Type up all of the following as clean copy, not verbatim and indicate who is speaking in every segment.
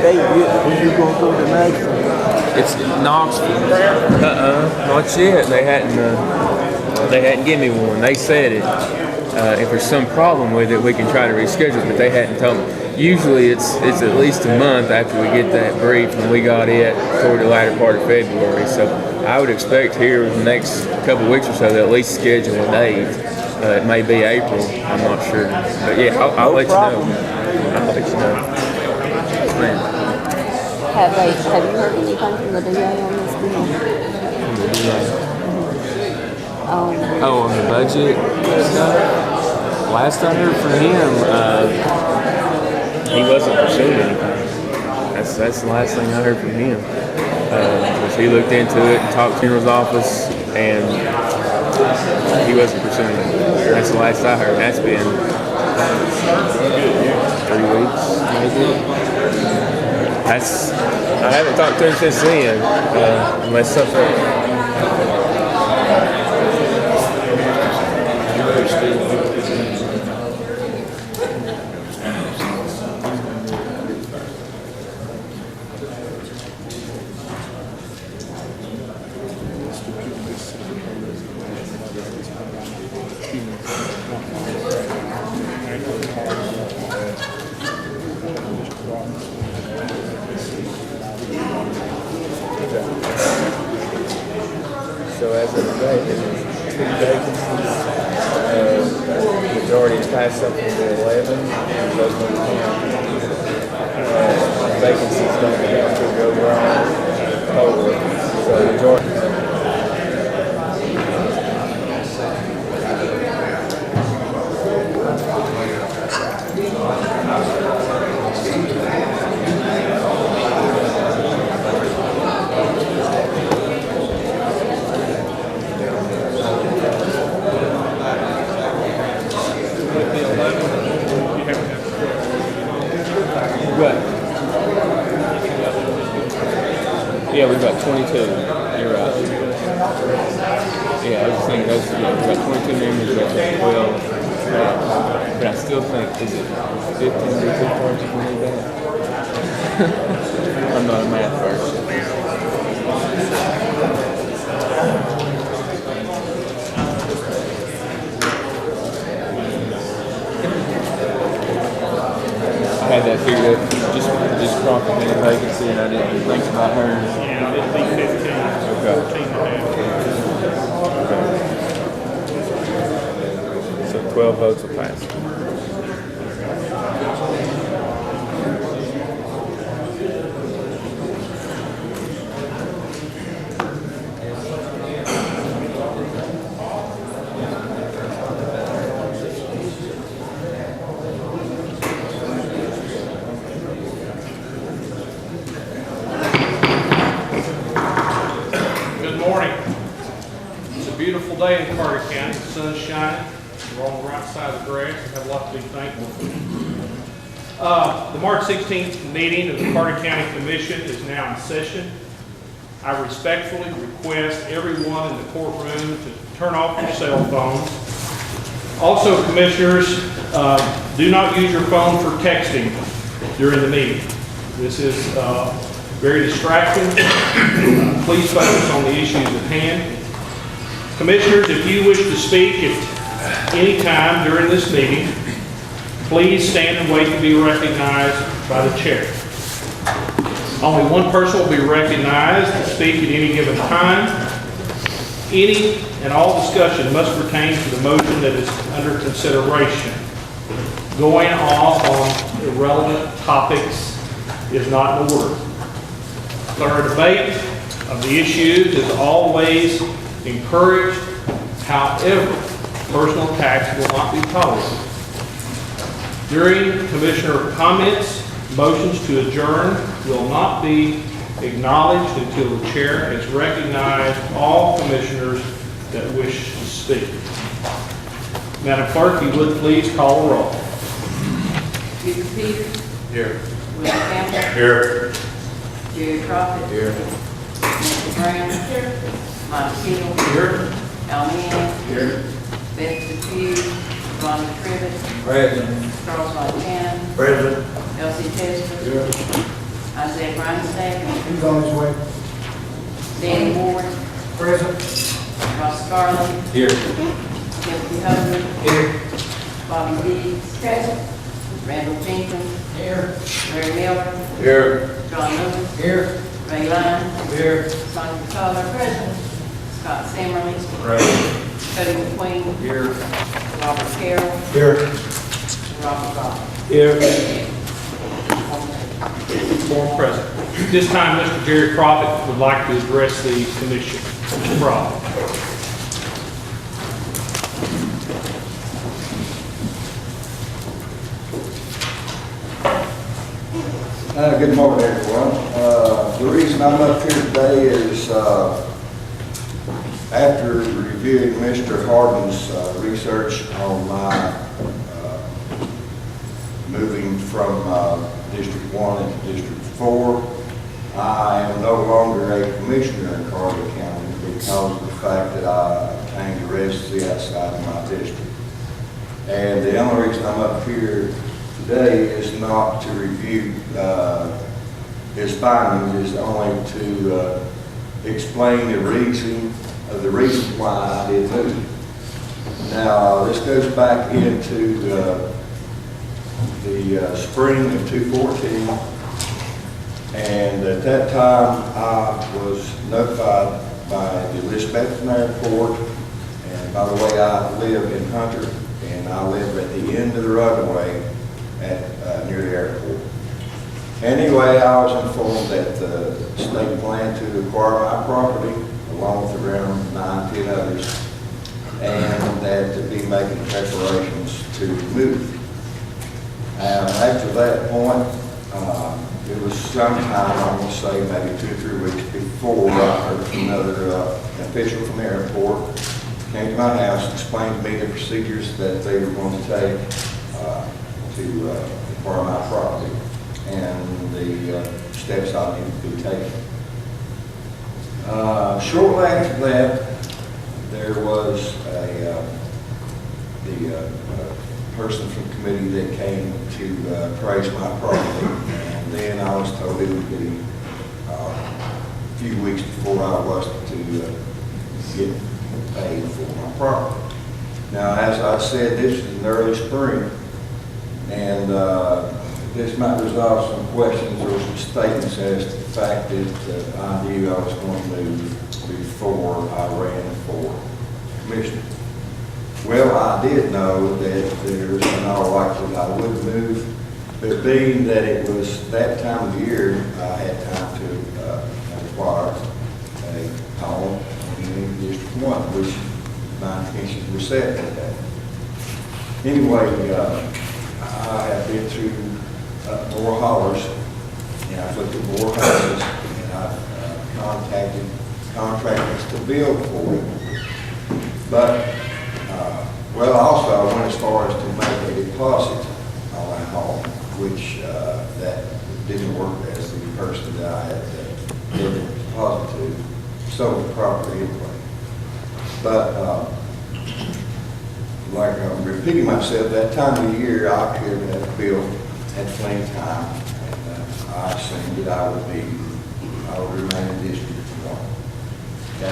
Speaker 1: date when you gonna come to Knoxville?
Speaker 2: It's Knoxville. Not yet. They hadn't given me one. They said it. If there's some problem with it, we can try to reschedule it, but they hadn't told me. Usually it's at least a month after we get that brief, and we got it toward the latter part of February. So I would expect here in the next couple of weeks or so they'll at least schedule a date. It may be April. I'm not sure. But yeah, I'll let you know. I'll let you know. Yes, ma'am.
Speaker 3: Have you heard anything from the DA on this deal?
Speaker 2: On the budget stuff? Last I heard from him, he wasn't pursuing anything. That's the last thing I heard from him. He looked into it and talked to General's office, and he wasn't pursuing it. That's the last I heard. That's been 3 weeks, maybe. I haven't talked to him since then, unless something. So as of today, there's 2 vacancies. The majority has passed something to 11, and those don't count. Vacancies don't count to go wrong totally. So the majority. Yeah, we've got 22. You're right. Yeah, I was just thinking those. Yeah, we've got 22 members. We've got 12. But I still think, is it 15 to 2 parts if we need that? I'm not a math person. I had that figured up just prompted me a vacancy, and I didn't think about her.
Speaker 4: Yeah, it'd be 15,
Speaker 2: Okay.
Speaker 4: 14 and a half.
Speaker 2: So 12 votes will pass.
Speaker 4: Beautiful day in Carter County. The sun's shining. We're on the right side of the grass. We have a lot to be thankful for. The March 16th meeting of the Carter County Commission is now in session. I respectfully request everyone in the courtroom to turn off your cell phones. Also, commissioners, do not use your phone for texting during the meeting. This is very distracting. Please focus on the issues at hand. Commissioners, if you wish to speak at any time during this meeting, please stand and wait to be recognized by the chair. Only one person will be recognized to speak at any given time. Any and all discussion must pertain to the motion that is under consideration. Going off on irrelevant topics is not in order. Thorough debate of the issues is always encouraged. However, personal attacks will not be tolerated. During commissioner comments, motions to adjourn will not be acknowledged until the chair has recognized all commissioners that wish to speak. Madam Clerk, you would please call the roll.
Speaker 5: Peter Peters.
Speaker 4: Here.
Speaker 5: William Campbell.
Speaker 4: Here.
Speaker 5: Jerry Crockett.
Speaker 4: Here.
Speaker 5: Nancy Brown. Here. Mike Hill.
Speaker 4: Here.
Speaker 5: Al Mann.
Speaker 4: Here.
Speaker 5: Beth Pugh. Ronnie Tribbett.
Speaker 4: Present.
Speaker 5: Charles Montana.
Speaker 4: Present.
Speaker 5: Elsie Testor.
Speaker 4: Here.
Speaker 5: Isaiah Grindstaff,
Speaker 1: He's on his way.
Speaker 5: Danny Ward,
Speaker 1: Present.
Speaker 5: Ross Garland,
Speaker 2: Here.
Speaker 5: Timothy Hogan,
Speaker 1: Here.
Speaker 5: Bobby Dees, Randall Jenkins,
Speaker 1: Here.
Speaker 5: Larry Miller,
Speaker 2: Here.
Speaker 5: John Lewis,
Speaker 1: Here.
Speaker 5: Ray Lyons,
Speaker 1: Here.
Speaker 5: Sonia Coler, President, Scott Semmerly, Cody McQueen,
Speaker 1: Here.
Speaker 5: Robert Carroll,
Speaker 1: Here.
Speaker 5: and Robert Goff.
Speaker 1: Here.
Speaker 4: Four present. This time, Mr. Jerry Prophet would like to address the commission. Mr. Prophet.
Speaker 6: Good morning, everyone. The reason I'm up here today is after reviewing Mr. Harden's research on my moving from District 1 into District 4, I am no longer a commissioner in Carter County because of the fact that I obtained a residency outside of my district. And the only reason I'm up here today is not to review his findings, is only to explain the reason why I did move. Now, this goes back into the spring of 2014, and at that time I was notified by the Elizabethton Airport, and by the way, I live in Hunter, and I live at the end of the runway at near the airport. Anyway, I was informed that the state planned to acquire my property along with around 9, 10 others, and that to be making preparations to move. After that point, it was sometime, I'm going to say maybe 2 or 3 weeks before, I heard from another official from the airport, came to my house, explained to me the procedures that they were going to take to acquire my property and the steps I needed to be taken. Shortly after that, there was the person from the committee that came to appraise my property, and then I was told it would be a few weeks before I was to get paid for my property. Now, as I said, this is in early spring, and this might resolve some questions or some statements as to the fact that I knew I was going to move before I ran for commissioner. Well, I did know that there's in all likelihood I would move, but being that it was that time of the year, I had time to acquire a home in District 1, which my intentions were set at that. Anyway, I have been through more hollers, and I've looked at more houses, and I've contacted contractors to build for it. But, well, also I went as far as to make a deposit on that home, which that didn't work as the person that I had given a deposit to sold the property anyway. But, like I'm repeating myself, that time of the year I could have built at plenty of time, and I assumed that I would remain in District 1.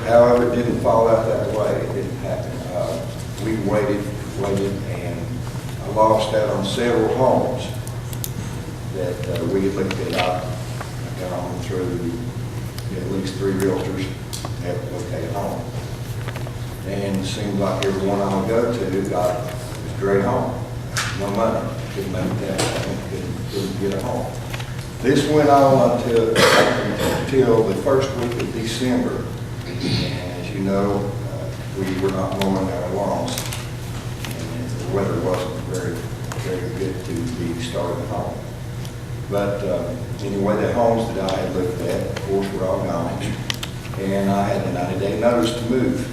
Speaker 6: However, it didn't fall out that way. It didn't happen. We waited, and I lost out on several homes that we had looked at. I got on through at least 3 realtors that located home. And it seemed like everyone I would go to got a great home. No money, couldn't make that, couldn't get a home. This went on until the first week of December. And as you know, we were not mowing our lawns, and the weather wasn't very, very good to be starting a home. But anyway, the homes that I had looked at, of course, were all gone, and I had a 90-day notice to move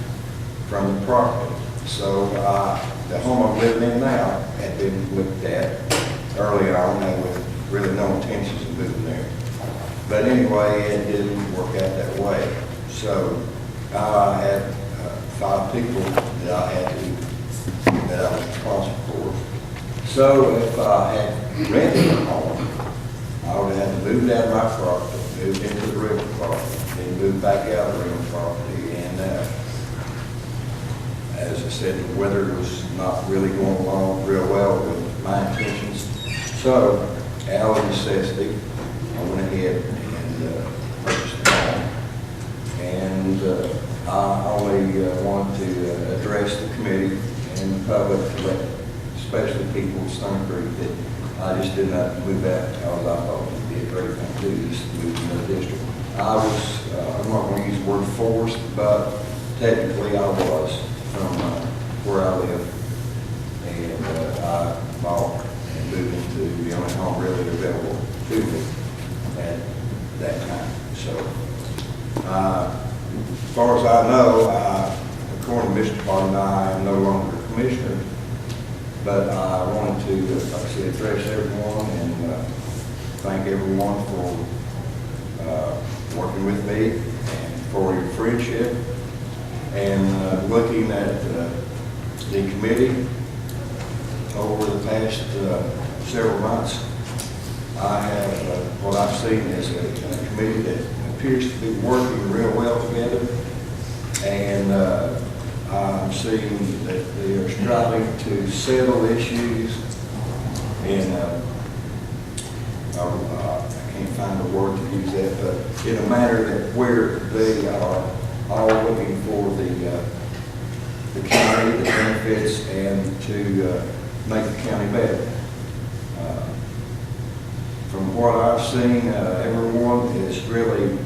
Speaker 6: from the property. So the home I'm living in now had been looked at early on, and with really no intentions of moving there. But anyway, it didn't work out that way. So I had 5 people that I was responsible for. So if I had rented a home, I I would have had to move out of my property, moved into the rental property, then moved back out of the rental property, and, as I said, the weather was not really going along real well with my intentions. So, out of necessity, I went ahead and purchased the home. And I only wanted to address the committee and the public, especially people of Stony Creek, that I just did not move out because I thought it would be a great thing to do, just to move to another district. I'm not going to use the word forced, but technically I was from where I live. And I bought and moved into the only home really available to me at that time. So, as far as I know, according to Mr. Barton, I am no longer a commissioner, but I wanted to, like I said, address everyone and thank everyone for working with me and for your friendship. And looking at the committee over the past several months, I have what I've seen is a committee that appears to be working real well together, and I'm seeing that they are striving to settle issues, and I can't find a word to use that, but in a manner that where they are all looking for the county, the benefits, and to make the county better. From what I've seen, everyone is really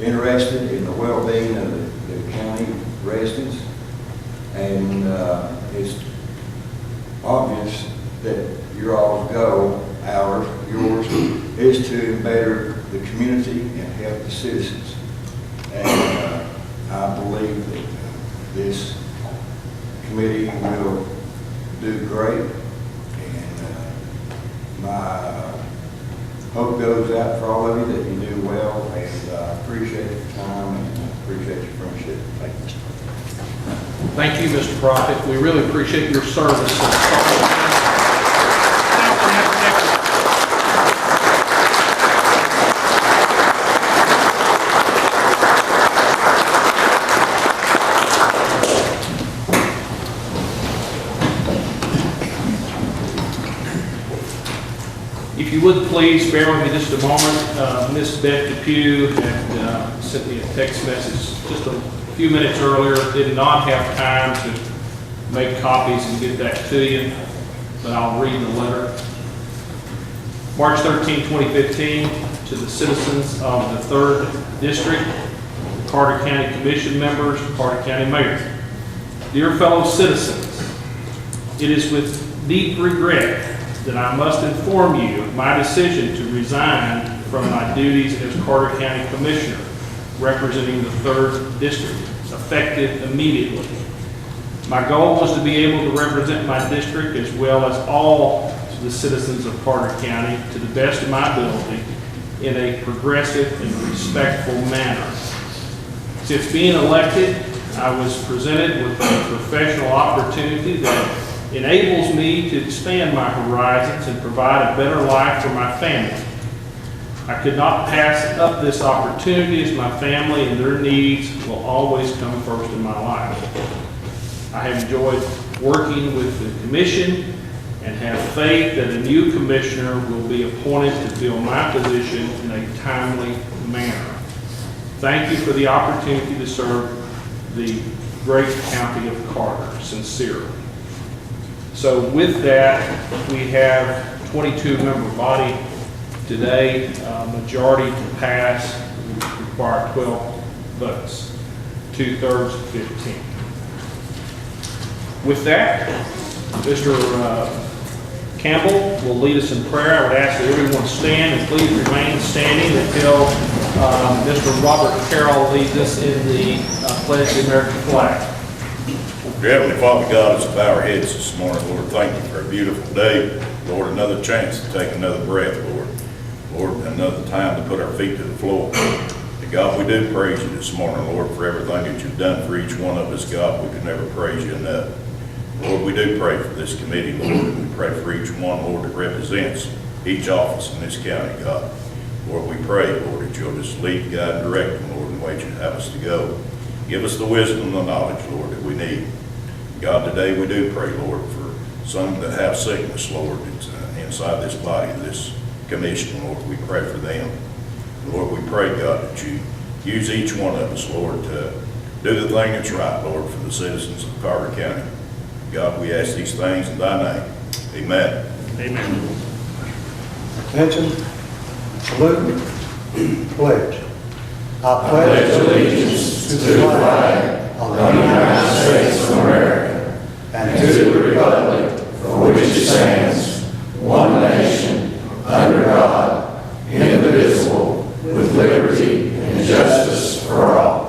Speaker 6: interested in the well-being of the county residents, and it's obvious that your all's goal, yours, is to better the community and help the citizens. And I believe that this committee will do great, and my hope goes out for all of you that you do well, and I appreciate your time and I appreciate your friendship. Thank you, Mr. President.
Speaker 4: Thank you, Mr. Prophet. We really appreciate your service. If you would please bear with me just a moment. Ms. Beth Depew had sent me a text message just a few minutes earlier. Did not have time to make copies and get that to you, but I'll read the letter. March 13, 2015, to the citizens of the 3rd District, the Carter County Commission members, Carter County Mayor. Dear fellow citizens, it is with deep regret that I must inform you of my decision to resign from my duties as Carter County Commissioner, representing the 3rd District, effective immediately. My goal was to be able to represent my district as well as all the citizens of Carter County to the best of my ability in a progressive and respectful manner. Since being elected, I was presented with a professional opportunity that enables me to expand my horizons and provide a better life for my family. I could not pass up this opportunity as my family and their needs will always come first in my life. I have enjoyed working with the commission and have faith that a new commissioner will be appointed to fill my position in a timely manner. Thank you for the opportunity to serve the great county of Carter. Sincerely. So with that, we have 22-member body today, majority to pass, we require 12 votes, 2/3, 15. With that, Mr. Campbell will lead us in prayer. I would ask that everyone stand and please remain standing until Mr. Robert Carroll leads us in the pledge of the American flag.
Speaker 7: Dear Heavenly Father God, as we bow our heads this morning, Lord, thank you for a beautiful day. Lord, another chance to take another breath, Lord. Lord, another time to put our feet to the floor. And God, we do praise you this morning, Lord, for everything that you've done for each one of us. God, we could never praise you enough. Lord, we do pray for this committee, Lord, and we pray for each one, Lord, that represents each office in this county, God. Lord, we pray, Lord, that you'll just lead, guide, and direct them, Lord, in the way you have us to go. Give us the wisdom and the knowledge, Lord, that we need. God, today we do pray, Lord, for some that have sickness, Lord, that's inside this body, this commission, Lord. We pray for them. Lord, we pray, God, that you use each one of us, Lord, to do the thing that's right, Lord, for the citizens of Carter County. God, we ask these things in thy name. Amen.
Speaker 4: Amen.
Speaker 1: Attention, salute, pledge. I pledge allegiance to the flag of the United States of America and to the republic for which it stands, one nation, under God, indivisible, with liberty and justice for all.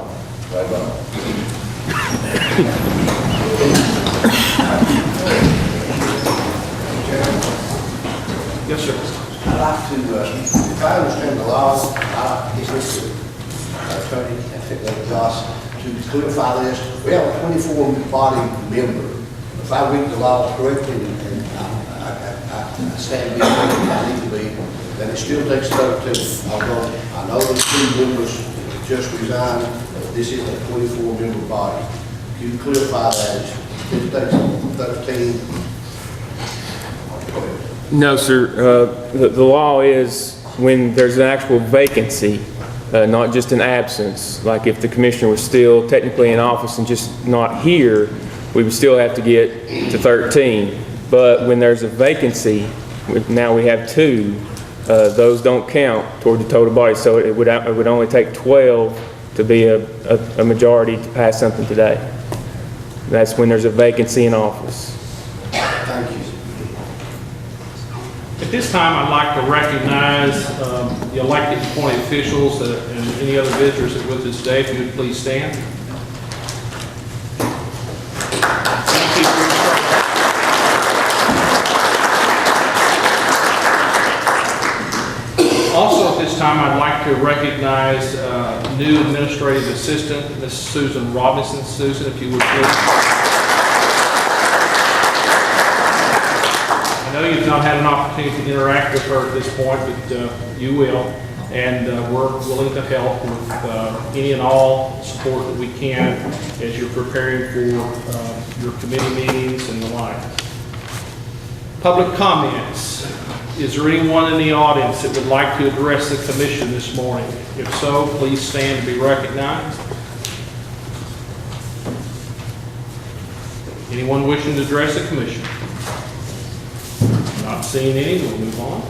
Speaker 4: Yes, sir.
Speaker 8: I'd like to, if I understand the law, is this attorney, Josh, to clarify this, we have a 24-body member. If I read the law correctly, and I stand being I need to be, then it still takes 32. Although I know the 2 members just resigned, but this is a 24-member body. Can you clarify that? It takes 13. Go ahead.
Speaker 2: No, sir. The law is when there's an actual vacancy, not just an absence. Like if the commissioner was still technically in office and just not here, we would still have to get to 13. But when there's a vacancy, now we have 2, those don't count toward the total body. So it would only take 12 to be a majority to pass something today. That's when there's a vacancy in office.
Speaker 8: Thank you.
Speaker 4: At this time, I'd like to recognize the elected and appointed officials and any other visitors that are with us today. If you would please stand. Thank you for your service. Also, at this time, I'd like to recognize new administrative assistant, Ms. Susan Robinson. Susan, if you would please. I know you've not had an opportunity to interact with her at this point, but you will. And we're willing to help with any and all support that we can as you're preparing for your committee meetings and the like. Public comments. Is there anyone in the audience that would like to address the commission this morning? If so, please stand to be recognized. Anyone wishing to address the commission? Not seeing any, we'll move on.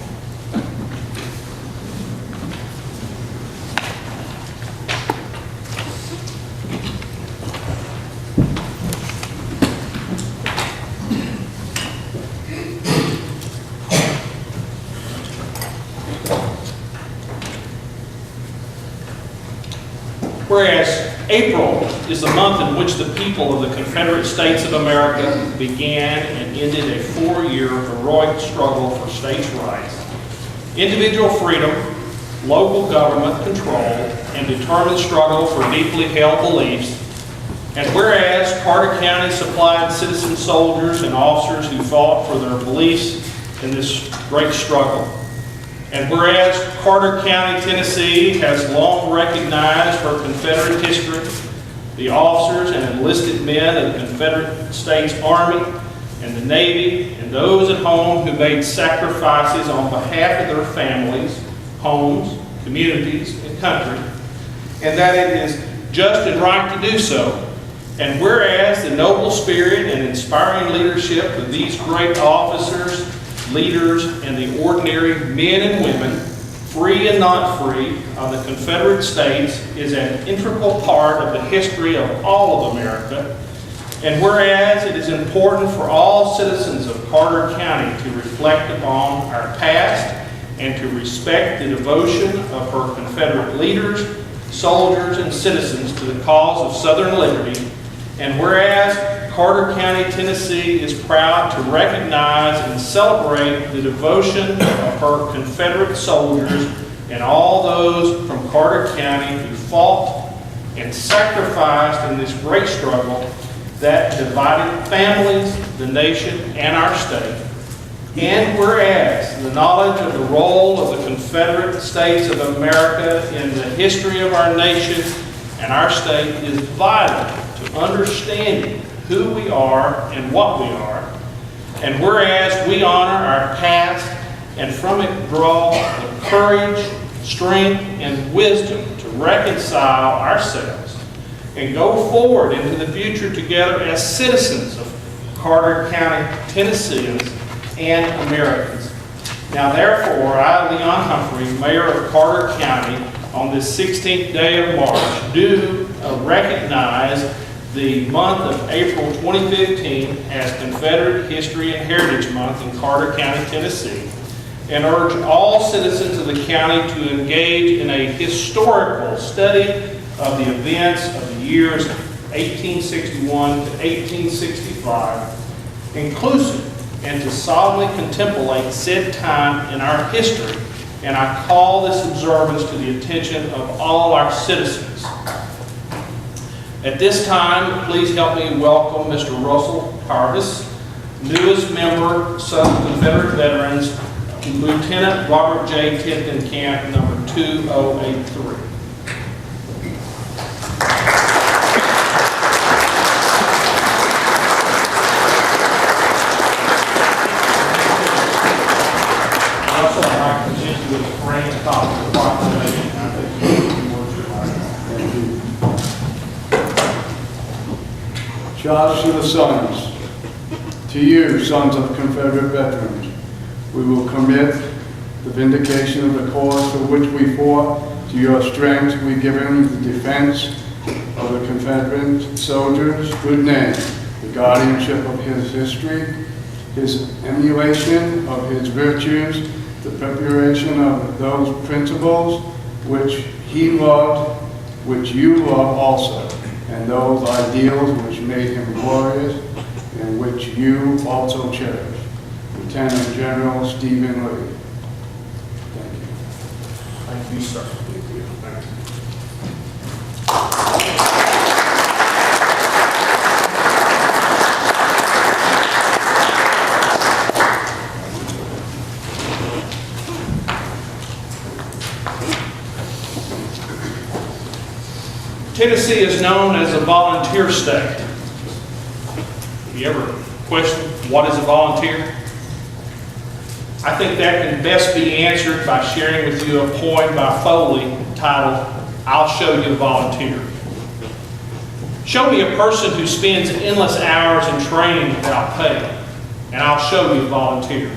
Speaker 4: Whereas April is the month in which the people of the Confederate States of America began and ended a 4-year heroic struggle for states' rights, individual freedom, local government control, and determined struggle for deeply held beliefs. And whereas Carter County supplied citizen soldiers and officers who fought for their beliefs in this great struggle. And whereas Carter County, Tennessee has long recognized her Confederate history, the officers and enlisted men of the Confederate States Army and the Navy, and those at home who made sacrifices on behalf of their families, homes, communities, and country, and that it is just and right to do so. And whereas the noble spirit and inspiring leadership of these great officers, leaders, and the ordinary men and women, free and not free, of the Confederate States is an integral part of the history of all of America. And whereas it is important for all citizens of Carter County to reflect upon our past and to respect the devotion of her Confederate leaders, soldiers, and citizens to the cause of Southern liberty. And whereas Carter County, Tennessee is proud to recognize and celebrate the devotion of her Confederate soldiers and all those from Carter County who fought and sacrificed in this great struggle that divided families, the nation, and our state. And whereas the knowledge of the role of the Confederate States of America in the history of our nation and our state is vital to understanding who we are and what we are. And whereas we honor our past and from it draw the courage, strength, and wisdom to reconcile ourselves and go forward into the future together as citizens of Carter County, Tennesseans, and Americans. Now therefore, I, Leon Humphrey, Mayor of Carter County, on this 16th day of March, do recognize the month of April 2015 as Confederate History and Heritage Month in Carter County, Tennessee, and urge all citizens of the county to engage in a historical study of the events of the years 1861 to 1865, inclusive, and to solemnly contemplate said time in our history. And I call this observance to the attention of all our citizens. At this time, please help me welcome Mr. Russell Harvis, newest member, son of Confederate veterans, Lieutenant Robert J. Tipton Camp, number 2083. Also, I'd like to present you with a framed copy of the proclamation. I think you
Speaker 9: Charge to the sons, to you, sons of Confederate veterans, we will commit the vindication of the cause for which we fought, to your strength we give him the defense of the Confederate soldiers' good name, the guardianship of his history, his emulation of his virtues, the preparation of those principles which he loved, which you love also, and those ideals which made him glorious, and which you also cherish. Lieutenant General Stephen Lee. Thank you.
Speaker 4: Thank you, sir. Thank you. Tennessee is known as a volunteer state. Have you ever questioned what is a volunteer? I think that can best be answered by sharing with you a poem by Foley titled, "I'll Show You a Volunteer." Show me a person who spends endless hours in training without pay, and I'll show you a volunteer.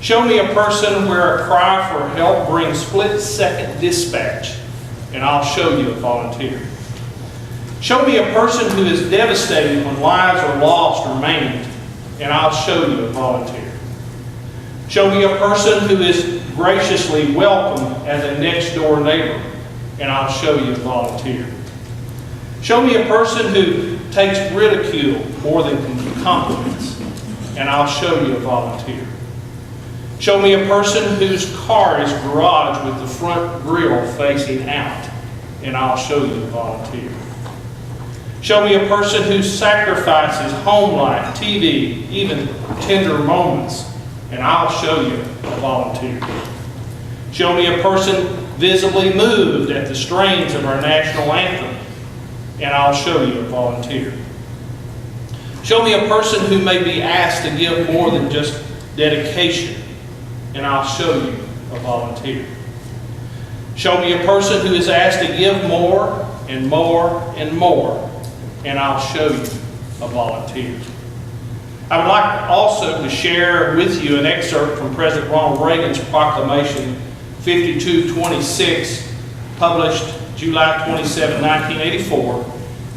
Speaker 4: Show me a person where a cry for help brings split-second dispatch, and I'll show you a volunteer. Show me a person who is devastated when lives are lost or maimed, and I'll show you a volunteer. Show me a person who is graciously welcomed as a next-door neighbor, and I'll show you a volunteer. Show me a person who takes ridicule more than compliments, and I'll show you a volunteer. Show me a person whose car is garaged with the front grille facing out, and I'll show you a volunteer. Show me a person who sacrifices home life, TV, even tender moments, and I'll show you a volunteer. Show me a person visibly moved at the strains of our national anthem, and I'll show you a volunteer. Show me a person who may be asked to give more than just dedication, and I'll show you a volunteer. Show me a person who is asked to give more and more and more, and I'll show you a volunteer. I would like also to share with you an excerpt from President Ronald Reagan's proclamation 5226, published July 27, 1984,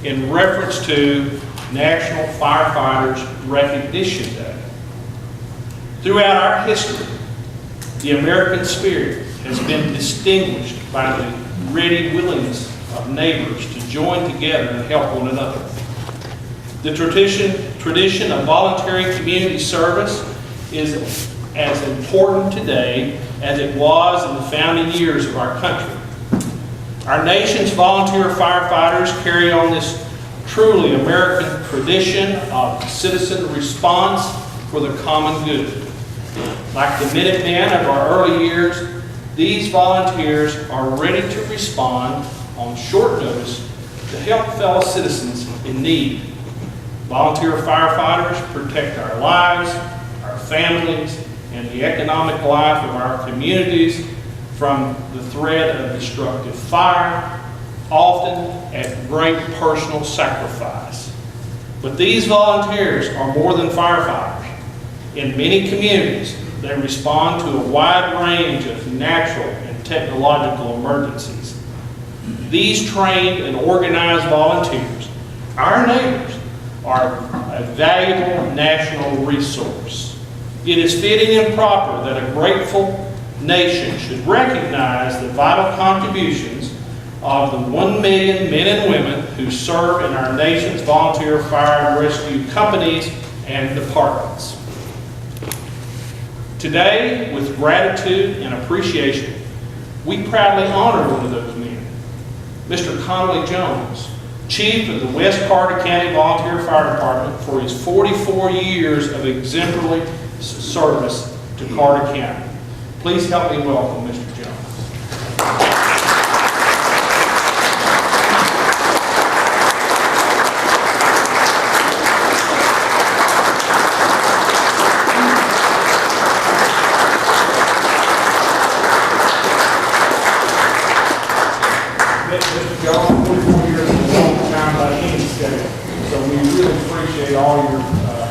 Speaker 4: in reference to National Firefighters Recognition Day. Throughout our history, the American spirit has been distinguished by the ready willingness of neighbors to join together and help one another. The tradition of voluntary community service is as important today as it was in the founding years of our country. Our nation's volunteer firefighters carry on this truly American tradition of citizen response for the common good. Like the Minutemen of our early years, these volunteers are ready to respond on short notice to help fellow citizens in need. Volunteer firefighters protect our lives, our families, and the economic life of our communities from the threat of destructive fire, often at great personal sacrifice. But these volunteers are more than firefighters. In many communities, they respond to a wide range of natural and technological emergencies. These trained and organized volunteers, our neighbors, are a valuable national resource. It is fitting and proper that a grateful nation should recognize the vital contributions of the 1 million men and women who serve in our nation's volunteer fire and rescue companies and departments. Today, with gratitude and appreciation, we proudly honor one of those men, Mr. Conley Jones, Chief of the West Carter County Volunteer Fire Department, for his 44 years of exemplary service to Carter County. Please help me welcome Mr. Jones. Mr. Jones, 44 years is a long time by any scale, so we really appreciate all your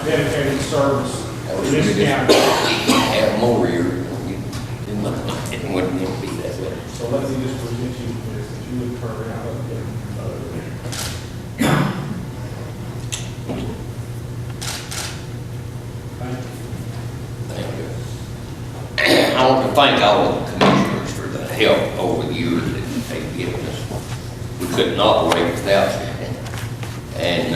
Speaker 4: dedicated service to this county.
Speaker 10: Have more here. It wouldn't be that way.
Speaker 4: So let me just present you with this, if you would turn around. Thank you.
Speaker 10: Thank you. I want to thank all the commissioners for the help over the years that they've given us. We couldn't operate without you. And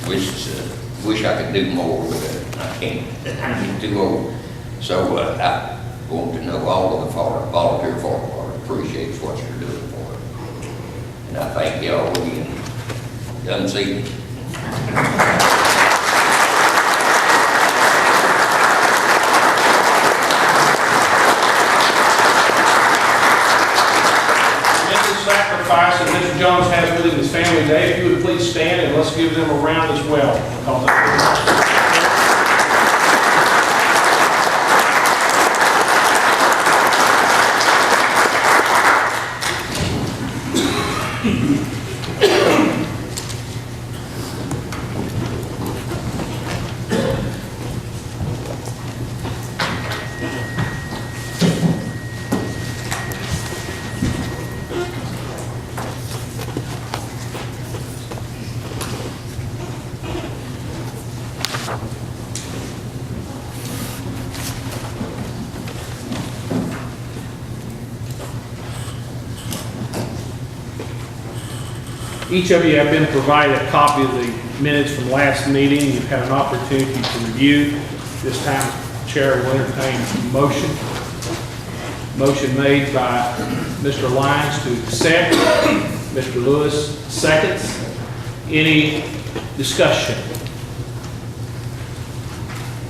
Speaker 10: wish I could do more with it. I can't. I'm too old. So I want to know all of the volunteer firefighters appreciates what you're doing for them. And I thank y'all again. Done seeing.
Speaker 4: Sacrifice that Mr. Jones has with him his family today. If you would please stand and let's give them a round as well. Each of you have been provided a copy of the minutes from last meeting. You've had an opportunity to review. This time, Chair will entertain a motion. Motion made by Mr. Lyons to accept. Mr. Lewis seconds. Any discussion?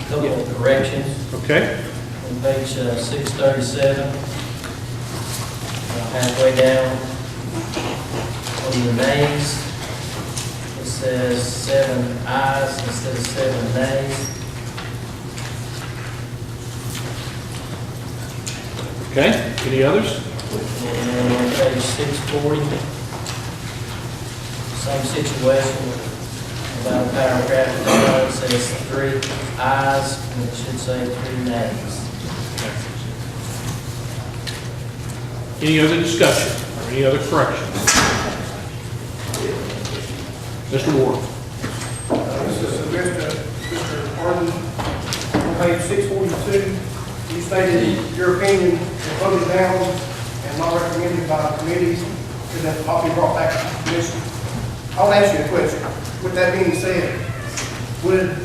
Speaker 11: Couple of corrections.
Speaker 4: Okay.
Speaker 11: On page 637, halfway down, on the nays, it says 7 ayes instead of 7 nays.
Speaker 4: Okay. Any others?
Speaker 11: And on page 640, same situation, about a paragraph below, it says 3 ayes, and it should say 3 nays.
Speaker 4: Any other discussion or any other corrections? Mr. Ward.
Speaker 12: This is Mr. Arden, on page 642, you stated your opinion was voted down and not recommended by committees, should that not be brought back to the commission. I'll ask you a question. With that being said, would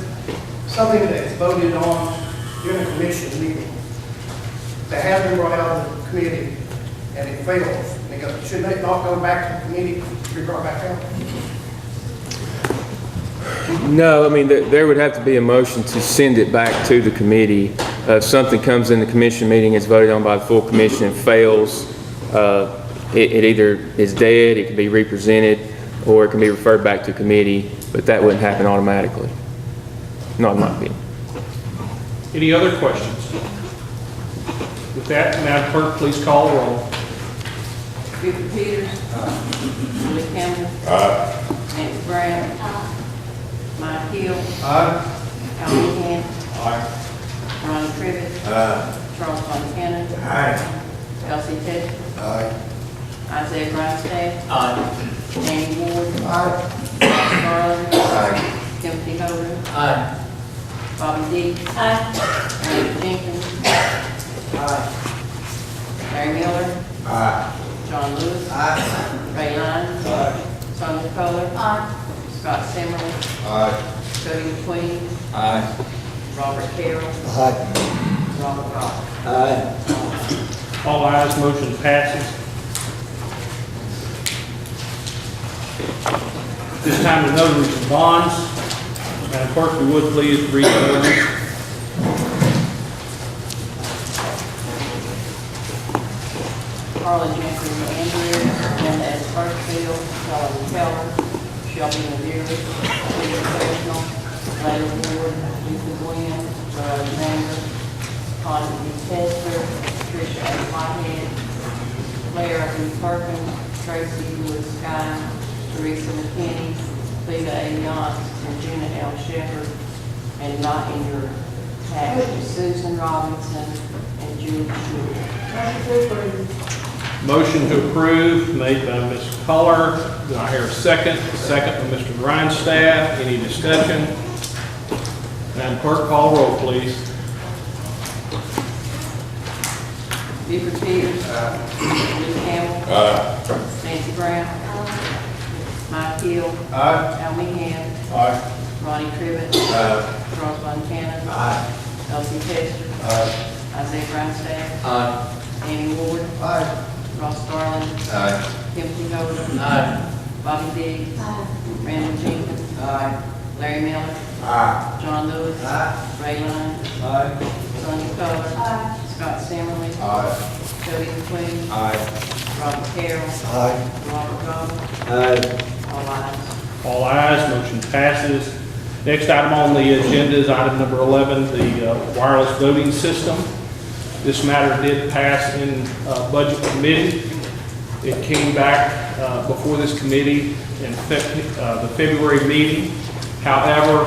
Speaker 12: something that's voted on during a commission meeting that has been brought out of the committee and it fails, should that not go back to the committee to be brought back out?
Speaker 2: No, I mean, there would have to be a motion to send it back to the committee If something comes in the commission meeting, it's voted on by the full commission and fails, it either is dead, it can be represented, or it can be referred back to committee, but that wouldn't happen automatically. Not in my opinion.
Speaker 4: Any other questions? With that, Madam Clerk, please call the roll.
Speaker 5: Buford Peters. Willie Campbell. Nancy Brown. Mike Hill. Al Meehan. Ronnie Crivitt. Charles Montana. Elsie Testor. Isaiah Grinstead. Danny Ward. Ross Garland. Timothy Holden. Bobby Dees. Randy Jenkins. Larry Miller. John Lewis. Ray Lyons. Sonia Coler. Scott Semmerly. Cody McQueen. Robert Carroll. Robert Goff.
Speaker 4: All ayes, motion passes. This time the notaries and bonds. Madam Clerk, if you would please read the notice.
Speaker 5: Harlan Jeffrey Andrews, Mendez Hartsfield, Kelvin Keller, Shelby Madeira, Peter Professional, Layla Ward, Lisa Gwen, Joe Alexander, Connie D. Tester, Tricia A. Whitehead, Claire B. Perkins, Tracy Wood Sky, Teresa McKinney, Theta A. Yance, and Gina L. Shepherd, and not in your package, Susan Robinson and Julie Stewart.
Speaker 4: Motion to approve made by Ms. Culler. Do I hear a second? Second by Mr. Grindstaff. Any discussion? Madam Clerk, call roll, please.
Speaker 5: Buford Peters. Willie Campbell. Nancy Brown. Mike Hill. Al Meehan. Ronnie Crivitt. Charles Montana. Elsie Testor. Isaiah Grinstead. Danny Ward. Ross Garland. Timothy Holden. Bobby Dees. Randall Jenkins. Larry Miller. John Lewis. Ray Lyons. Sonia Coler. Scott Semmerly. Cody McQueen. Robert Carroll. Robert Goff. All ayes.
Speaker 4: All ayes, motion passes. Next item on the agenda is item number 11, the wireless voting system. This matter did pass in Budget Committee. It came back before this committee in the February meeting. However,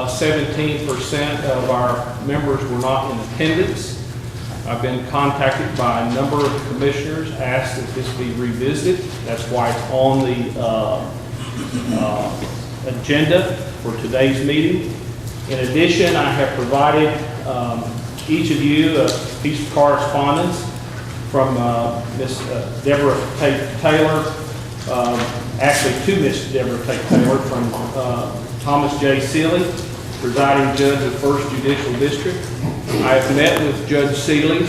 Speaker 4: 17% of our members were not in attendance. I've been contacted by a number of commissioners, asked that this be revisited. That's why it's on the agenda for today's meeting. In addition, I have provided each of you a piece of correspondence from Miss Deborah Tate Taylor, actually to Miss Deborah Tate Taylor from Thomas J. Seeley, presiding judge of First Judicial District. I have met with Judge Seeley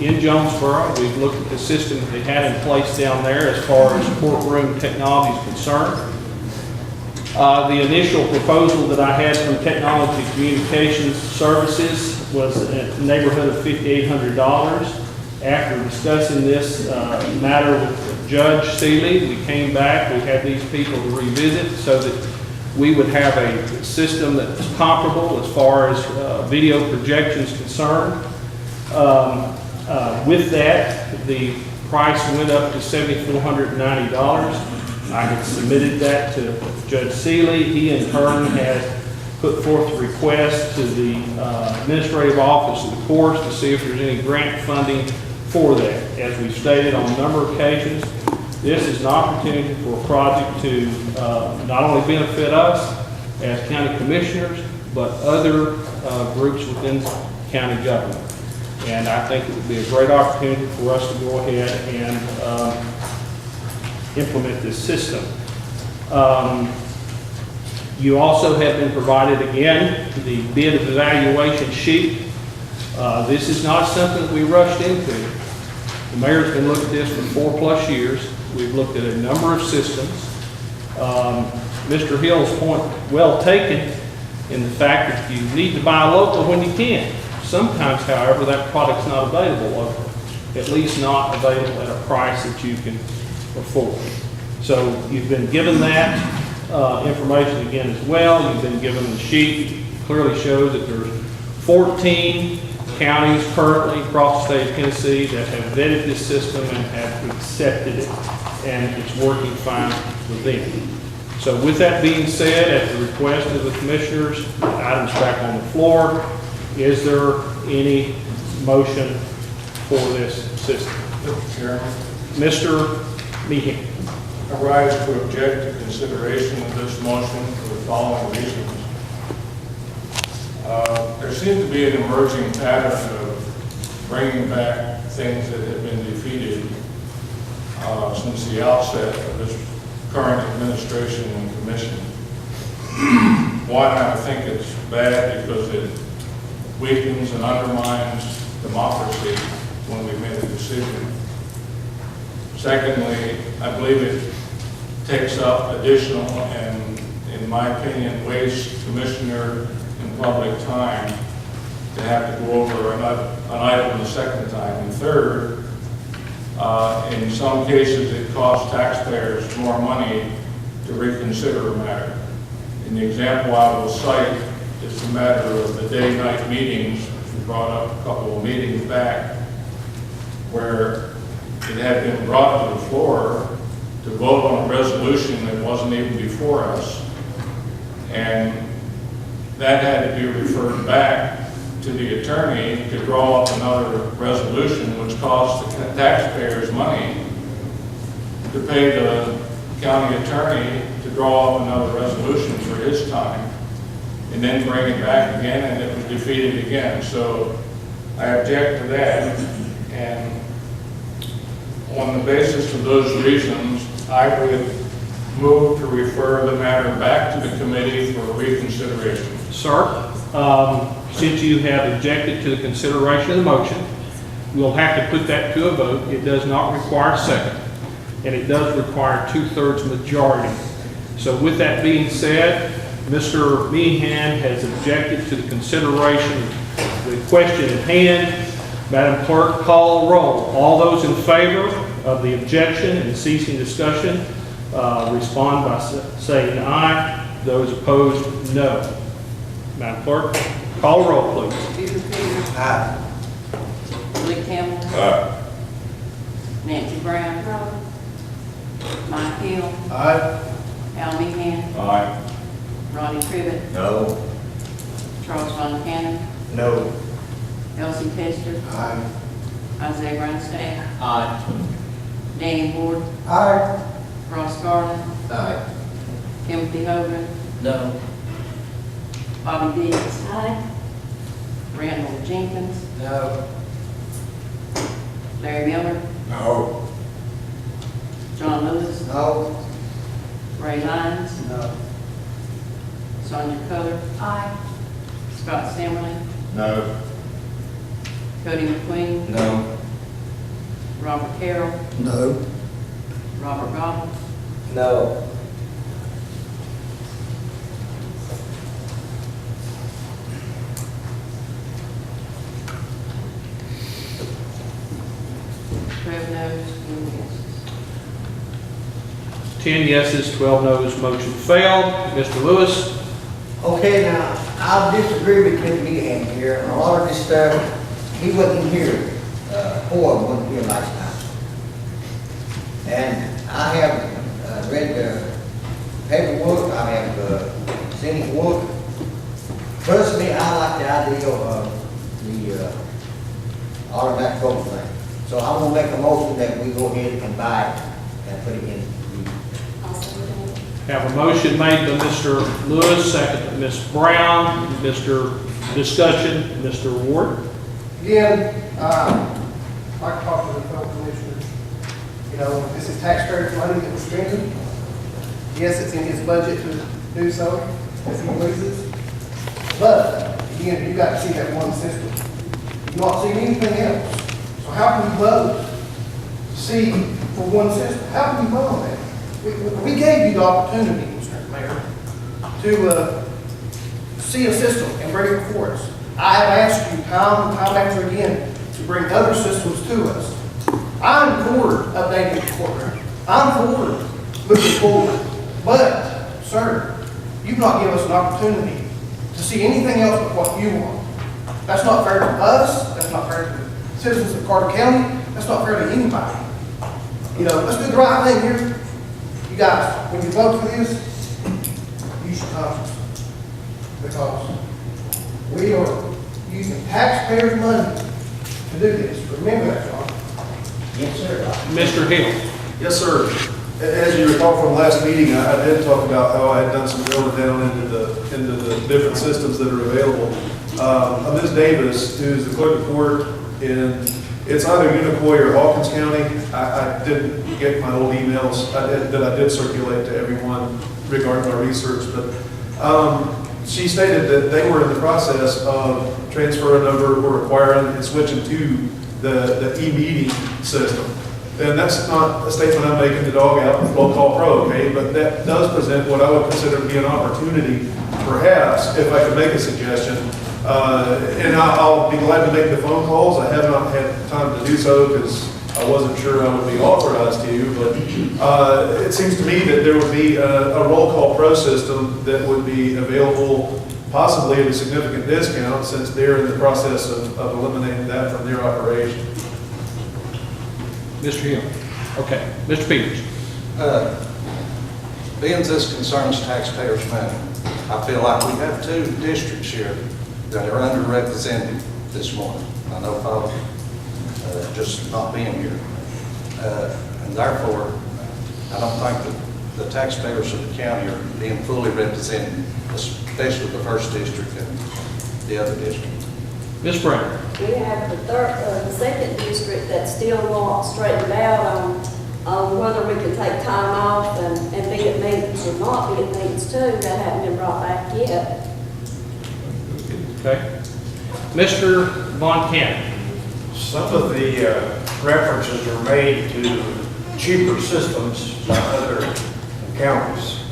Speaker 4: in Jonesboro. We've looked at the system that they had in place down there as far as courtroom technology is concerned. The initial proposal that I had from Technology Communications Services was in the neighborhood of $5,800. After discussing this matter with Judge Seeley, we came back, we had these people to revisit so that we would have a system that was comparable as far as video projection is concerned. With that, the price went up to $7,490. I had submitted that to Judge Seeley. He in turn has put forth a request to the administrative office of the courts to see if there's any grant funding for that. As we've stated on a number of occasions, this is an opportunity for a project to not only benefit us as county commissioners, but other groups within county government. And I think it would be a great opportunity for us to go ahead and implement this system. You also have been provided, again, the bid evaluation sheet. This is not something that we rushed into. The mayor's been looking at this for 4+ years. We've looked at a number of systems. Mr. Hill's point well taken in the fact that you need to buy local when you can. Sometimes, however, that product's not available locally, at least not available at a price that you can afford. So you've been given that information again as well. You've been given the sheet. It clearly shows that there's 14 counties currently across the state of Tennessee that have vetted this system and have accepted it, and it's working fine with them. So with that being said, at the request of the commissioners, the item's back on the floor. Is there any motion for this system?
Speaker 13: Mr. Chairman,
Speaker 4: Mr. Meehan.
Speaker 13: I rise to object to consideration of this motion for the following reasons. There seems to be an emerging pattern of bringing back things that have been defeated since the outset of this current administration and commission. One, I think it's bad because it weakens and undermines democracy when we make a decision. Secondly, I believe it takes up additional and, in my opinion, wastes commissioner and public time to have to go over an item the second time. And third, in some cases, it costs taxpayers more money to reconsider a matter. In the example I will cite is the matter of the day-night meetings, which we brought up a couple of meetings back, where it had been brought to the floor to vote on a resolution that wasn't even before us, and that had to be referred back to the attorney to draw up another resolution, which cost the taxpayers money to pay the county attorney to draw up another resolution for his time, and then bring it back again, and it was defeated again. So I object to that, and on the basis of those reasons, I would move to refer the matter back to the committee for reconsideration.
Speaker 4: Sir, since you have objected to the consideration of the motion, we'll have to put that to a vote. It does not require a second, and it does require 2/3 majority. So with that being said, Mr. Meehan has objected to the consideration of the question at hand. Madam Clerk, call roll. All those in favor of the objection and ceasing discussion, respond by saying aye. Those opposed, no. Madam Clerk, call roll, please.
Speaker 5: Peter Peters.
Speaker 1: Aye.
Speaker 5: Lee Campbell. Nancy Brown. Mike Hill.
Speaker 9: Aye.
Speaker 5: Al Meehan.
Speaker 13: Aye.
Speaker 5: Ronnie Crivitt.
Speaker 6: No.
Speaker 5: Charles Von Cannon.
Speaker 1: No.
Speaker 5: Elsie Tester.
Speaker 9: Aye.
Speaker 5: Isaiah Grindstaff.
Speaker 11: Aye.
Speaker 5: Danny Ward.
Speaker 1: Aye.
Speaker 5: Ross Garland.
Speaker 6: Aye.
Speaker 5: Timothy Hogan.
Speaker 11: No.
Speaker 5: Bobby Dees. Randall Jenkins.
Speaker 11: No.
Speaker 5: Larry Miller.
Speaker 6: No.
Speaker 5: John Lewis.
Speaker 1: No.
Speaker 5: Ray Lyons.
Speaker 1: No.
Speaker 5: Sonia Coler. Scott Simmerly.
Speaker 6: No.
Speaker 5: Cody McQueen.
Speaker 6: No.
Speaker 5: Robert Carroll.
Speaker 1: No.
Speaker 5: Robert Goddard.
Speaker 1: No.
Speaker 5: Noes,
Speaker 4: 10 yeses, 12 noes, motion failed. Mr. Lewis?
Speaker 14: Okay, now, I disagree with Ken Meehan here. A lot of this stuff, he wasn't here, Ford wasn't here last time. And I have read the paperwork, I have seen it work. Personally, I like the idea of the automatic vote thing. So I'm gonna make a motion that we go ahead and buy it and put it in.
Speaker 4: Have a motion made by Mr. Lewis, second by Ms. Brown. Mr. Discussion, Mr. Ward.
Speaker 12: Again, I'd like to talk to the fellow commissioners. You know, this is taxpayers' money that we're spending. Yes, it's in his budget to do so, if he pleases. But, again, you've got to see that one system. You don't see anything else. So how can we vote, see for one system? How can we vote on that? We gave you the opportunity, Mr. Mayor, to see a system and bring it before us. I I have asked you time after again to bring other systems to us. I'm for updating the courtroom. I'm for moving forward. But, sir, you've not given us an opportunity to see anything else but what you want. That's not fair to us. That's not fair to the citizens of Carter County. That's not fair to anybody. You know, let's do the right thing here. You guys, when you vote for this, use your conscience. Because we are using taxpayers' money to do this. Remember that, John.
Speaker 14: Yes, sir.
Speaker 4: Mr. Hill.
Speaker 15: Yes, sir. As you recall from last meeting, I did talk about how I had done some drilling down into the different systems that are available. Ms. Davis, who's the clerk of court in, it's either Unicoi or Hawkins County. I didn't get my old emails that I did circulate to everyone regarding my research, but she stated that they were in the process of transferring over or acquiring and switching to the e-meeting system. And that's not a statement I'm making to dog out Roll Call Pro, okay? But that does present what I would consider to be an opportunity, perhaps, if I could make a suggestion. And I'll be glad to make the phone calls. I have not had time to do so because I wasn't sure I would be authorized to, but it seems to me that there would be a Roll Call Pro system that would be available possibly at a significant discount since they're in the process of eliminating that from their operation.
Speaker 4: Mr. Hill. Okay. Mr. Peters.
Speaker 16: Being this concerns taxpayers' money, I feel like we have two districts here that are underrepresented this morning. I know folks just not being here. And therefore, I don't think that the taxpayers of the county are being fully represented, especially the first district and the other district.
Speaker 4: Ms. Brown.
Speaker 17: We have the second district that's still not straightened out on whether we can take time off and be at meetings or not be at meetings too. That hasn't been brought back yet.
Speaker 4: Okay. Mr. Von Cannon.
Speaker 18: Some of the references are made to cheaper systems by other counties.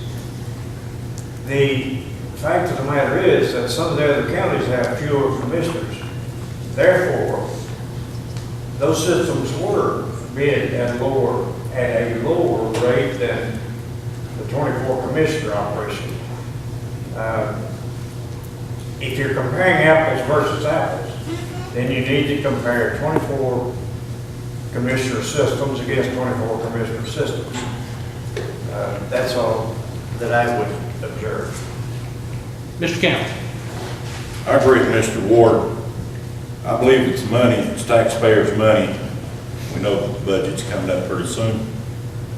Speaker 18: The fact of the matter is that some of the other counties have fewer commissioners. Therefore, those systems were bid at a lower rate than the 24 commissioner operation. If you're comparing apples versus apples, then you need to compare 24 commissioner systems against 24 commissioner systems. That's all that I would observe.
Speaker 4: Mr. Campbell.
Speaker 7: I agree with Mr. Ward. I believe it's money, it's taxpayers' money. We know that the budget's coming up pretty soon.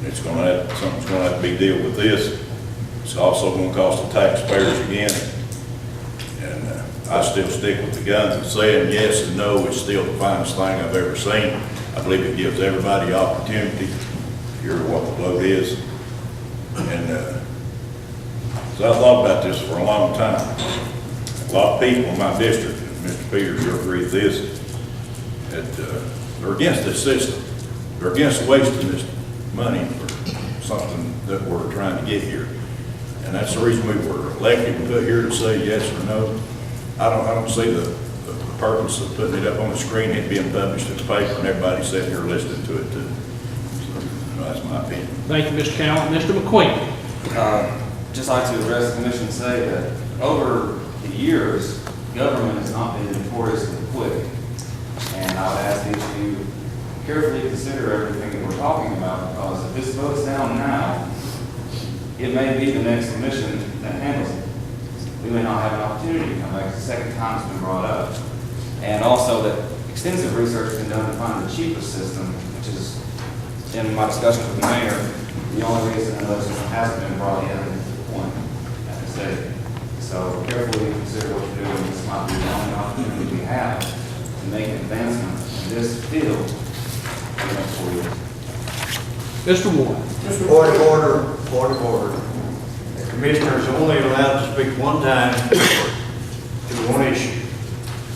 Speaker 7: It's going to have, something's going to have to be dealt with this. It's also going to cost the taxpayers again. And I still stick with the guns and saying yes and no is still the finest thing I've ever seen. I believe it gives everybody opportunity to hear what the vote is. And so I thought about this for a long time. A lot of people in my district, Mr. Peters, you'll agree with this, that they're against this system. They're against wasting this money for something that we're trying to get here. And that's the reason we were elected and put here to say yes or no. I don't see the purpose of putting it up on the screen, it being published in the paper, and everybody sitting here listening to it too. So, that's my opinion.
Speaker 4: Thank you, Mr. Campbell. Mr. McQueen.
Speaker 19: Just like to address the commission and say that over the years, government has not been notoriously quick. And I would ask that you carefully consider everything that we're talking about, because if this vote's down now, it may be the next commission that handles it. We may not have an opportunity to come back. It's the second time it's been brought up. And also that extensive research has been done to find the cheapest system, which is, in my discussions with the mayor, the only reason that it hasn't been brought in to the point, as I said. So carefully consider what you're doing. This might be the only opportunity we have to make an advancement in this field for the next 4 years.
Speaker 4: Mr. Ward.
Speaker 18: Point of order. The commissioner is only allowed to speak one time to one issue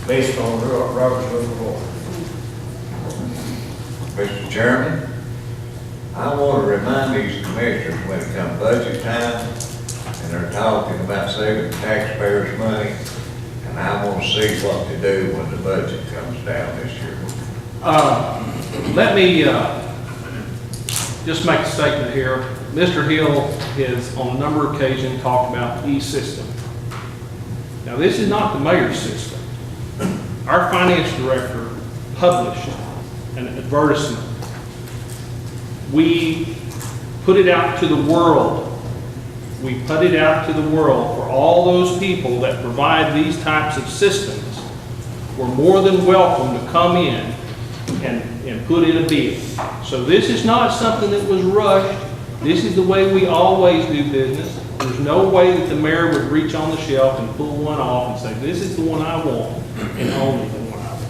Speaker 18: based on Robert's Rule of Order.
Speaker 20: Mr. Chairman, I want to remind these commissioners when it comes budget time and they're talking about saving taxpayers' money, and I want to see what to do when the budget comes down this year.
Speaker 4: Let me just make a statement here. Mr. Hill has on a number of occasions talked about the E-system. Now, this is not the mayor's system. Our finance director published an advertisement. We put it out to the world. We put it out to the world for all those people that provide these types of systems. We're more than welcome to come in and put in a bid. So this is not something that was rushed. This is the way we always do business. There's no way that the mayor would reach on the shelf and pull one off and say, this is the one I want, and only the one I want.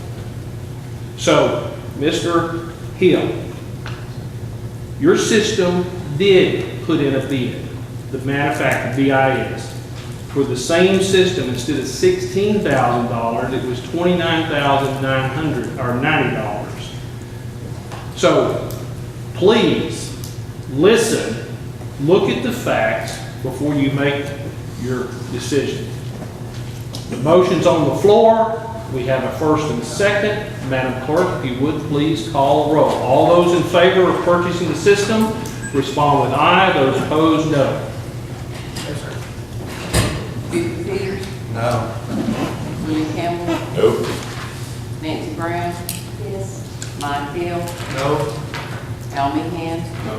Speaker 4: So, Mr. Hill, your system did put in a bid, the manufacturer, BIS, for the same system. Instead of $16,000, it was $29,900 or $90. So please listen, look at the facts before you make your decision. The motion's on the floor. We have a first and second. Madam Clerk, if you would please call a roll. All those in favor of purchasing the system, respond with aye. Those opposed, no.
Speaker 5: Buford Peters,
Speaker 16: No.
Speaker 5: William Campbell,
Speaker 7: Nope.
Speaker 5: Nancy Brown,
Speaker 17: Yes.
Speaker 5: Mike Hill,
Speaker 18: No.
Speaker 5: Al Meehan,
Speaker 18: No.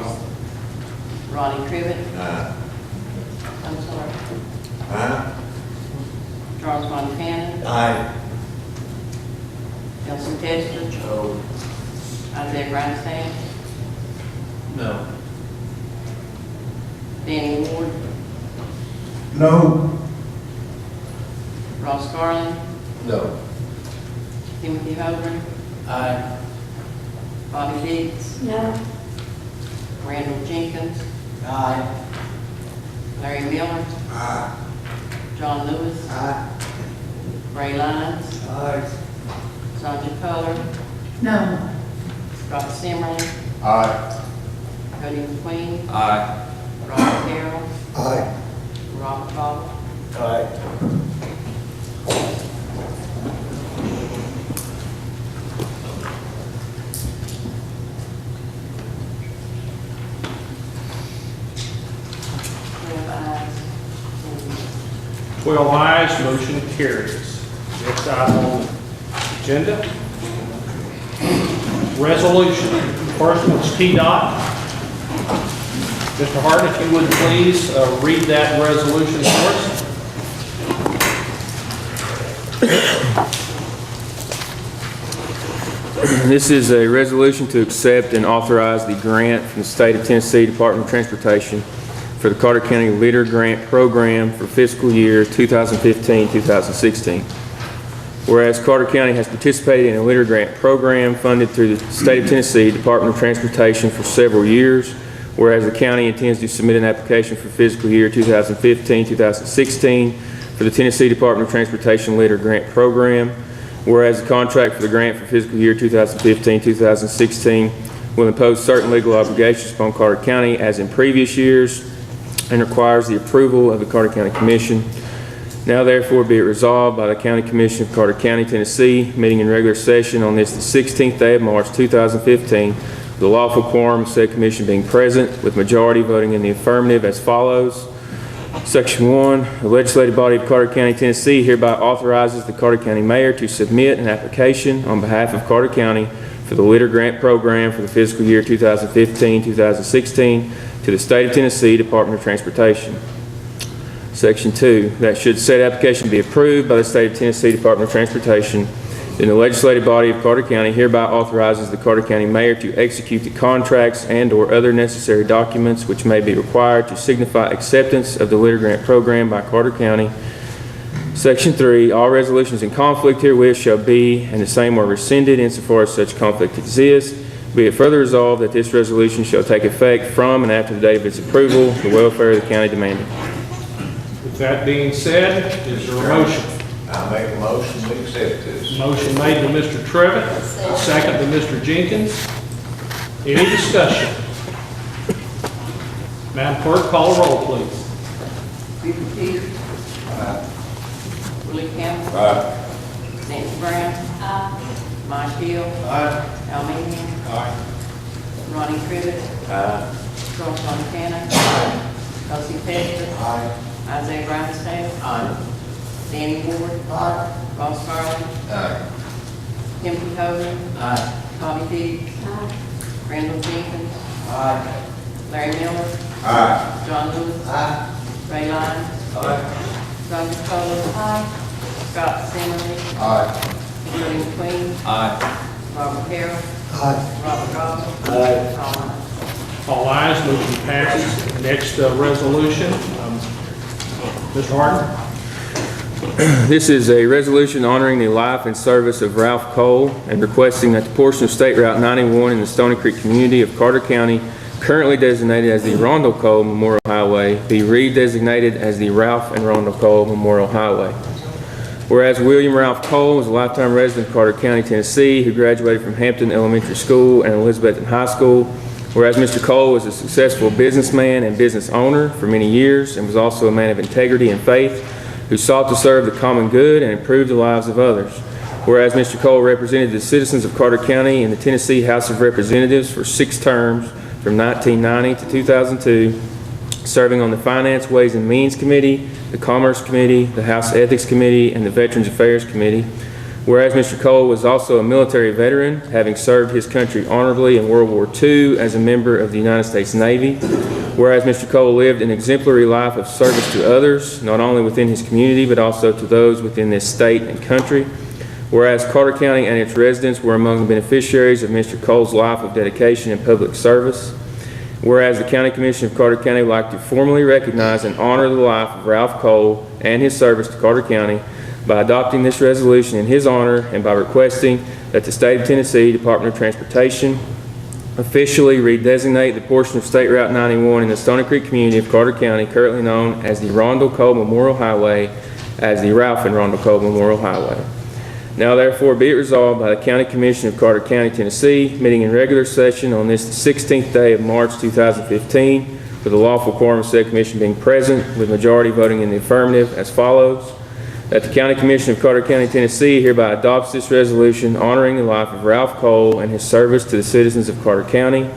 Speaker 5: Ronnie Crivitt,
Speaker 20: Aye.
Speaker 5: I'm sorry,
Speaker 20: Aye.
Speaker 5: Charles Montana,
Speaker 20: Aye.
Speaker 5: Elsie Testor,
Speaker 18: No.
Speaker 5: Isaiah Grindstein,
Speaker 11: No.
Speaker 5: Danny Ward,
Speaker 6: No.
Speaker 5: Ross Garland,
Speaker 11: No.
Speaker 5: Timothy Hogan,
Speaker 11: Aye.
Speaker 5: Bobby Diggs,
Speaker 17: No.
Speaker 5: Randall Jenkins,
Speaker 14: Aye.
Speaker 5: Larry Miller,
Speaker 6: Aye.
Speaker 5: John Lewis,
Speaker 14: Aye.
Speaker 5: Ray Lyons,
Speaker 18: Aye.
Speaker 5: Sonia Coler,
Speaker 17: No.
Speaker 5: Scott Simmerly,
Speaker 6: Aye.
Speaker 5: Cody McQueen,
Speaker 19: Aye.
Speaker 5: Robert Carroll,
Speaker 6: Aye.
Speaker 5: Robert Goff,
Speaker 18: Aye.
Speaker 5: ayes.
Speaker 4: 12 ayes, motion carries. Next item on the agenda, resolution. First one's T-Dot. Mr. Hart, if you would please read that resolution for us.
Speaker 2: This is a resolution to accept and authorize the grant from the State of Tennessee Department of Transportation for the Carter County Leader Grant Program for fiscal year 2015-2016. Whereas Carter County has participated in a Leader Grant Program funded through the State of Tennessee Department of Transportation for several years, whereas the county intends to submit an application for fiscal year 2015-2016 for the Tennessee Department of Transportation Leader Grant Program, whereas the contract for the grant for fiscal year 2015-2016 will impose certain legal obligations upon Carter County as in previous years and requires the approval of the Carter County Commission. Now therefore be it resolved by the County Commission of Carter County, Tennessee, meeting in regular session on this the 16th day of March 2015, the lawful quorum of said commission being present, with majority voting in the affirmative as follows. Section 1, the legislative body of Carter County, Tennessee hereby authorizes the Carter County Mayor to submit an application on behalf of Carter County for the Leader Grant Program for the fiscal year 2015-2016 to the State of Tennessee Department of Transportation. Section 2, that should said application be approved by the State of Tennessee Department of Transportation, then the legislative body of Carter County hereby authorizes the Carter County Mayor to execute the contracts and/or other necessary documents which may be required to signify acceptance of the Leader Grant Program by Carter County. Section 3, all resolutions in conflict herewith shall be, and the same are rescinded insofar as such conflict exists. Be it further resolved that this resolution shall take effect from and after the date of its approval, the welfare of the county demanded.
Speaker 4: With that being said, is there a motion?
Speaker 20: I make a motion to accept this.
Speaker 4: Motion made by Mr. Trevitt, second by Mr. Jenkins. Any discussion? Madam Clerk, call a roll, please.
Speaker 5: Buford Peters, Willie Campbell.
Speaker 7: Aye.
Speaker 5: Nancy Brown. Mike Hill. Al Mingham. Ronnie Crivitt. Charles Montana. Elsie Testor. Isaiah Brownstein. Danny Ward. Ross Garland. Timothy Hogan. Tommy Dees. Randall Jenkins. Larry Miller. John Lewis. Ray Lyons. Roger Cole. Scott Zimmerman. Shirley McQueen. Robert Harrell. Robert Goff.
Speaker 4: All ayes, motion passes. Next resolution, Mr. Harden.
Speaker 2: This is a resolution honoring the life and service of Ralph Cole and requesting that the portion of State Route 91 in the Stony Creek community of Carter County, currently designated as the Rondell Cole Memorial Highway, be redesignated as the Ralph and Rondell Cole Memorial Highway. Whereas William Ralph Cole was a lifetime resident of Carter County, Tennessee, who graduated from Hampton Elementary School and Elizabethton High School. Whereas Mr. Cole was a successful businessman and business owner for many years and was also a man of integrity and faith who sought to serve the common good and improve the lives of others. Whereas Mr. Cole represented the citizens of Carter County in the Tennessee House of Representatives for 6 terms from 1990 to 2002, serving on the Finance, Ways and Means Committee, the Commerce Committee, the House Ethics Committee, and the Veterans Affairs Committee. Whereas Mr. Cole was also a military veteran, having served his country honorably in World War II as a member of the United States Navy. Whereas Mr. Cole lived an exemplary life of service to others, not only within his community, but also to those within this state and country. Whereas Carter County and its residents were among the beneficiaries of Mr. Cole's life of dedication and public service. Whereas the County Commission of Carter County would like to formally recognize and honor the life of Ralph Cole and his service to Carter County by adopting this resolution in his honor and by requesting that the State of Tennessee Department of Transportation officially redesignate the portion of State Route 91 in the Stony Creek community of Carter County, currently known as the Rondell Cole Memorial Highway, as the Ralph and Rondell Cole Memorial Highway. Now therefore be it resolved by the County Commission of Carter County, Tennessee, meeting in regular session on this 16th day of March 2015, with the lawful quorum of said commission being present, with majority voting in the affirmative as follows: that the County Commission of Carter County, Tennessee hereby adopts this resolution honoring the life of Ralph Cole and his service to the citizens of Carter County.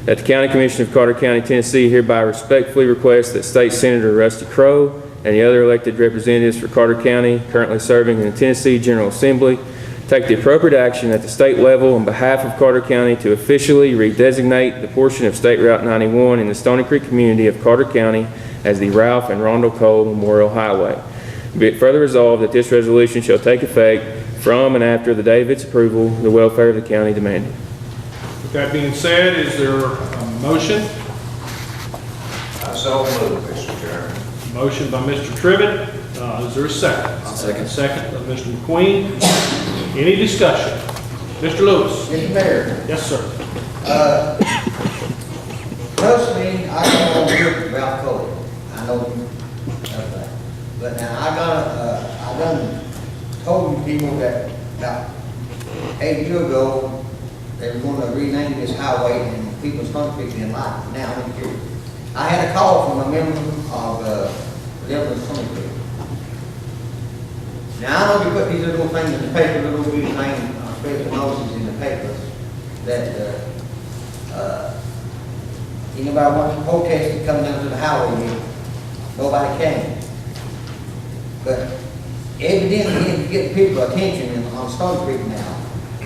Speaker 2: That the County Commission of Carter County, Tennessee hereby respectfully requests that State Senator Rusty Crowe and the other elected representatives for Carter County currently serving in the Tennessee General Assembly take the appropriate action at the state level on behalf of Carter County to officially redesignate the portion of State Route 91 in the Stony Creek community of Carter County as the Ralph and Rondell Cole Memorial Highway. Be it further resolved that this resolution shall take effect from and after the day of its approval, the welfare of the county demanding.
Speaker 4: With that being said, is there a motion?
Speaker 20: I so move, Mr. Chairman.
Speaker 4: Motion by Mr. Trivett. Is there a second?
Speaker 20: I'll second.
Speaker 4: Second by Mr. McQueen. Any discussion? Mr. Lewis?
Speaker 14: Mr. Mayor,
Speaker 4: Yes, sir.
Speaker 14: personally, I don't know Rick Ralph Cole. I know him, that. But now I done told you people that about 8 years ago, they were going to rename this highway and people's country didn't like it. Now, I'm curious. I had a call from a member of Devil's Stony Creek. Now, I know you put these little things in the paper, little green things, special notices in the papers, that anybody wants to protest to come down to the highway here, nobody can. But evidently, if you get people's attention on Stony Creek now,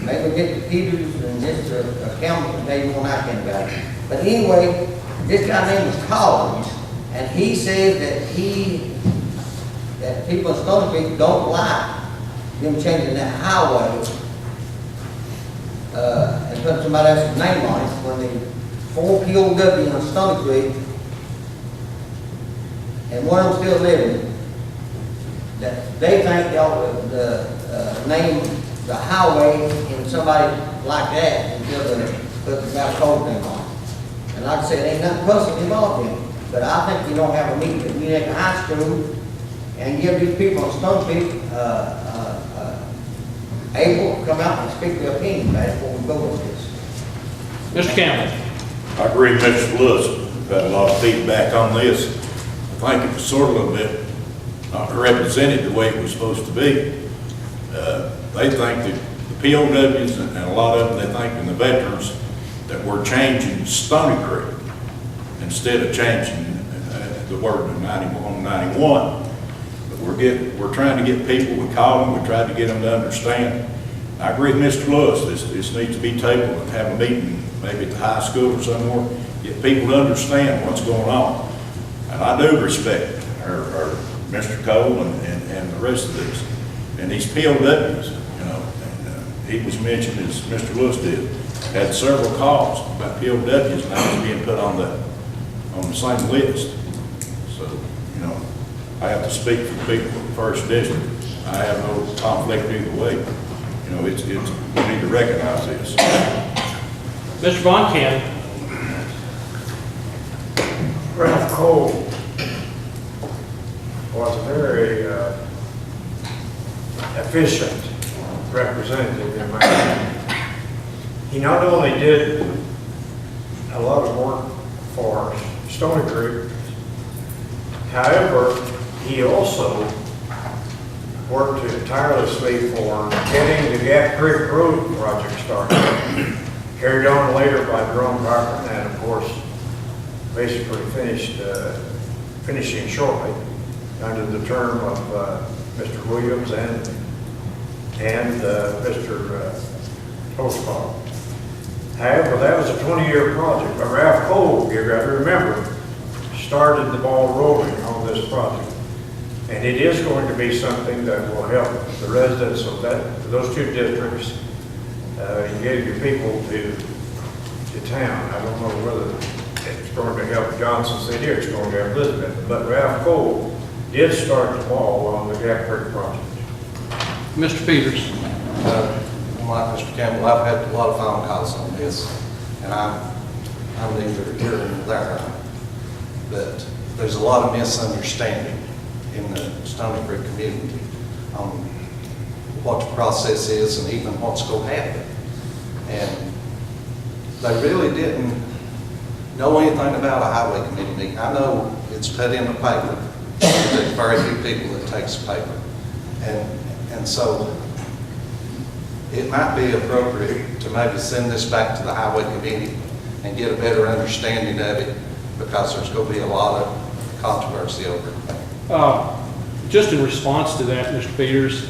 Speaker 14: maybe get the Peters and this accountant, they won't like about it. But anyway, this guy named was Collins, and he said that people in Stony Creek don't like them changing that highway and putting somebody else's name on it when the 4 POW on Stony Creek and one of them still living, that they think they ought to name the highway in somebody like that until they put the Ralph Cole name on it. And like I said, ain't nothing personal involved in it. But I think you don't have a meeting at the high school and give these people on Stone Creek able to come out and speak their opinion about it before we go with this.
Speaker 4: Mr. Campbell?
Speaker 7: I agree with Mr. Lewis. We've had a lot of feedback on this. I think it was sort of a little bit not represented the way it was supposed to be. They think that the POWs and a lot of them, they think, and the veterans, that we're changing Stony Creek instead of changing the word to 91. But we're trying to get people, we call them, we tried to get them to understand. I agree with Mr. Lewis, this needs to be tabled and have a meeting, maybe at the high school or somewhere, get people to understand what's going on. And I do respect our Mr. Cole and the rest of this. And these POWs, you know, and, he was mentioned, as Mr. Lewis did, had several calls about POWs now being put on the same list. So, you know, I have to speak for the people of the First District. I have no conflict either way. You know, we need to recognize this.
Speaker 4: Mr. Von Cannon.
Speaker 18: Ralph Cole was a very efficient representative in my opinion. He not only did a lot of work for Stony Creek, however, he also worked tirelessly for getting the Gap Creek Road project started. Carried on later by Jerome Carpenter, and of course, basically finishing shortly under the term of Mr. Williams and Mr. Postphone. However, that was a 20-year project. But Ralph Cole, you got to remember, started the ball rolling on this project. And it is going to be something that will help the residents of those two districts and get your people to town. I don't know whether it's going to help Johnson City or it's going to help Elizabeth, but Ralph Cole did start the ball on the Gap Creek project.
Speaker 4: Mr. Peters.
Speaker 16: Like Mr. Campbell, I've had a lot of phone calls on this, and I'm neither here nor there. But there's a lot of misunderstanding in the Stony Creek community on what the process is and even what's going to happen. And they really didn't know anything about a highway committee meeting. I know it's put in the paper, but there's very few people that takes the paper. And so it might be appropriate to maybe send this back to the highway committee and get a better understanding of it, because there's going to be a lot of controversy over it.
Speaker 4: Just in response to that, Mr. Peters,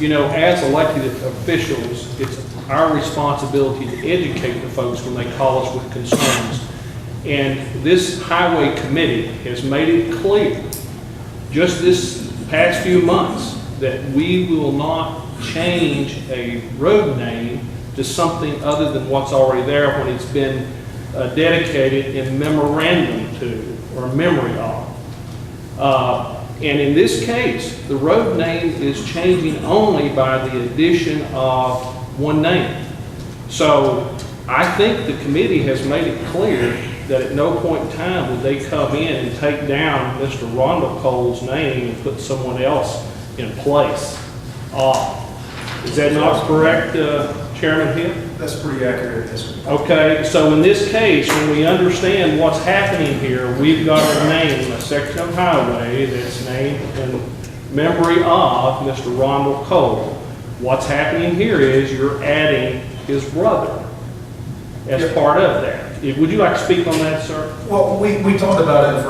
Speaker 4: you know, as elected officials, it's our responsibility to educate the folks when they call us with concerns. And this highway committee has made it clear, just this past few months, that we will not change a road name to something other than what's already there when it's been dedicated in memorandum to or memory of. And in this case, the road name is changing only by the addition of one name. So I think the committee has made it clear that at no point in time would they come in and take down Mr. Rondell Cole's name and put someone else in place. Is that not correct, Chairman Hill?
Speaker 15: That's pretty accurate, yes, sir.
Speaker 4: Okay, so in this case, when we understand what's happening here, we've got a name, a section of highway that's named in memory of Mr. Rondell Cole. What's happening here is you're adding his brother as part of that. Would you like to speak on that, sir?
Speaker 15: Well, we talked about it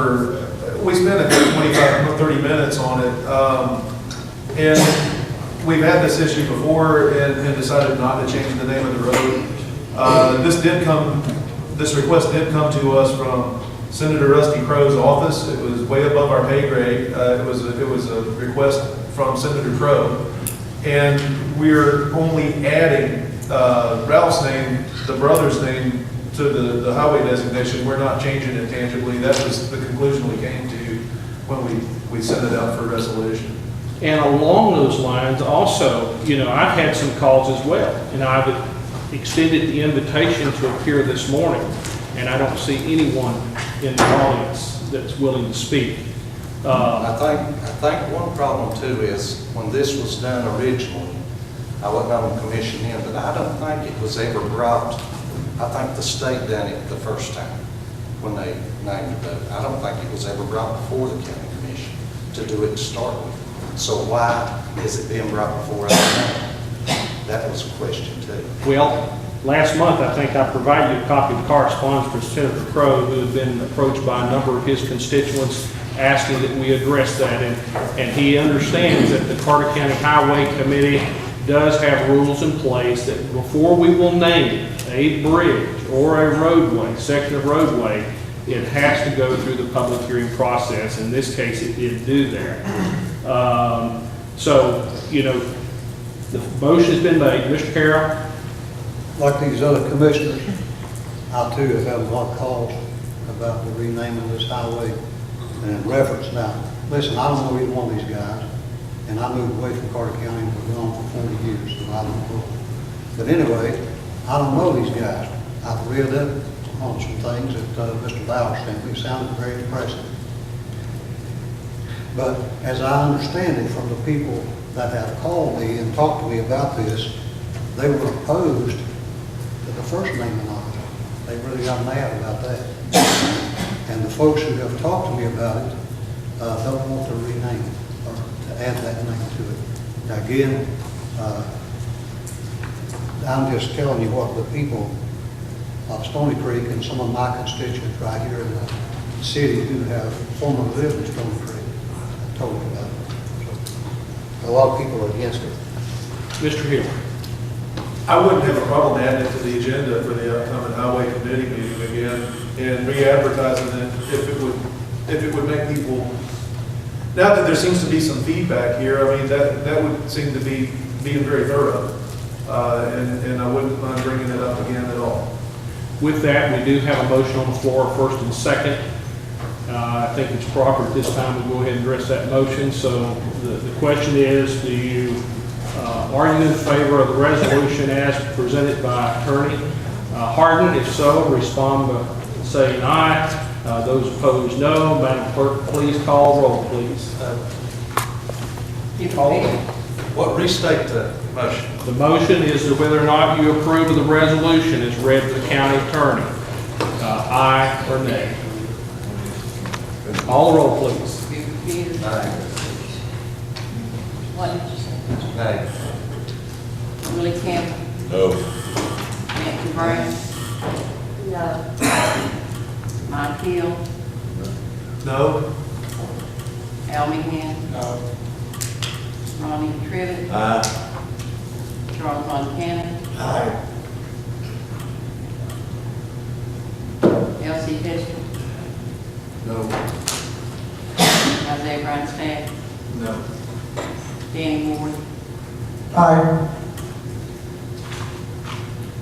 Speaker 15: we spent a good 25, 30 minutes on it. And we've had this issue before and decided not to change the name of the road. This request did come to us from Senator Rusty Crowe's office. It was way above our pay grade. It was a request from Senator Crowe. And we're only adding Ralph's name, the brother's name, to the highway designation. We're not changing it tangibly. That was the conclusion we came to when we sent it out for resolution.
Speaker 4: And along those lines, also, you know, I've had some calls as well, and I've extended the invitation to appear this morning, and I don't see anyone in the audience that's willing to speak.
Speaker 16: I think one problem too is when this was done originally, I wasn't on the commission then, but I don't think it was ever brought. I think the state done it the first time when they named it. I don't think it was ever brought before the county commission. to do it to start with. So why is it being brought before us now? That was a question too.
Speaker 4: Well, last month, I think I provided you a copy of the correspondence from Senator Crowe, who had been approached by a number of his constituents asking that we address that. And he understands that the Carter County Highway Committee does have rules in place that before we will name a bridge or a roadway, section of roadway, it has to go through the public hearing process. In this case, it did do that. So, you know, the motion has been made. Mr. Carroll?
Speaker 1: Like these other commissioners, I too have had a lot of calls about the renaming of this highway and in reference now. Listen, I don't know either one of these guys, and I moved away from Carter County and was gone for 40 years, so I don't know. But anyway, I don't know these guys. I've read up on some things that Mr. Bauer sent me. It sounded very depressing. But as I understand it from the people that have called me and talked to me about this, they were opposed to the first naming of it. They really got mad about that. And the folks who have talked to me about it don't want to rename it or to add that name to it. Now, again, I'm just telling you what the people of Stony Creek and some of my constituents right here in the city who have formerly lived in Stony Creek told me about it. So, a lot of people are against it.
Speaker 4: Mr. Hill?
Speaker 15: I wouldn't have a problem adding it to the agenda for the upcoming highway committee meeting again and re-advertising it if it would make people, now that there seems to be some feedback here, I mean, that would seem to be being very thorough. And I wouldn't mind bringing it up again at all.
Speaker 4: With that, we do have a motion on the floor, first and second. I think it's proper at this time to go ahead and address that motion. So the question is, are you in favor of the resolution as presented by Attorney Harden? If so, respond by saying aye. Those opposed, no. Madam Clerk, please call roll, please.
Speaker 16: What, restate the motion?
Speaker 4: The motion is to whether or not you approve of the resolution as read to the county attorney. Aye or nay? Call roll, please.
Speaker 5: Aye. What did you say?
Speaker 16: Nay.
Speaker 5: Willie Campbell,
Speaker 7: No.
Speaker 5: Nancy Brown,
Speaker 17: No.
Speaker 5: Mike Hill,
Speaker 15: No?
Speaker 5: Al Meehan,
Speaker 16: No.
Speaker 5: Ronnie Trivet,
Speaker 20: Aye.
Speaker 5: Charles Montana,
Speaker 16: Aye.
Speaker 5: Elsie Testor,
Speaker 16: No.
Speaker 5: Isaiah Grindstaff,
Speaker 16: No.
Speaker 5: Danny Moore,
Speaker 1: Aye.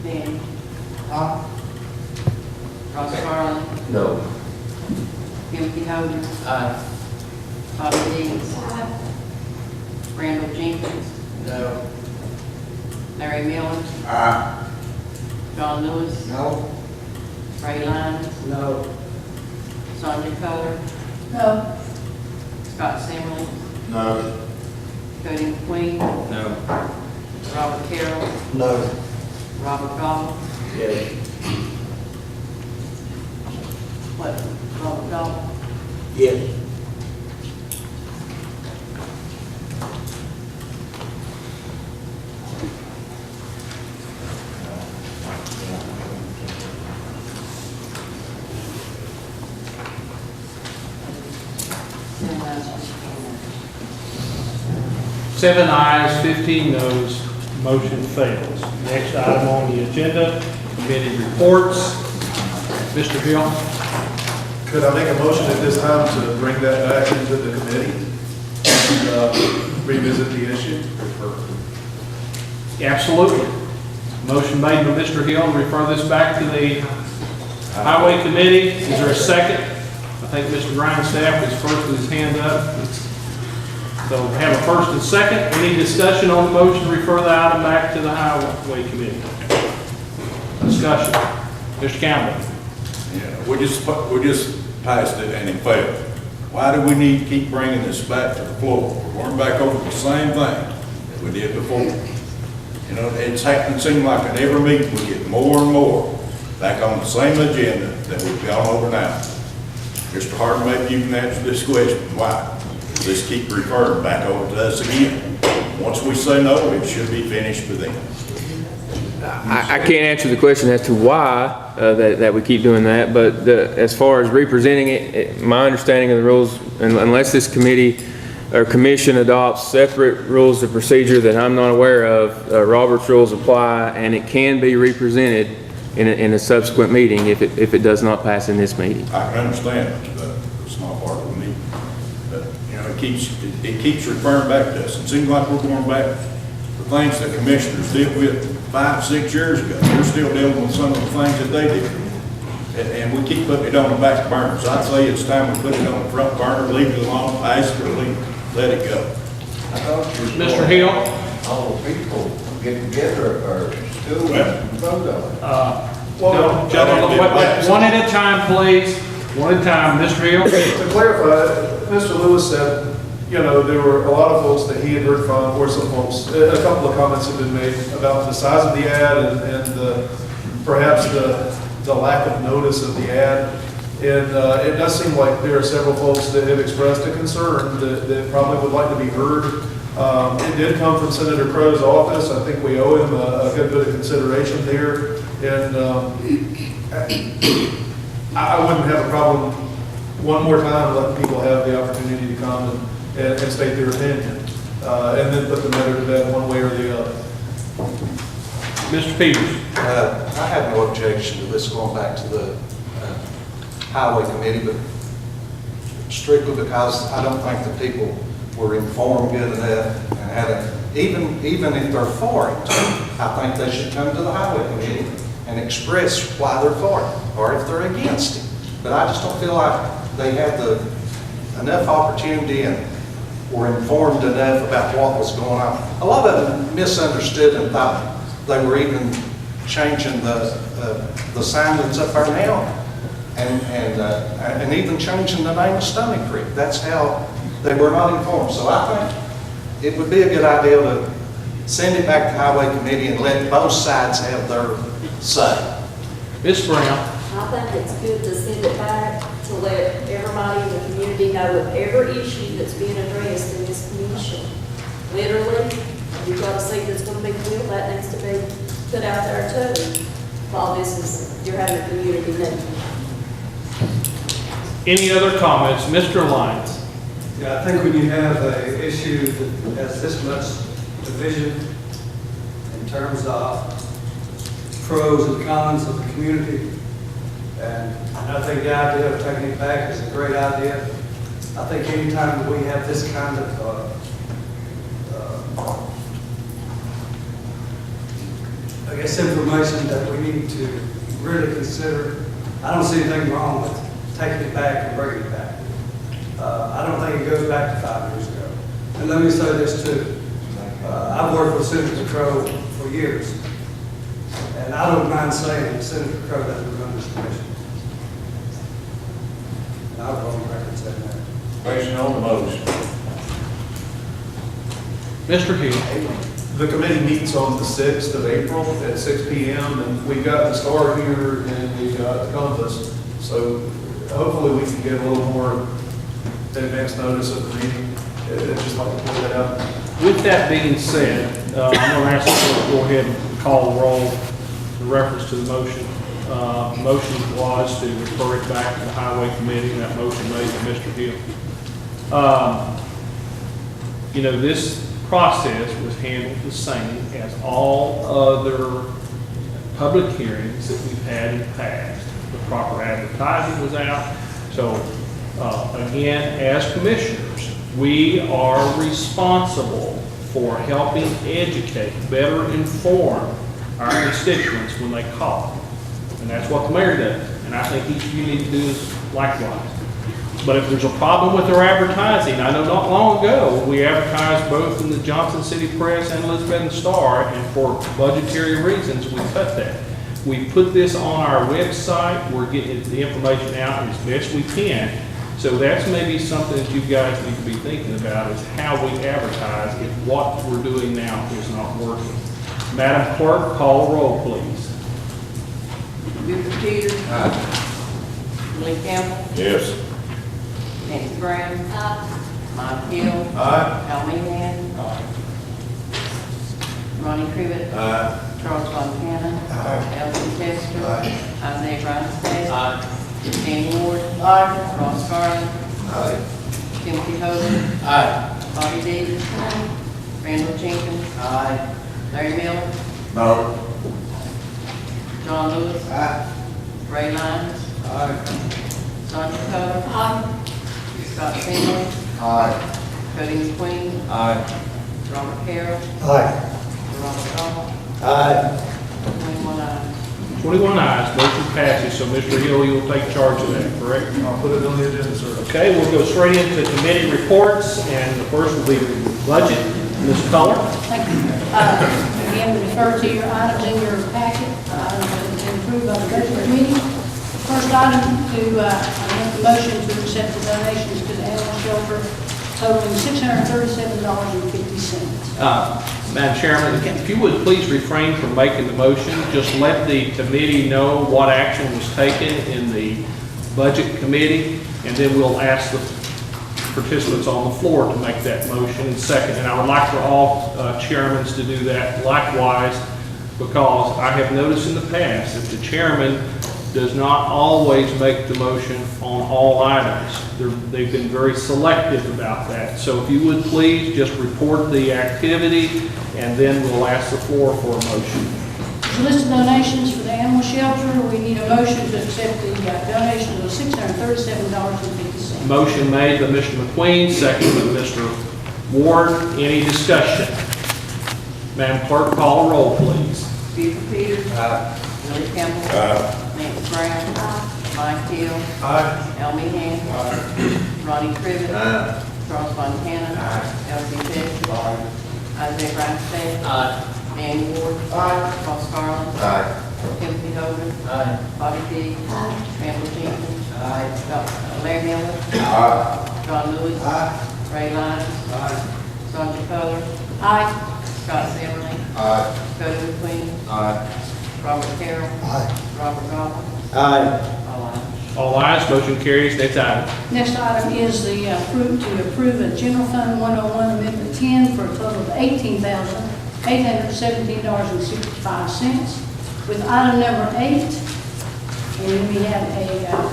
Speaker 5: Danny. Ross Garland,
Speaker 20: No.
Speaker 5: Timothy Holder,
Speaker 11: Aye.
Speaker 5: Bobby Dees, Randall Jenkins,
Speaker 11: No.
Speaker 5: Larry Miller,
Speaker 16: Aye.
Speaker 5: John Lewis,
Speaker 14: No.
Speaker 5: Ray Lyons,
Speaker 11: No.
Speaker 5: Sonia Coler,
Speaker 17: No.
Speaker 5: Scott Simmerly,
Speaker 16: No.
Speaker 5: Cody McQueen,
Speaker 19: No.
Speaker 5: Robert Carroll,
Speaker 1: No.
Speaker 5: Robert Goff,
Speaker 20: Yes.
Speaker 5: what, Robert Goff,
Speaker 20: Yes.
Speaker 5: and,
Speaker 4: 7 ayes, 15 noes, motion fails. Next item on the agenda, committee reports. Mr. Hill?
Speaker 15: Could I make a motion at this time to bring that back into the committee and revisit the issue?
Speaker 4: Absolutely. Motion made by Mr. Hill to refer this back to the Highway Committee. Is there a second? I think Mr. Grindstaff is first with his hand up. So we have a first and second. Any discussion on the motion to refer the item back to the Highway Committee? Discussion. Mr. Campbell.
Speaker 7: Yeah, we just passed it and it failed. Why do we need to keep bringing this back to the floor? We're going back over the same thing that we did before. You know, it's happening, it seems like at every meeting we get more and more back on the same agenda that we've gone over now. Mr. Harden, maybe you can answer this question. Why? Just keep referring back over to us again. Once we say no, it should be finished with them.
Speaker 2: I can't answer the question as to why that we keep doing that, but as far as representing it, my understanding of the rules, unless this committee or commission adopts separate rules of procedure that I'm not aware of, Robert's rules apply, and it can be represented in a subsequent meeting if it does not pass in this meeting.
Speaker 7: I can understand, but it's not part of the meeting. But, you know, it keeps referring back to us. It seems like we're going back to things that commissioners dealt with 5, 6 years ago. We're still dealing with some of the things that they did. And we keep putting it on the back burner. So I'd say it's time we put it on the front burner, leave it alone, pass it, or let it go.
Speaker 18: Mr. Hill?
Speaker 20: All the people get together or school and vote on it.
Speaker 18: No, gentlemen, one at a time, please. One at a time. Mr. Hill?
Speaker 15: To clarify, Mr. Lewis said, you know, there were a lot of folks that he had heard from, or some folks, a couple of comments have been made about the size of the ad and perhaps the lack of notice of the ad. And it does seem like there are several folks that have expressed a concern that probably would like to be heard. It did come from Senator Crow's office. I think we owe him a good bit of consideration there. And I wouldn't have a problem one more time letting people have the opportunity to come and state their opinion. And then put the matter to bed one way or the other.
Speaker 18: Mr. Peters?
Speaker 16: I have no objection to this going back to the Highway Committee, but strictly because I don't think the people were informed good enough and had even if they're for it, I think they should come to the Highway Committee and express why they're for it, or if they're against it. But I just don't feel like they had enough opportunity and were informed enough about what was going on. A lot of them misunderstood and thought they were even changing the sign that's up there now, and even changing the name of Stony Creek. That's how they were not informed. So I think it would be a good idea to send it back to Highway Committee and let both sides have their say.
Speaker 18: Ms. Brown?
Speaker 17: I think it's good to send it back to let everybody in the community know of every issue that's being addressed in this commission. Literally, you've got to see that's going to be filled, that needs to be put out there too. While this is, you're having a community meeting.
Speaker 4: Any other comments? Mr. Lyons?
Speaker 21: Yeah, I think when you have an issue that has this much division in terms of pros and cons of the community, and I think the idea of taking it back is a great idea. I think anytime that we have this kind of, I guess, information that we need to really consider, I don't see anything wrong with taking it back and bringing it back. I don't think it goes back to 5 years ago. And let me say this too. I've worked with Senator Crow for years. And I don't mind saying that Senator Crow doesn't run this commission. And I'll go on record saying that.
Speaker 20: Question on the motion.
Speaker 4: Mr. Hill?
Speaker 15: The committee meets on the 6th of April at 6 p.m. and we've got the Star here and we've got the Compass. So hopefully we can get a little more advance notice of the meeting. I'd just like to point that out.
Speaker 4: With that being said, I'm going to ask you to go ahead and call the roll in reference to the motion. Motion was to refer it back to the Highway Committee, and that motion made by Mr. Hill. You know, this process was handled the same as all other public hearings that we've had in the past. The proper advertising was out. So, again, as commissioners, we are responsible for helping educate, better inform our constituents when they call. And that's what the mayor does. And I think each of you need to do this likewise. But if there's a problem with our advertising, I know not long ago, we advertised both in the Johnson City Press and Elizabeth Star, and for budgetary reasons, we cut that. We put this on our website. We're getting the information out as best we can. So that's maybe something that you guys need to be thinking about, is how we advertise if what we're doing now is not working. Madam Clerk, call the roll, please.
Speaker 5: Mr. Peters? Lee Campbell?
Speaker 7: Yes.
Speaker 5: Nancy Brown? Mike Hill. Al Meehan. Ronnie Crivitt. Charles Montana. Elsie Testor. Isaiah Grinstead. Danny Ward. Ross Garland. Timothy Hogan. Bobby Dees. Randall Jenkins. Larry Miller.
Speaker 20: No.
Speaker 5: John Lewis. Ray Lyons. Sonia Coler. Scott Singleton. Cody McQueen. Robert Carroll. Robert Goff. 21 ayes.
Speaker 4: 21 ayes, motion passes. So Mr. Hill, you'll take charge of that, correct?
Speaker 15: I'll put it on the agenda, sir.
Speaker 4: Okay, we'll go straight into committee reports, and the first will be budget. Ms. Culler?
Speaker 3: Thank you. Again, we refer to your items in your packet, approved by the budget committee. First item to, I make the motion to accept the donations to the animal shelter totaling $637.50.
Speaker 4: Madam Chairman, if you would please refrain from making the motion, just let the committee know what action was taken in the budget committee, and then we'll ask the participants on the floor to make that motion and second. And I would like for all chairmen to do that likewise, because I have noticed in the past that the chairman does not always make the motion on all items. They've been very selective about that. So if you would please just report the activity, and then we'll ask the floor for a motion.
Speaker 3: To list of donations for the animal shelter, we need a motion to accept the donation of $637.50.
Speaker 4: Motion made by Mr. McQueen, second by Mr. Ward. Any discussion? Madam Clerk, call a roll, please.
Speaker 5: Buford Peters. Billy Campbell. Nancy Brown. Mike Hill. Al Meehan. Ronnie Crivitt. Charles Montana. Elsie Testor. Isaiah Grinstead. Danny Ward. Ross Garland. Timothy Hogan. Bobby Dees. Randall Jenkins. Larry Miller. John Lewis. Ray Lyons. Sonia Coler. Scott Zimmerman. Cody McQueen. Robert Carroll. Robert Goff. All ayes.
Speaker 4: All ayes, motion carries. Next item.
Speaker 3: Next item is the to approve a General Fund 101 Amendment 10 for a total of $18,817.65. With item number 8, and we have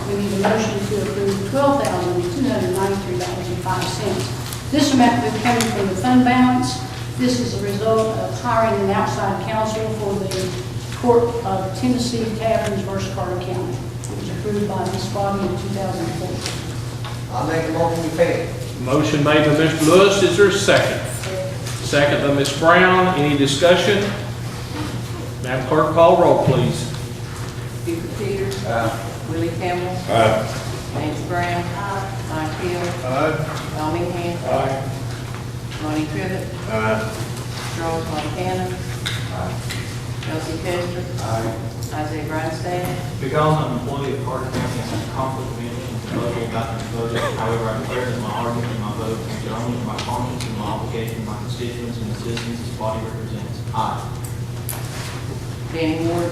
Speaker 3: we need a motion to approve $12,293.05. This amount will be coming from the fund balance. This is a result of hiring an outside counsel for the Court of Tennessee Taverns versus Carter County. It was approved by this body in 2004.
Speaker 14: I'll make a motion to pay.
Speaker 4: Motion made by Mr. Lewis. Is there a second? Second by Ms. Brown. Any discussion? Madam Clerk, call roll, please.
Speaker 5: Buford Peters. Willie Campbell. Nancy Brown. Mike Hill. Al Meehan. Ronnie Crivitt. Charles Montana. Elsie Testor. Isaiah Grinstead.
Speaker 22: Because I'm an employee of Carter County, I'm in conflict of interest in voting about this budget. However, I declare that my argument and my vote is only my conscience and my obligation to my constituents and the citizens this body represents. Aye.
Speaker 5: Danny Ward.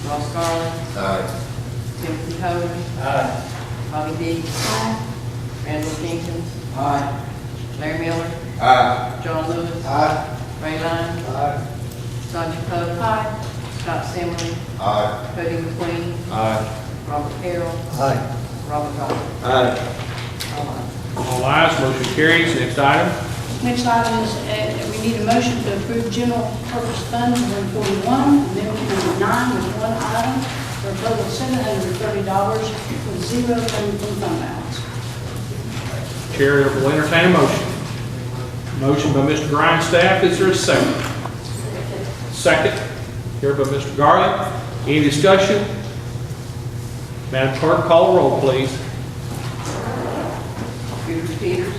Speaker 5: Ross Garland. Timothy Hogan. Bobby Dees. Randall Jenkins. Larry Miller. John Lewis. Ray Lyons. Sonia Coler. Scott Singleton. Cody McQueen. Robert Carroll. Robert Goff. All ayes.
Speaker 4: All ayes, motion carries. Next item.
Speaker 3: Next item is we need a motion to approve General Purpose Fund 141, Amendment number 9 with one item for a total of $730 with zero coming from fund balance.
Speaker 4: Chair will entertain a motion. Motion by Mr. Grindstaff. Is there a second? Second. Here by Mr. Garland. Any discussion? Madam Clerk, call a roll, please.
Speaker 5: Buford Peters.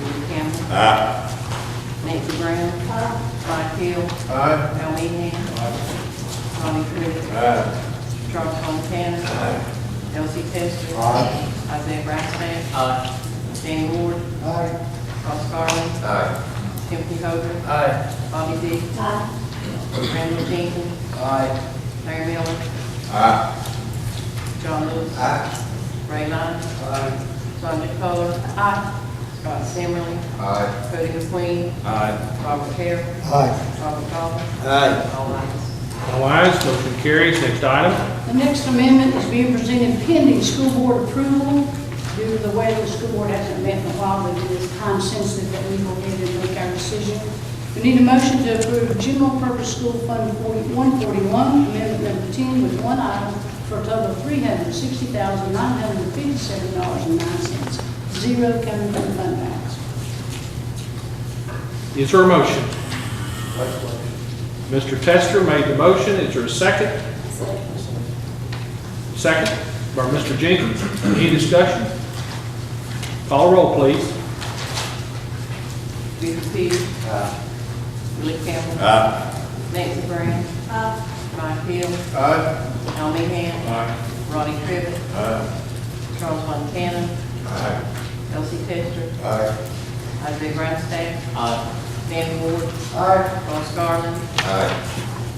Speaker 5: Willie Campbell. Nancy Brown. Mike Hill. Al Meehan. Ronnie Crivitt. Charles Montana. Elsie Testor. Isaiah Grinstead. Danny Ward. Ross Garland. Timothy Hogan. Bobby Dees. Randall Jenkins. Larry Miller. John Lewis. Ray Lyons. Sonia Coler. Scott Semley. Cody McQueen. Robert Carroll. Robert Goff. All ayes.
Speaker 4: All ayes, motion carries. Next item.
Speaker 3: The next amendment is being presented pending school board approval. Due to the way the school board hasn't met in a while, it is time sensitive that we go ahead and make our decision. We need a motion to approve General Purpose School Fund 141, amendment number 10, with one item for a total of $360,957.09, zero coming from fund balance.
Speaker 4: Is there a motion? Mr. Tester made the motion. Is there a second? Second by Mr. Jenkins. Any discussion? Call roll, please.
Speaker 5: Peter Peters. Willie Campbell. Nancy Brown. Mike Hill. Al Meehan. Ronnie Tribbett. Charles Montana. Elsie Tester. Isaiah Grinstead. Dan Ward. Ross Garland.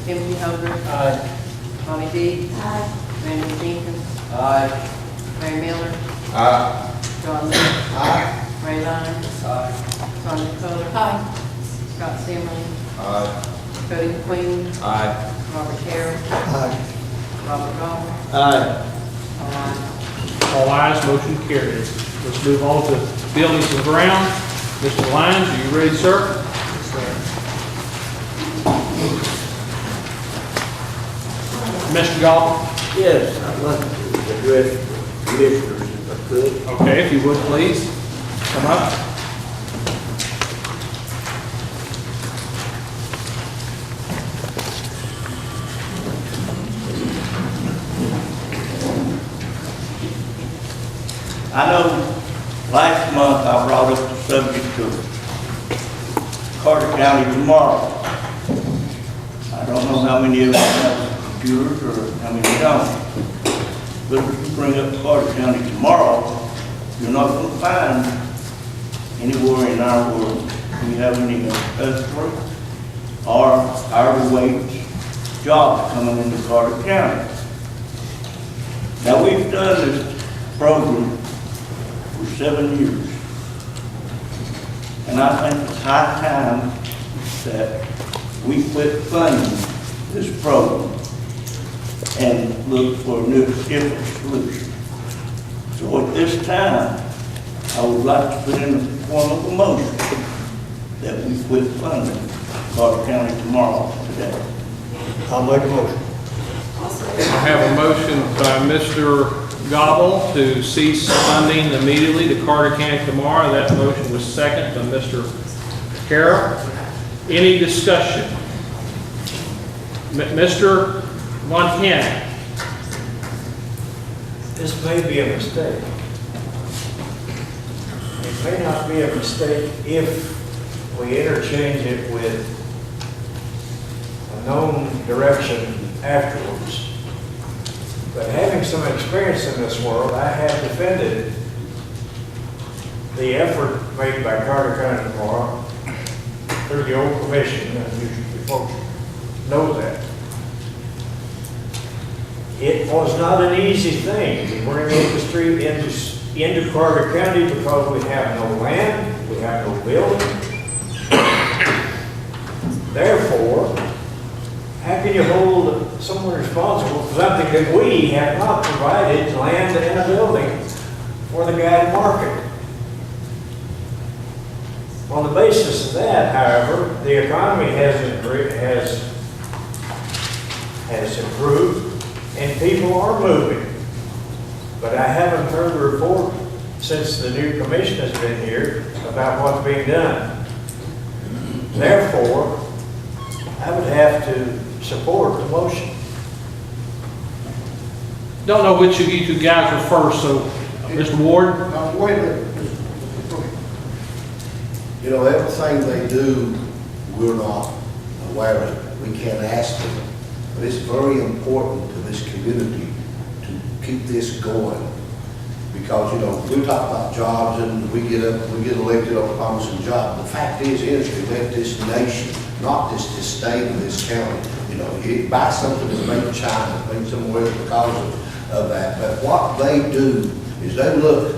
Speaker 5: Timothy Hogarth. Bonnie Dees. Randy Jenkins. Mary Miller. John Lewis. Ray Lyons. Sonia Coler. Scott Semley. Cody McQueen. Robert Carroll. Robert Goff. All ayes.
Speaker 4: All ayes, motion carries. Let's move on to buildings and grounds. Mr. Lyons, are you ready, sir? Mr. Goff?
Speaker 8: Yes, I'd like to address the commissioners if I could.
Speaker 4: Okay, if you would, please, come up.
Speaker 8: I know last month I brought up the subject of Carter County tomorrow. I don't know how many of us have computers or how many don't. But if you bring up Carter County tomorrow, you're not going to find anywhere in our world we have any customers or hourly wage jobs coming into Carter County. Now, we've done this program for 7 years. And I think it's high time that we quit funding this program and look for a new, different solution. So at this time, I would like to put in the form of a motion that we quit funding Carter County tomorrow today.
Speaker 1: I'll make a motion.
Speaker 4: I have a motion by Mr. Gobble to cease funding immediately to Carter County tomorrow. That motion was seconded by Mr. Carroll. Any discussion? Mr. Montana?
Speaker 18: This may be a mistake. It may not be a mistake if we interchange it with a known direction afterwards. But having some experience in this world, I have defended the effort made by Carter County tomorrow through the old commission, and you folks know that. It was not an easy thing to bring industry into Carter County because we have no land, we have no building. Therefore, how can you hold someone responsible for something that we have not provided land and a building for the guide market? On the basis of that, however, the economy has improved and people are moving. But I haven't heard a report since the new commission has been here about what's being done. Therefore, I would have to support the motion.
Speaker 4: Don't know which of you two guys were first, so Mr. Ward?
Speaker 1: Wait a minute. You know, everything they do, we're not aware of. We can't ask them. But it's very important to this community to keep this going. Because, you know, we talk about jobs and we get elected on promising jobs. The fact is, industry led this nation, not just this state and this county. You know, you buy something that's made in China, made somewhere because of that. But what they do
Speaker 10: is they look,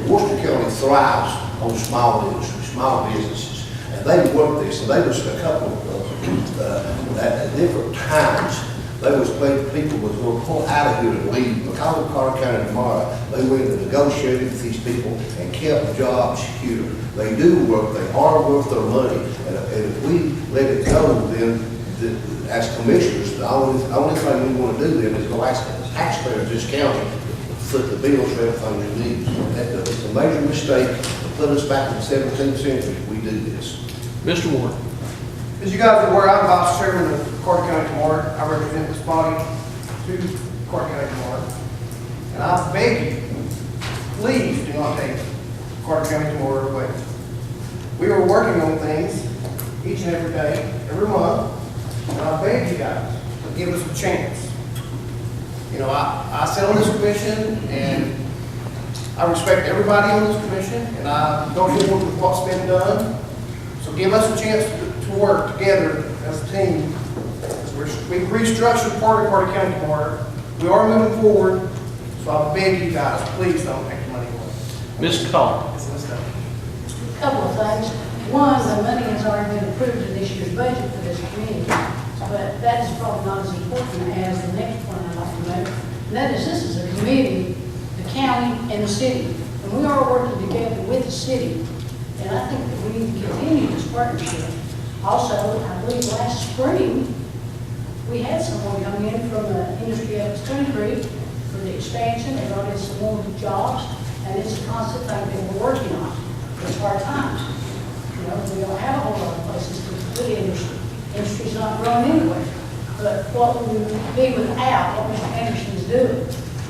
Speaker 10: Worcester County thrives on small businesses. And they work this, and they was a couple of, at different times, they was, people was going to pull out of here and leave. Because of Carter County tomorrow, they went and negotiated with these people and kept jobs secure. They do work, they are worth their money. And if we let it go, then as commissioners, the only thing we want to do then is go ask the taxpayers of this county to foot the bills for everything we need. It's a major mistake to put us back in the 17th century if we do this.
Speaker 4: Mr. Warren.
Speaker 12: As you guys are aware, I'm vice chairman of Carter County Tomorrow. I represent this body to Carter County Tomorrow. And I beg you, please do not take Carter County Tomorrow away. We are working on things each and every day, every month, and I beg you guys to give us a chance. You know, I sit on this commission, and I respect everybody on this commission, and I go forward with what's been done. So give us a chance to work together as a team. We've restructured part of Carter County tomorrow. We are moving forward, so I beg you guys, please don't take the money away.
Speaker 4: Ms. Collins.
Speaker 3: A couple of things. One, the money has already been approved in this year's budget for this community, but that is probably not as important as the next point I'd like to make. And that is, this is a committee, the county and the city. And we are working together with the city. And I think that we need to continue this partnership. Also, I believe last spring, we had someone come in from the industry up at Stony Creek for the expansion. They brought in some more jobs, and it's a constant thing that we're working on. It's hard times. You know, we don't have a whole lot of places to put industry. Industry's not growing anywhere. But what we would be without what Mr. Anderson is doing,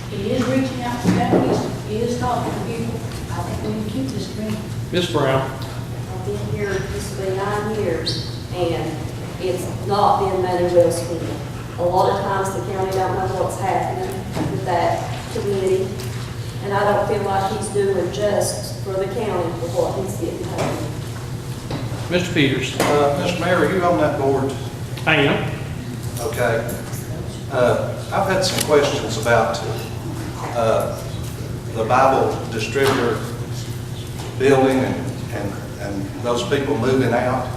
Speaker 3: he is reaching out to families, he is talking to people. I think we need to keep this community.
Speaker 4: Ms. Brown.
Speaker 17: I've been here, this will be 9 years, and it's not been money well spent. A lot of times the county don't know what's happening with that community, and I don't feel like he's doing just for the county for what he's getting paid.
Speaker 4: Mr. Peters.
Speaker 16: Mr. Mayor, are you on that board?
Speaker 4: I am.
Speaker 16: Okay. I've had some questions about the Bible distributor building and those people moving out.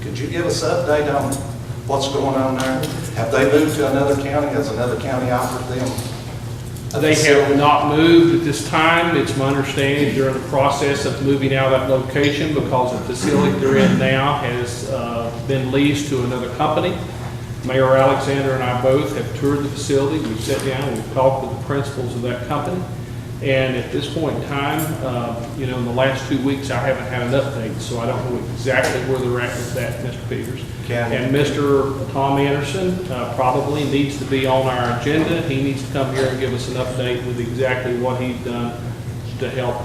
Speaker 16: Could you give us an update on what's going on there? Have they moved to another county? Has another county offered them?
Speaker 4: They have not moved at this time. It's my understanding they're in the process of moving out of that location because the facility they're in now has been leased to another company. Mayor Alexander and I both have toured the facility. We've sat down and we've talked with the principals of that company. And at this point in time, you know, in the last 2 weeks, I haven't had an update, so I don't know exactly where they're at with that, Mr. Peters. And Mr. Tom Anderson probably needs to be on our agenda. He needs to come here and give us an update with exactly what he's done to help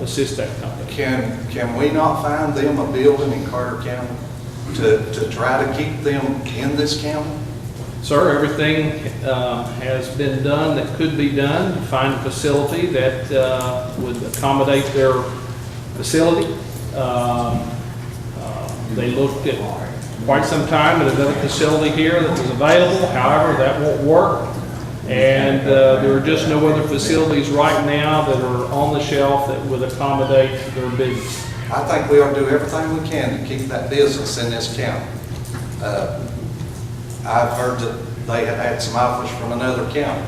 Speaker 4: assist that company.
Speaker 16: Can we not find them a building in Carter County to try to keep them in this county?
Speaker 4: Sir, everything has been done that could be done to find a facility that would accommodate their facility. They looked at quite some time at another facility here that was available. However, that won't work. And there are just no other facilities right now that are on the shelf that would accommodate their business.
Speaker 16: I think we ought to do everything we can to keep that business in this county. I've heard that they have had some offers from another county.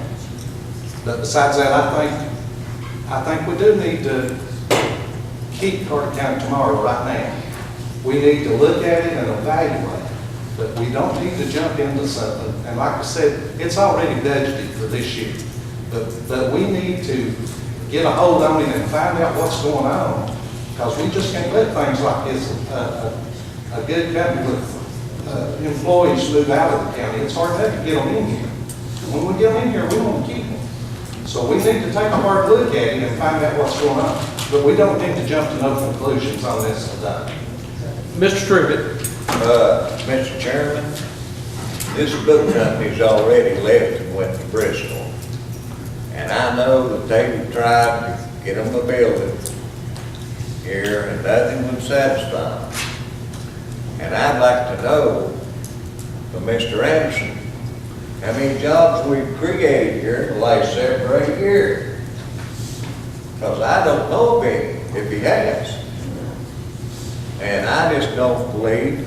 Speaker 16: But besides that, I think we do need to keep Carter County tomorrow right now. We need to look at it and evaluate, but we don't need to jump into something. And like I said, it's already budgeted for this year. But we need to get a hold on it and find out what's going on, because we just can't let things like this, a good company with employees move out of the county. It's hard enough to get them in here. When we get them in here, we want to keep them. So we need to take a hard look at it and find out what's going on. But we don't need to jump to no conclusions on this today.
Speaker 4: Mr. Trivett.
Speaker 20: Mr. Chairman, this book company's already left and went to Bristol. And I know that they tried to get them a building here and nothing would satisfy them. And I'd like to know from Mr. Anderson how many jobs we've created here in the last 7 or 8 years. Because I don't know if he has. And I just don't believe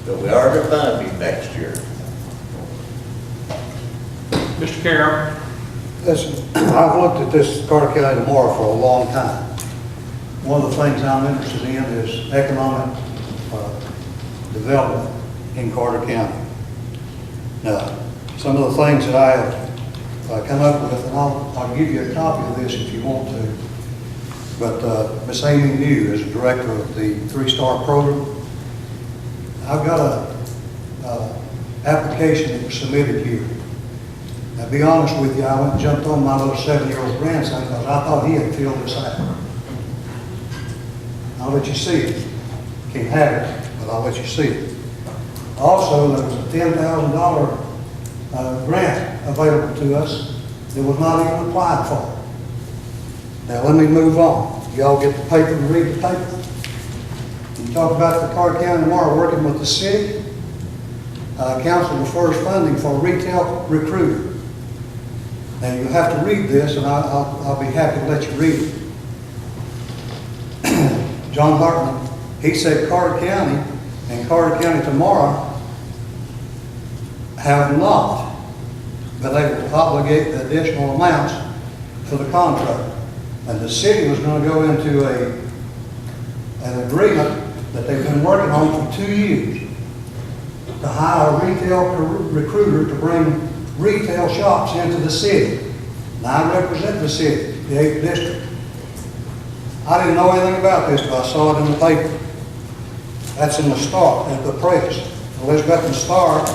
Speaker 20: that we are to fund him next year.
Speaker 4: Mr. Carroll?
Speaker 1: Listen, I've looked at this Carter County tomorrow for a long time. One of the things I'm interested in is economic development in Carter County. Now, some of the things that I have come up with, and I'll give you a copy of this if you want to. But Miss Amy New is the director of the 3-Star program. I've got a application that was submitted here. Now, to be honest with you, I went and jumped on my little 7-year-old grandson because I thought he had filled this out. I'll let you see it. Can't have it, but I'll let you see it. Also, there was a $10,000 grant available to us that was not even applied for. Now, let me move on. Y'all get the paper and read the paper. You talk about the Carter County tomorrow working with the city. Council refers funding for retail recruiter. Now, you'll have to read this, and I'll be happy to let you read it. John Hartman, he said Carter County and Carter County tomorrow have not been able to obligate the additional amounts for the contract. And the city was going to go into an agreement that they've been working on for 2 years to hire a retail recruiter to bring retail shops into the city. Now, I represent the city, the 8th district. I didn't know anything about this, but I saw it in the paper. That's in the Star, at the press. Elizabeth Star,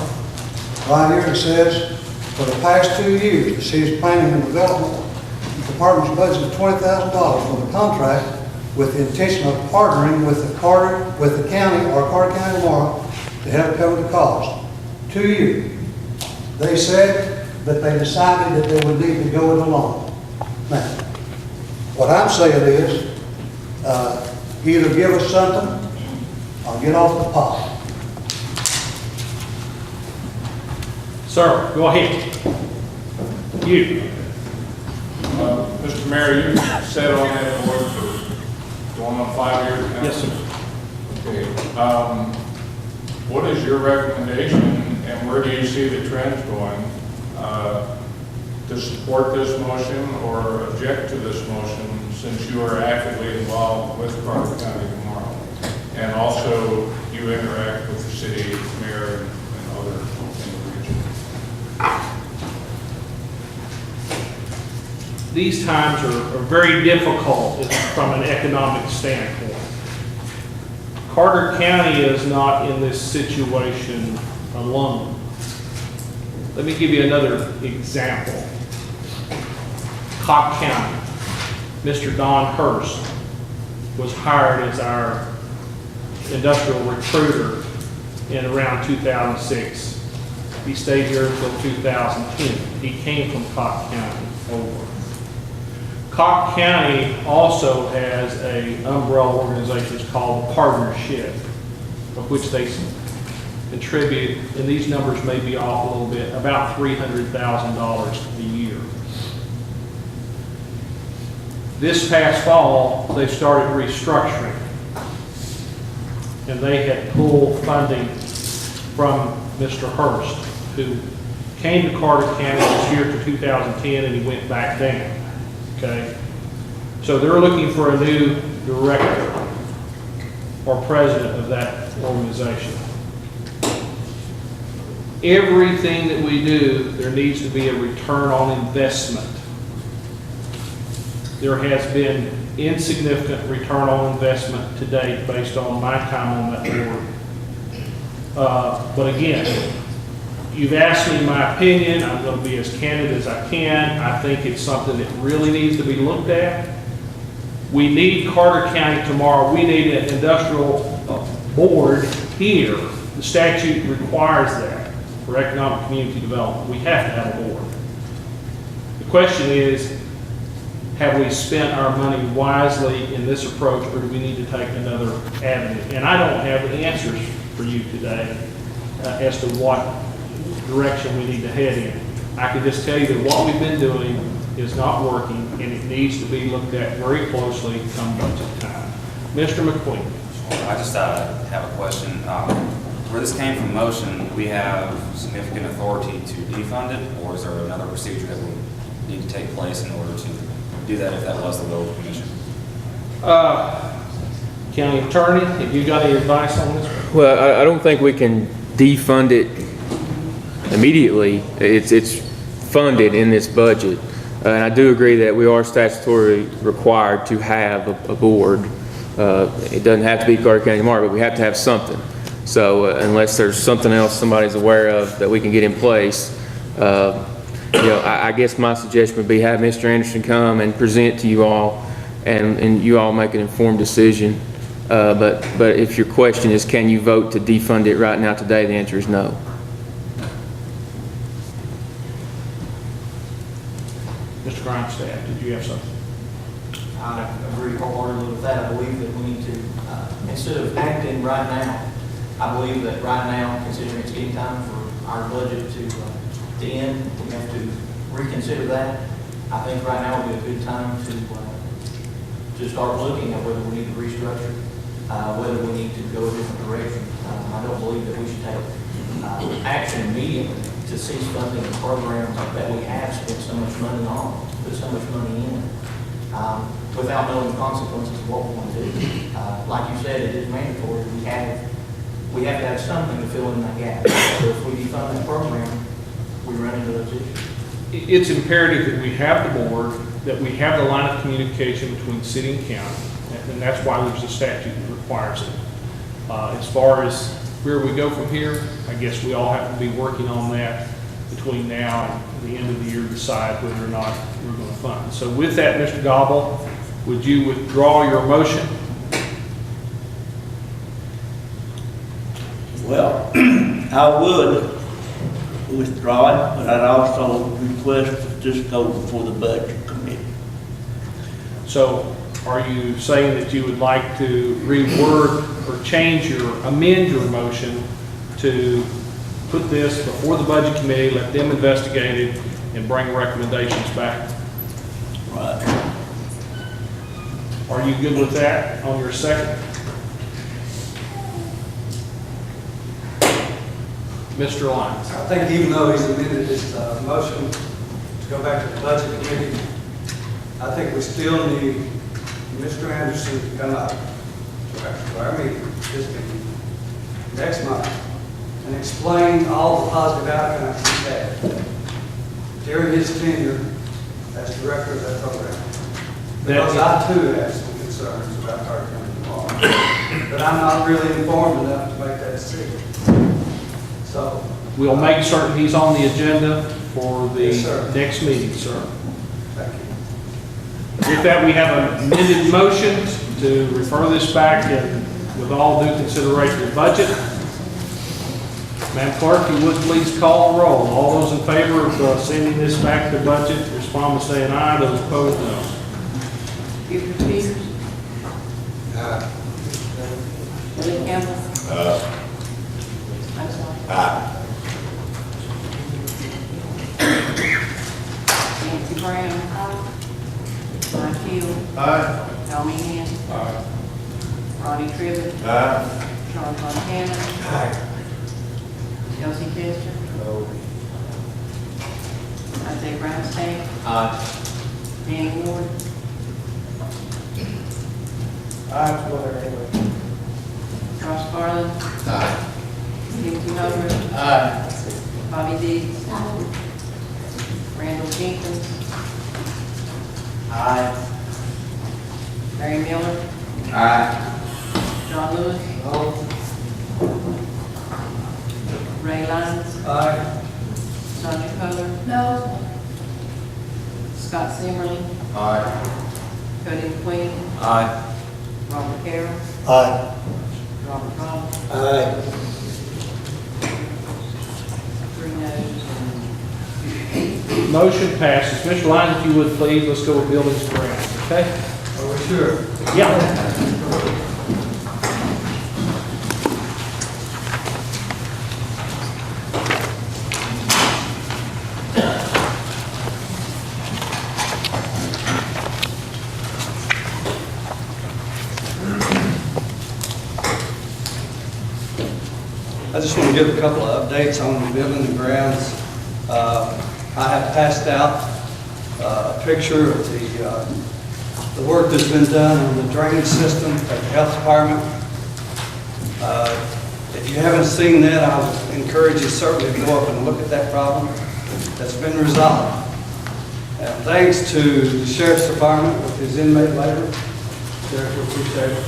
Speaker 1: right here it says, for the past 2 years, the city's planning and development department's budgeted $20,000 for the contract with the intention of partnering with the county or Carter County tomorrow to help cover the cost. 2 years. They said that they decided that they would need to go it alone. Now, what I'm saying is, either give us something or get off the pot.
Speaker 4: Sir, go ahead. You.
Speaker 9: Mr. Mayor, you sat on that board for going on 5 years now?
Speaker 4: Yes, sir.
Speaker 9: Okay. What is your recommendation and where do you see the trends going to support this motion or object to this motion since you are actively involved with Carter County tomorrow? And also you interact with the city mayor and others in the region.
Speaker 4: These times are very difficult from an economic standpoint. Carter County is not in this situation alone. Let me give you another example. Cobb County, Mr. Don Hurst was hired as our industrial recruiter in around 2006. He stayed here until 2010. He came from Cobb County over. Cobb County also has an umbrella organization called Partnership, of which they contribute, and these numbers may be off a little bit, about $300,000 a year. This past fall, they started restructuring, and they had pulled funding from Mr. Hurst, who came to Carter County this year to 2010, and he went back down. Okay, so they're looking for a new director or president of that organization. Everything that we do, there needs to be a return on investment. There has been insignificant return on investment to date based on my time on that board. But again, you've asked me my opinion. I'm going to be as candid as I can. I think it's something that really needs to be looked at. We need Carter County tomorrow. We need an industrial board here. The statute requires that for economic community development. We have to have a board. The question is, have we spent our money wisely in this approach, or do we need to take another avenue? And I don't have the answers for you today as to what direction we need to head in. I can just tell you that what we've been doing is not working, and it needs to be looked at very closely come budget time. Mr. McQueen.
Speaker 19: I just have a question. Where this came from motion, we have significant authority to defund it, or is there another procedure that would need to take place in order to do that if that was the will of the commission?
Speaker 4: County Attorney, have you got any advice on this?
Speaker 2: Well, I don't think we can defund it immediately. It's funded in this budget. And I do agree that we are statutorily required to have a board. It doesn't have to be Carter County tomorrow, but we have to have something. So unless there's something else somebody's aware of that we can get in place, I guess my suggestion would be have Mr. Anderson come and present to you all, and you all make an informed decision. But if your question is, can you vote to defund it right now today, the answer is no.
Speaker 4: Mr. Grindstaff, did you have something?
Speaker 22: I agree wholeheartedly with that. I believe that we need to, instead of acting right now, I believe that right now, considering it's getting time for our budget to end, we have to reconsider that. I think right now would be a good time to start looking at whether we need to restructure, whether we need to go a different direction. I don't believe that we should take action immediately to cease funding the programs that we have spent so much money on, put so much money in, without knowing the consequences of what we want to do. Like you said, it is mandatory. We have to have something to fill in that gap. So if we defund that program, we run into those issues.
Speaker 4: It's imperative that we have the board, that we have the line of communication between city and county, and that's why there's a statute that requires it. As far as where we go from here, I guess we all have to be working on that between now and the end of the year to decide whether or not we're going to fund. So with that, Mr. Gobble, would you withdraw your motion?
Speaker 8: Well, I would withdraw it, but I'd also request that this go before the budget committee.
Speaker 4: So are you saying that you would like to reword or amend your motion to put this before the budget committee, let them investigate it, and bring recommendations back?
Speaker 8: Right.
Speaker 4: Are you good with that on your second? Mr. Lyons.
Speaker 21: I think even though he's amended his motion to go back to the budget committee, I think we still need Mr. Anderson to come up to our meeting, this meeting, next month, and explain all the positive outcomes he's had during his tenure as director of that program. Because I too have some concerns about Carter County tomorrow, but I'm not really informed enough to make that decision. So
Speaker 4: we'll make certain he's on the agenda for the
Speaker 21: Yes,
Speaker 4: next meeting, sir.
Speaker 21: thank you.
Speaker 4: With that, we have an amended motion to refer this back and with all due consideration of budget. Madam Clerk, you would please call the roll. All those in favor of sending this back to budget, respond by saying aye. Those opposed, no.
Speaker 5: Buford Peters. Willie Campbell. I'm sorry. Nancy Brown. Mike Hill. Al Meehan. Ronnie Tribbett. Sean Montana. Elsie Chester. Isaiah Brownstein. Danny Ward. Ross Garland. Timothy Hubbard. Bobby Dees. Randall Jenkins. Larry Miller. John Lewis. Ray Lyons. Sonia Coler.
Speaker 3: No.
Speaker 5: Scott Zimmerly. Cody McQueen. Robert Carroll.
Speaker 1: Aye.
Speaker 5: Robert Goff.
Speaker 1: Aye.
Speaker 5: 3 noes.
Speaker 4: Motion passes. Mr. Lyons, if you would please, let's go with buildings and grounds, okay?
Speaker 21: Are we sure?
Speaker 4: Yeah.
Speaker 21: I just want to give a couple of updates on the building and grounds. I have passed out a picture of the work that's been done on the drainage system at the health department. If you haven't seen that, I would encourage you certainly to go up and look at that problem. That's been resolved. And thanks to the sheriff's department with his inmate labor, Sheriff, we appreciate it.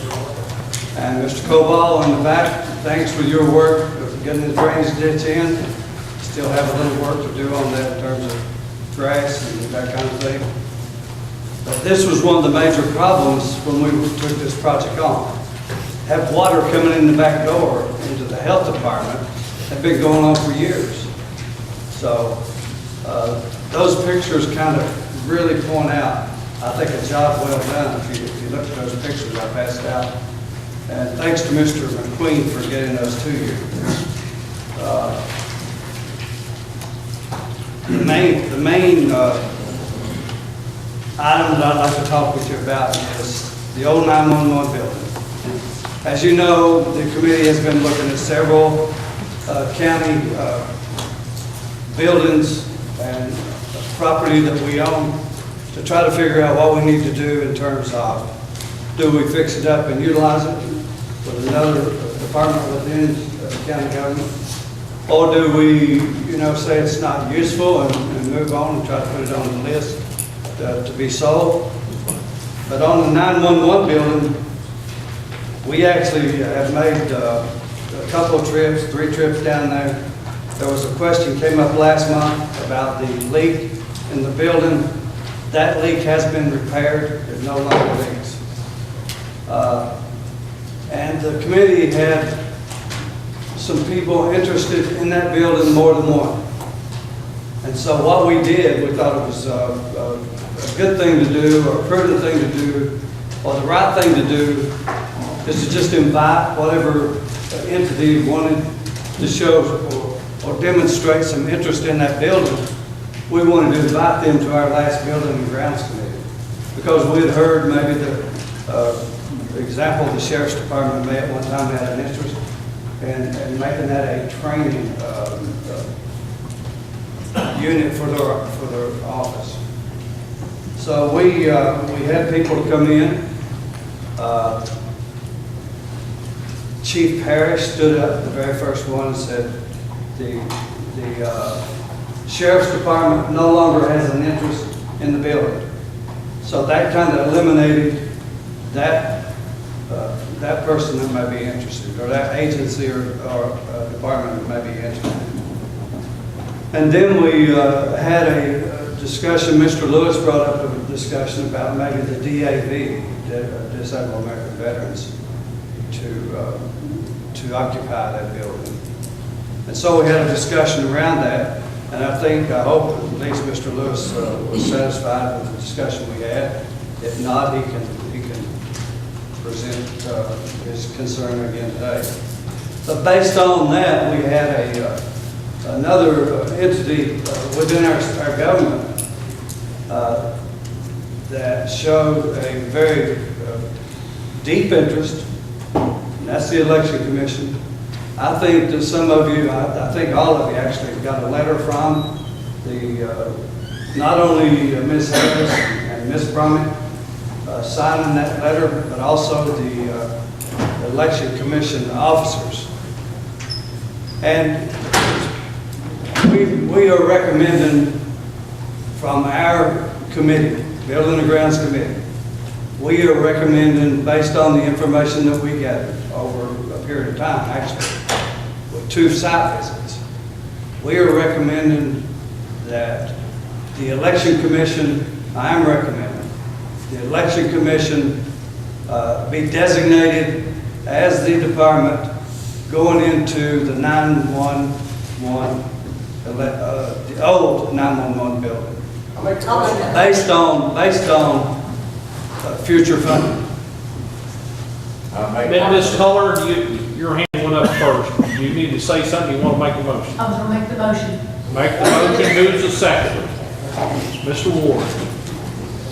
Speaker 21: And Mr. Cobal in the back, thanks for your work of getting the drainage ditch in. Still have a little work to do on that in terms of grass and that kind of thing. But this was one of the major problems when we took this project on. Have water coming in the back door into the health department had been going on for years. So those pictures kind of really point out, I think, a job well done if you look at those pictures I passed out. And thanks to Mr. McQueen for getting those to you. The main item that I'd like to talk with you about is the old 911 building. As you know, the committee has been looking at several county buildings and property that we own to try to figure out what we need to do in terms of, do we fix it up and utilize it with another department within the county government? Or do we, say it's not useful and move on and try to put it on the list to be sold? But on the 911 building, we actually have made a couple of trips, 3 trips down there. There was a question came up last month about the leak in the building. That leak has been repaired. It no longer leaks. And the committee had some people interested in that building more than one. And so what we did, we thought it was a good thing to do, or a prudent thing to do, or the right thing to do, is to just invite whatever entity wanted to show or demonstrate some interest in that building. We wanted to invite them to our last building and grounds committee, because we had heard maybe the example of the sheriff's department may at one time had an interest in making that a training unit for their office. So we had people to come in. Chief Parrish stood up, the very first one, and said the sheriff's department no longer has an interest in the building. So that kind of eliminated that person that may be interested, or that agency or department that may be interested. And then we had a discussion, Mr. Lewis brought up a discussion about maybe the DAV, Disabled American Veterans, to occupy that building. And so we had a discussion around that, and I hope at least Mr. Lewis was satisfied with the discussion we had. If not, he can present his concern again today. But based on that, we had another entity within our government that showed a very deep interest. That's the Election Commission. I think that some of you, I think all of you actually got a letter from not only Ms. Harris and Ms. Brummett signing that letter, but also the Election Commission officers. And we are recommending from our committee, Building and Grounds Committee, we are recommending, based on the information that we gathered over a period of time, actually, with 2 site visits, we are recommending that the Election Commission, I am recommending, the Election Commission be designated as the department going into the 911, the old 911 building, based on future funding.
Speaker 4: Ms. Culler, your hand went up first. Do you need to say something? You want to make a motion?
Speaker 3: I was going to make the motion.
Speaker 4: Make the motion. Who's the second? Mr. Ward.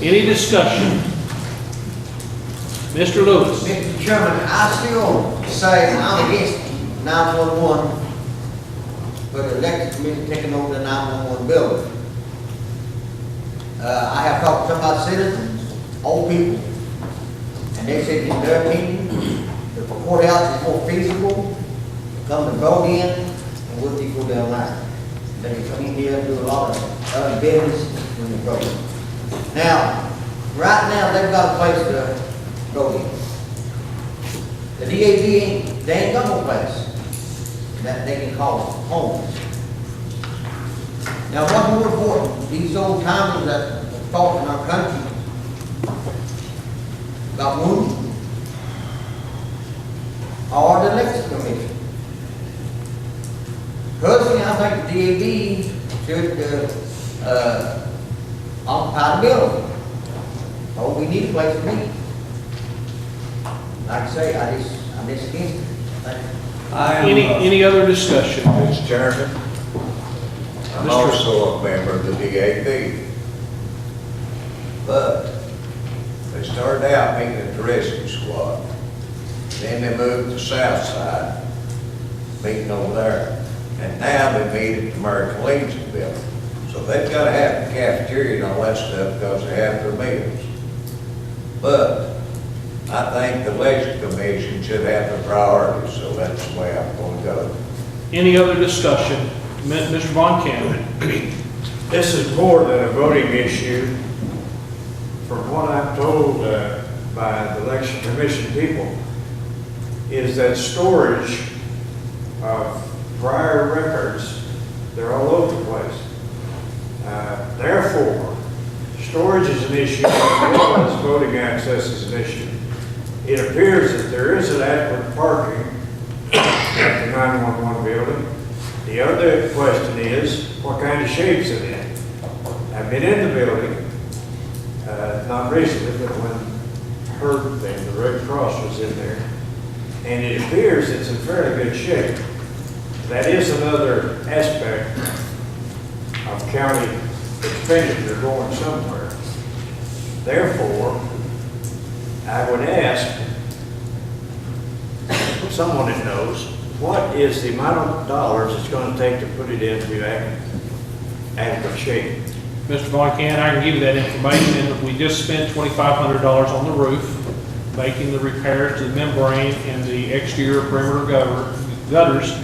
Speaker 4: Any discussion? Mr. Lewis.
Speaker 14: Mr. Chairman, I still say I'm against 911 for the election commission taking over the 911 building. I have talked to some of our citizens, old people, and they said in their opinion, the courthouse is more feasible, come to vote in, and we'll be go down the line. They can come in here and do a lot of other business when they vote. Now, right now, they've got a place to go in. The DAV they ain't got no place that they can call home. Now, what's more important, these old timers that fought in our country got wounded, or the election commission. Personally, I think the DAV should occupy the building. Oh, we need a place to meet. Like I say, I'm just against it. Thank you.
Speaker 4: Any other discussion?
Speaker 20: Mr. Chairman, I'm also a member of the DAV. But they started out meeting at the rescue squad. Then they moved to the south side, meeting over there. And now they meet at the American Legion building. So they've got to have the cafeteria and all that stuff because they have their meals. But I think the election commission should have the priorities, so that's the way I'm going to go.
Speaker 4: Any other discussion? Mr. Von Cannon.
Speaker 18: This is more than a voting issue. From what I'm told by the election commission people, is that storage of prior records, they're all over the place. Therefore, storage is an issue, as well as voting access is an issue. It appears that there isn't adequate parking at the 911 building. The other question is, what kind of shape is it in? I've been in the building, not recently, but when Herb and the Red Cross was in there, and it appears it's in fairly good shape. That is another aspect of county expenditure going somewhere. Therefore, I would ask someone that knows, what is the amount of dollars it's going to take to put it into adequate shape?
Speaker 4: Mr. Von Cannon, I can give you that information. We just spent $2,500 on the roof, making the repairs to the membrane and the exterior perimeter gutters.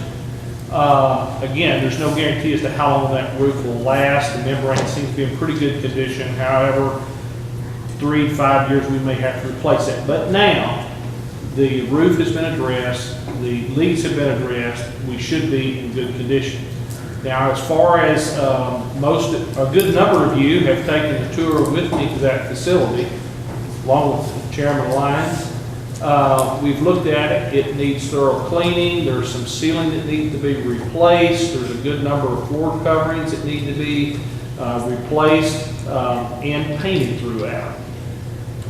Speaker 4: Again, there's no guarantee as to how long that roof will last. The membrane seems to be in pretty good condition. However, 3 to 5 years, we may have to replace it. But now, the roof has been addressed, the leaks have been addressed, we should be in good condition. Now, as far as a good number of you have taken the tour with me to that facility, along with Chairman Lyons. We've looked at it. It needs thorough cleaning. There's some ceiling that needs to be replaced. There's a good number of floor coverings that need to be replaced and painted throughout.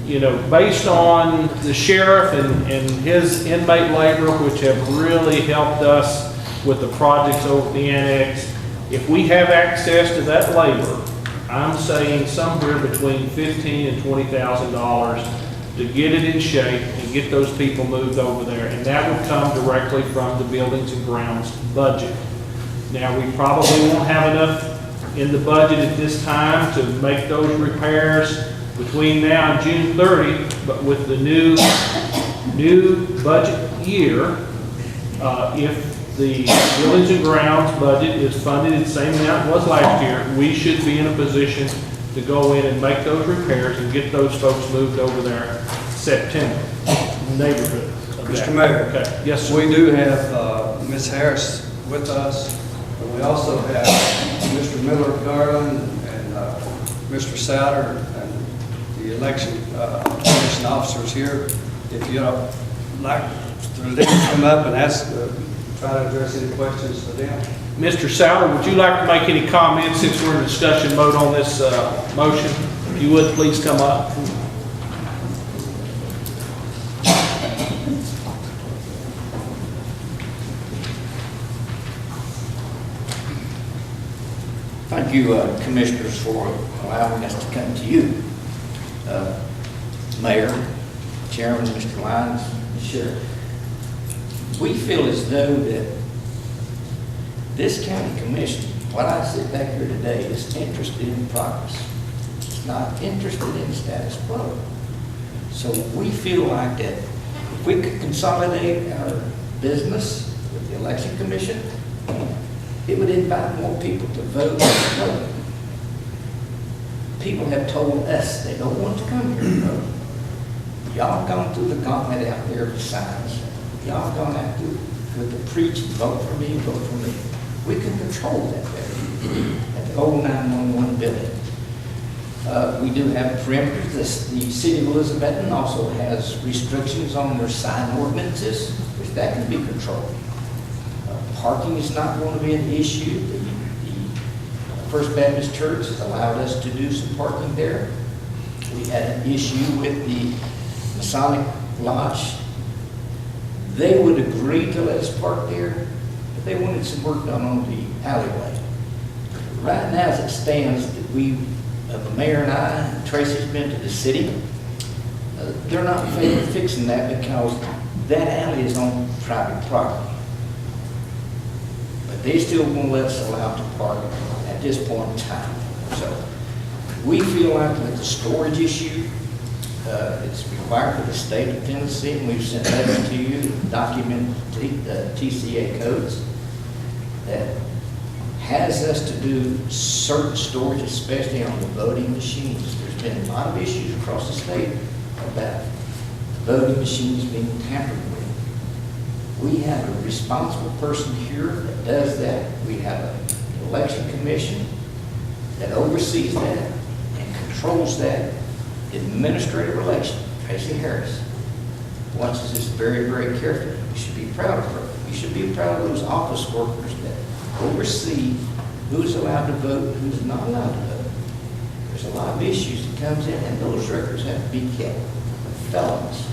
Speaker 4: You know, based on the sheriff and his inmate labor, which have really helped us with the projects over the annex, if we have access to that labor, I'm saying somewhere between $15,000 and $20,000 to get it in shape and get those people moved over there. And that would come directly from the Buildings and Grounds budget. Now, we probably won't have enough in the budget at this time to make those repairs between now and June 30, but with the new budget year, if the Buildings and Grounds budget is funded the same amount it was last year, we should be in a position to go in and make those repairs and get those folks moved over there September neighborhood.
Speaker 21: Mr. Mayor.
Speaker 4: Okay. Yes, sir.
Speaker 21: We do have Ms. Harris with us, but we also have Mr. Miller Garland and Mr. Souter and the election commission officers here. If you'd like for them to come up and ask, try to address any questions for them.
Speaker 4: Mr. Souter, would you like to make any comments since we're in discussion mode on this motion? If you would, please come up.
Speaker 6: Thank you, Commissioners, for allowing us to come to you. Mayor, Chairman, Mr. Lyons, Sheriff. We feel as though that This county commission, what I sit back here today, is interested in progress. It's not interested in status quo. So we feel like that if we could consolidate our business with the election commission, it would invite more people to vote. People have told us they don't want to come here to vote. Y'all gone through the gauntlet out there of signs. Y'all gone out through with the preach, vote for me, vote for me. We can control that better at the old 911 building. We do have perimeters. The city of Elizabethton also has restrictions on their sign ordinances, which that can be controlled. Parking is not going to be an issue. The First Baptist Church has allowed us to do some parking there. We had an issue with the Masonic Lodge. They would agree to let us park there, but they wanted some work done on the alleyway. Right now, as it stands, the mayor and I, and Tracy's been to the city, they're not in favor of fixing that because that alley is on private property. But they still won't let us allow to park at this point in time. So we feel like with the storage issue, it's required for the state of Tennessee, and we've sent letters to you to document the TCA codes that has us to do certain storage, especially on the voting machines. There's been a lot of issues across the state about voting machines being tampered with. We have a responsible person here that does that. We have an election commission that oversees that and controls that. Administrative relation, Tracy Harris, watches this very, very carefully. We should be proud of her. We should be proud of those office workers that oversee who's allowed to vote and who's not allowed to vote. There's a lot of issues that comes in, and those records have to be kept. Felons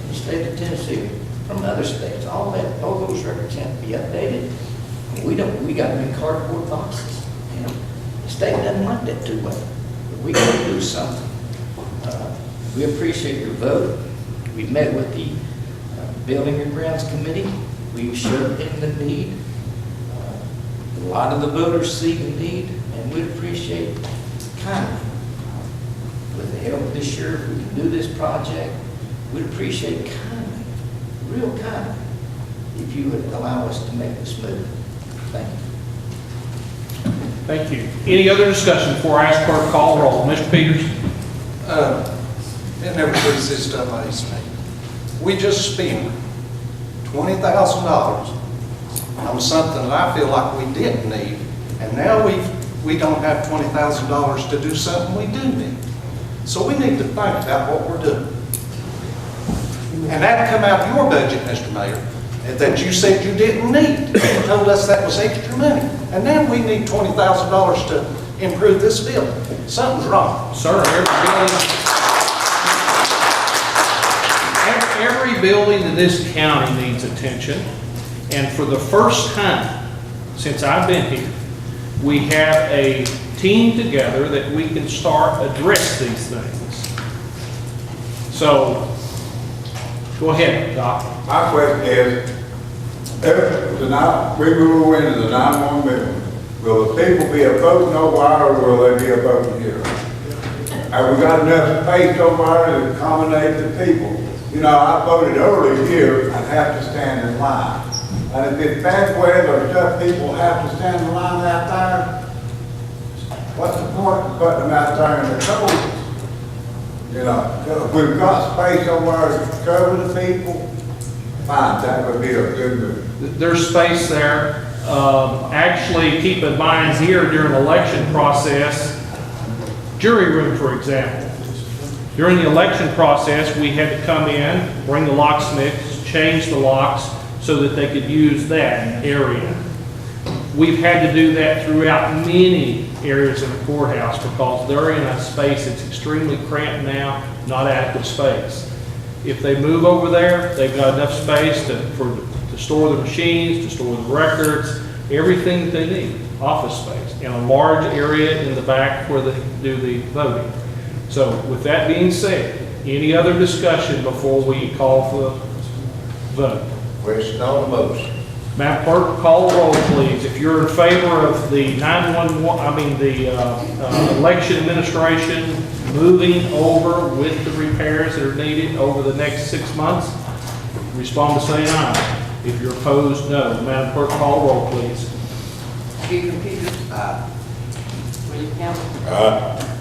Speaker 6: in the state of Tennessee, from other states, all those records have to be updated. We got them in cardboard boxes. You know, the state doesn't like that too well, but we got to do something. We appreciate your vote. We met with the Building and Grounds Committee. We've showed them the need. A lot of the voters see the need, and we'd appreciate kindly, with the help of this sheriff, we can do this project. We'd appreciate kindly, real kindly, if you would allow us to make this move. Thank you.
Speaker 4: Thank you. Any other discussion before I ask clerk to call the roll? Mr. Peters?
Speaker 16: It never puts this stuff amazes me. We just spent $20,000 on something that I feel like we didn't need, and now we don't have $20,000 to do something we do need. So we need to think about what we're doing. And that come out of your budget, Mr. Mayor, that you said you didn't need. You told us that was extra money. And now we need $20,000 to improve this building. Something's wrong.
Speaker 4: Sir, every building in this county needs attention. And for the first time since I've been here, we have a team together that we can start address these things. So, go ahead, Doc.
Speaker 11: My question is, if we move into the 911 building, will the people be a voting over there, or will they be a voting here? Have we got enough space over there to accommodate the people? You know, I voted early here, I'd have to stand in line. And if it's bad weather or stuff, people have to stand in line out there. What's the point of putting them out there in the cold? You know, if we've got space over there to cover the people, fine, that would be a good move.
Speaker 4: There's space there. Actually, keep in mind here during the election process, jury room, for example. During the election process, we had to come in, bring the locksmiths, change the locks so that they could use that area. We've had to do that throughout many areas in the courthouse because they're in a space that's extremely cramped now, not adequate space. If they move over there, they've got enough space to store the machines, to store the records, everything that they need, office space, and a large area in the back where they do the voting. So with that being said, any other discussion before we call for the vote?
Speaker 20: Question on the motion.
Speaker 4: Madam Clerk, call the roll, please. If you're in favor of the 911, election administration moving over with the repairs that are needed over the next 6 months, respond by saying aye. If you're opposed, no. Madam Clerk, call the roll, please.
Speaker 5: Adrian Peters.
Speaker 6: Aye.
Speaker 5: William Campbell.
Speaker 20: Aye.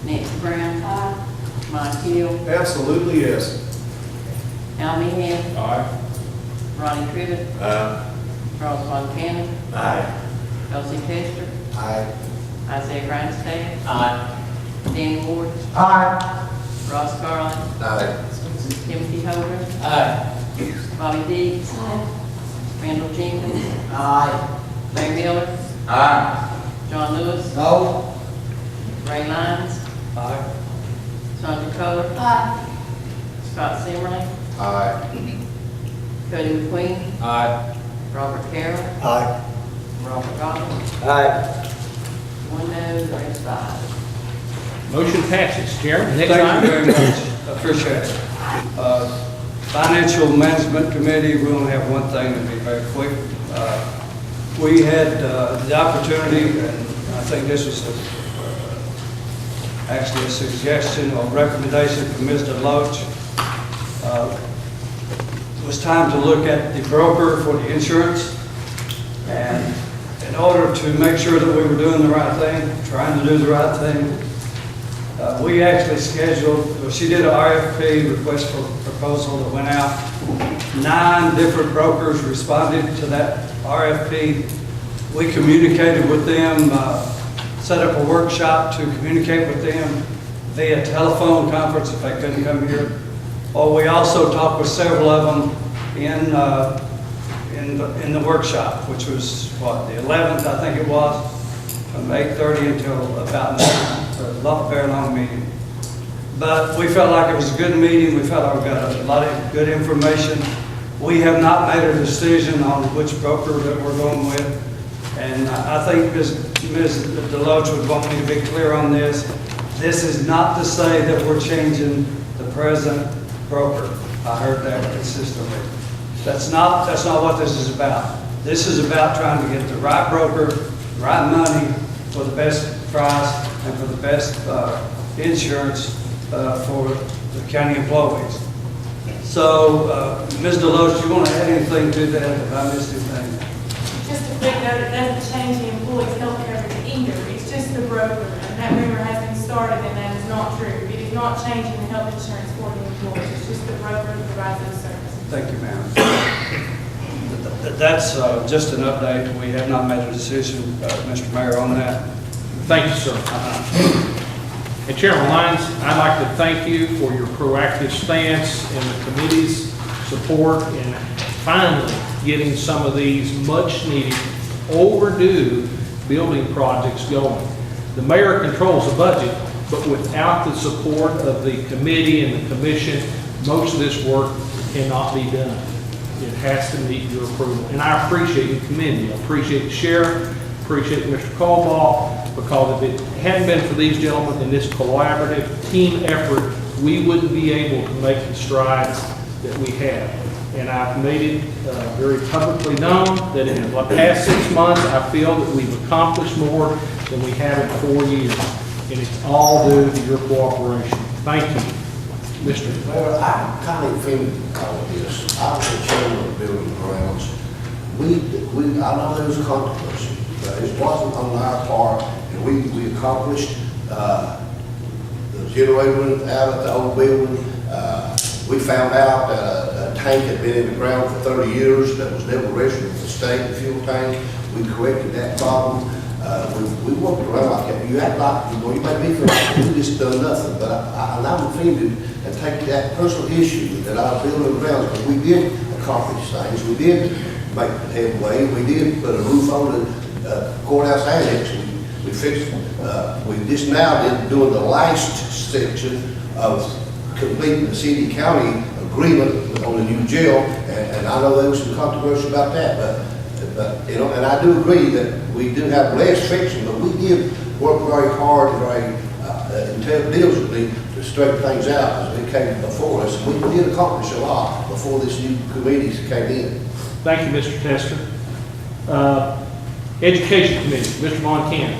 Speaker 5: Nancy Brown. Mike Hill.
Speaker 15: Absolutely, yes.
Speaker 5: Al Meehan.
Speaker 9: Aye.
Speaker 5: Ronnie Crivitt.
Speaker 20: Aye.
Speaker 5: Charles Von Cannon.
Speaker 20: Aye.
Speaker 5: Elsie Testor.
Speaker 10: Aye.
Speaker 5: Isaiah Grinstead.
Speaker 22: Aye.
Speaker 5: Dan Ward.
Speaker 10: Aye.
Speaker 5: Ross Garland.
Speaker 10: Aye.
Speaker 5: Timothy Holder.
Speaker 22: Aye.
Speaker 5: Bobby Dees. Randall Jenkins.
Speaker 22: Aye.
Speaker 5: Larry Miller.
Speaker 22: Aye.
Speaker 5: John Lewis.
Speaker 14: No.
Speaker 5: Ray Lyons.
Speaker 18: Aye.
Speaker 5: Sandra Coler. Scott Semley.
Speaker 10: Aye.
Speaker 5: Cody McQueen.
Speaker 22: Aye.
Speaker 5: Robert Carroll.
Speaker 1: Aye.
Speaker 5: Robert Goff.
Speaker 14: Aye.
Speaker 5: 1 no, the rest 5.
Speaker 4: Motion passes. Chairman, next
Speaker 21: Thank you
Speaker 4: item.
Speaker 21: very much. I appreciate it. Financial Management Committee, we only have one thing to be very quick. We had the opportunity, and I think this was actually a suggestion or recommendation from Mr. Loach. It was time to look at the broker for the insurance. And in order to make sure that we were doing the right thing, trying to do the right thing, we actually scheduled, she did an RFP, request for proposal, that went out. 9 different brokers responded to that RFP. We communicated with them, set up a workshop to communicate with them via telephone conference if they couldn't come here. Or we also talked with several of them in the workshop, which was, what, the 11th, I think it was, from 8:30 until about 9. A very long meeting. But we felt like it was a good meeting. We felt like we got a lot of good information. We have not made a decision on which broker that we're going with. And I think Ms. Deloach would want me to be clear on this. This is not to say that we're changing the present broker. I heard that consistently. That's not what this is about. This is about trying to get the right broker, right money for the best price and for the best insurance for the county employees. So, Ms. Deloach, do you want to add anything to that if I missed anything?
Speaker 7: Just a quick note, it doesn't change the employee's health coverage either. It's just the broker, and that rumor has been started, and that is not true. It is not changing the health insurance for the employees. It's just the broker that provides those services.
Speaker 21: Thank you, ma'am. That's just an update. We have not made a decision, Mr. Mayor, on that.
Speaker 4: Thank you, sir. And Chairman Lyons, I'd like to thank you for your proactive stance and the committee's support in finally getting some of these much-needed, overdue building projects going. The mayor controls the budget, but without the support of the committee and the commission, most of this work cannot be done. It has to meet your approval. And I appreciate you, commend you. I appreciate the sheriff, appreciate Mr. Cobalt, because if it hadn't been for these gentlemen in this collaborative team effort, we wouldn't be able to make the strides that we have. And I've made it very publicly known that in the past 6 months, I feel that we've accomplished more than we have in 4 years. And it's all due to your cooperation. Thank you, Mr.
Speaker 10: Well, I'm kind of offended with all of this. I was the chairman of the building grounds. I know there was controversy, but it wasn't on our part, and we accomplished, the generator went out at the old building. We found out that a tank had been in the ground for 30 years that was never registered with the state, the fuel tank. We corrected that problem. We worked around like that. You act like, you may be for like we just done nothing, but I'm offended and take that personal issue that our building grounds, because we did accomplish things. We did make headway. We did put a roof on the courthouse annex. We fixed, we just now doing the last section of completing the city-county agreement on the new jail, and I know there was some controversy about that, but you know, and I do agree that we do have less friction, but we did work very hard and very diligently to straighten things out as it came before us. We did accomplish a lot before this new committee came in.
Speaker 4: Thank you, Mr. Tester. Education Committee, Mr. Montana.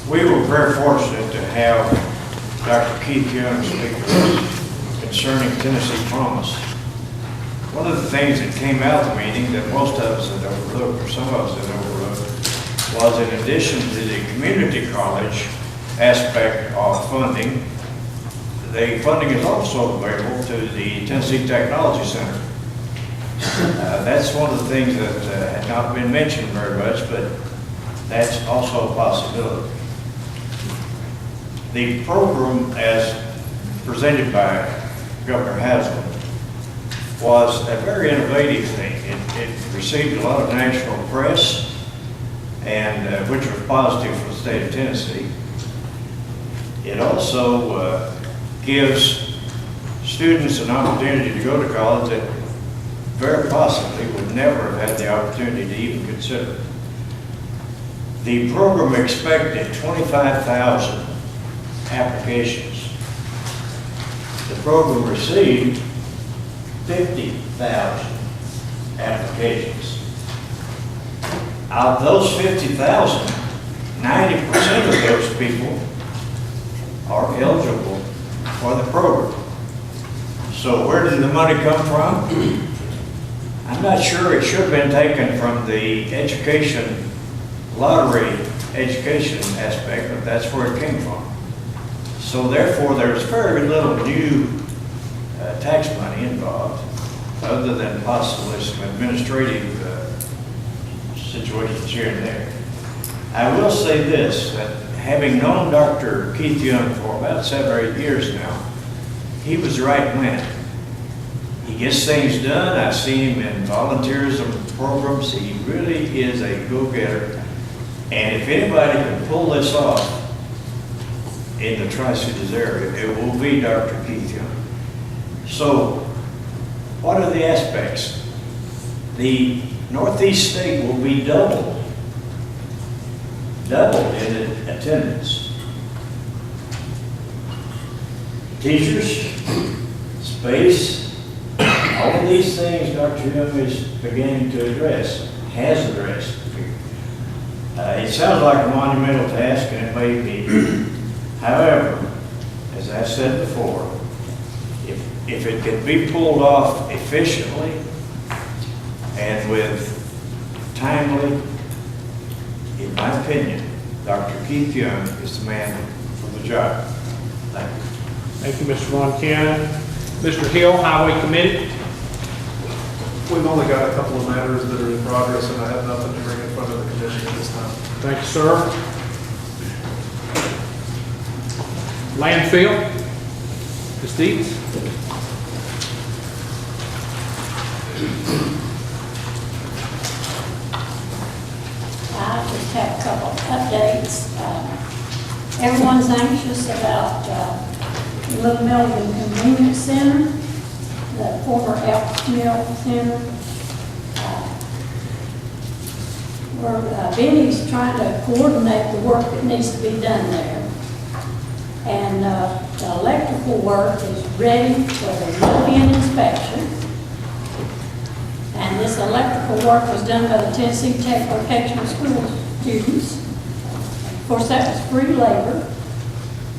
Speaker 12: We were very fortunate to have Dr. Keith Young speak to us concerning Tennessee Promise. One of the things that came out of the meeting that most of us had overlooked, or some of us had overlooked, was in addition to the community college aspect of funding, the funding is also available to the Tennessee Technology Center. That's one of the things that had not been mentioned very much, but that's also a possibility. The program, as presented by Governor Haslam, was a very innovative thing. It received a lot of national press, and which was positive for the state of Tennessee. It also gives students an opportunity to go to college that very possibly would never have had the opportunity to even consider. The program expected 25,000 applications. The program received 50,000 applications. Out of those 50,000, 90% of those people are eligible for the program. So where did the money come from? I'm not sure. It should have been taken from the education, lottery education aspect, but that's where it came from. So therefore, there's very little new tax money involved, other than possibly some administrative situations here and there. I will say this, that having known Dr. Keith Young for about 7 or 8 years now, he was the right man. He gets things done. I've seen him in volunteerism programs. He really is a go-getter. And if anybody can pull this off in the Tri-Cities area, it will be Dr. Keith Young. So, what are the aspects? The Northeast state will be doubled in attendance. Teachers, space, all of these things Dr. Young is beginning to address, has addressed. It sounds like a monumental task, and it may be. However, as I said before, if it can be pulled off efficiently and with timely, in my opinion, Dr. Keith Young is the man for the job. Thank you.
Speaker 4: Thank you, Mr. Montana. Mr. Hill, Highway Committee.
Speaker 15: We've only got a couple of matters that are in progress, and I have nothing to bring in front of the commission at this time.
Speaker 4: Thank you, sir. Landfill. Ms. Deeds.
Speaker 3: I just have a couple of updates. Everyone's anxious about the Little Melvin Convenience Center, the former Elks Mill Center. Benny's trying to coordinate the work that needs to be done there. And the electrical work is ready for the year-end inspection. And this electrical work was done by the Tennessee Tech Vocational School students. Of course, that was free labor,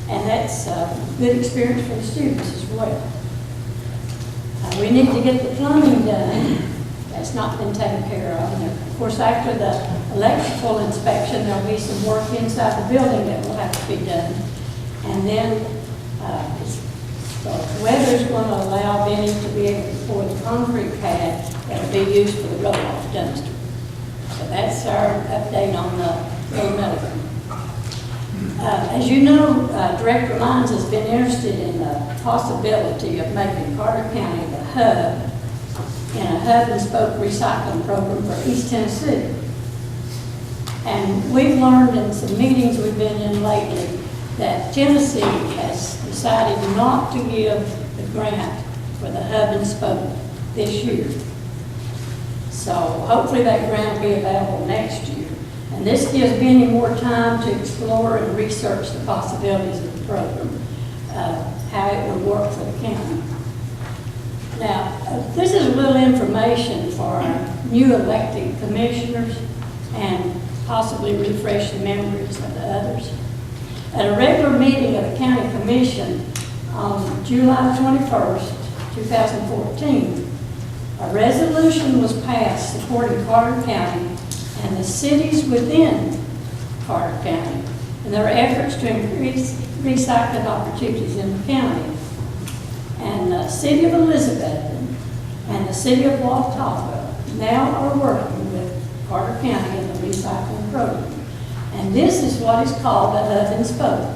Speaker 3: and that's a good experience for the students as well. We need to get the plumbing done. That's not been taken care of. And of course, after the electrical inspection, there'll be some work inside the building that will have to be done. And then the weather's going to allow Benny to be able to pour the concrete pad that will be used for the roll-off dumpster. So that's our update on the Little Melvin. As you know, Director Lyons has been interested in the possibility of making Carter County the hub in a hub-and-spoke recycling program for East Tennessee. And we've learned in some meetings we've been in lately that Tennessee has decided not to give the grant for the hub-and-spoke this year. So hopefully that grant will be available next year. And this gives Benny more time to explore and research the possibilities of the program.
Speaker 13: how it would work for the county. Now, this is a little information for our new elected commissioners and possibly refresh the memories of the others. At a regular meeting of the county commission on July 21st, 2014, a resolution was passed supporting Carter County and the cities within Carter County in their efforts to increase recycling opportunities in the county. And the city of Elizabethton and the city of Watauga now are working with Carter County in the recycling program. And this is what is called the hub and spoke.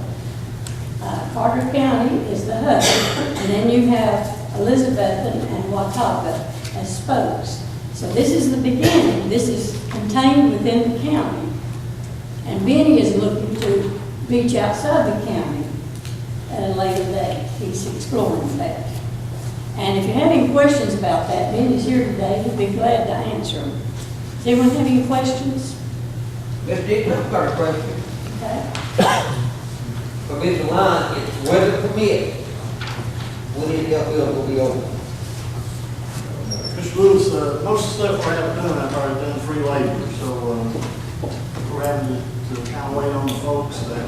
Speaker 13: Carter County is the hub, and then you have Elizabethton and Watauga as spokes. So this is the beginning. This is contained within the county. And Benny is looking to reach outside the county at a later date. He's exploring that. And if you have any questions about that, Benny's here today. He'd be glad to answer them. Does anyone have any questions?
Speaker 14: Mr. Dixon, I've got a question.
Speaker 13: Okay.
Speaker 14: For Mr. Line, if weather permit, when is your bill will be open?
Speaker 1: Mr. Lewis, most of the stuff we're having done, I've already done free labor, so we're having to kind of wait on the folks that,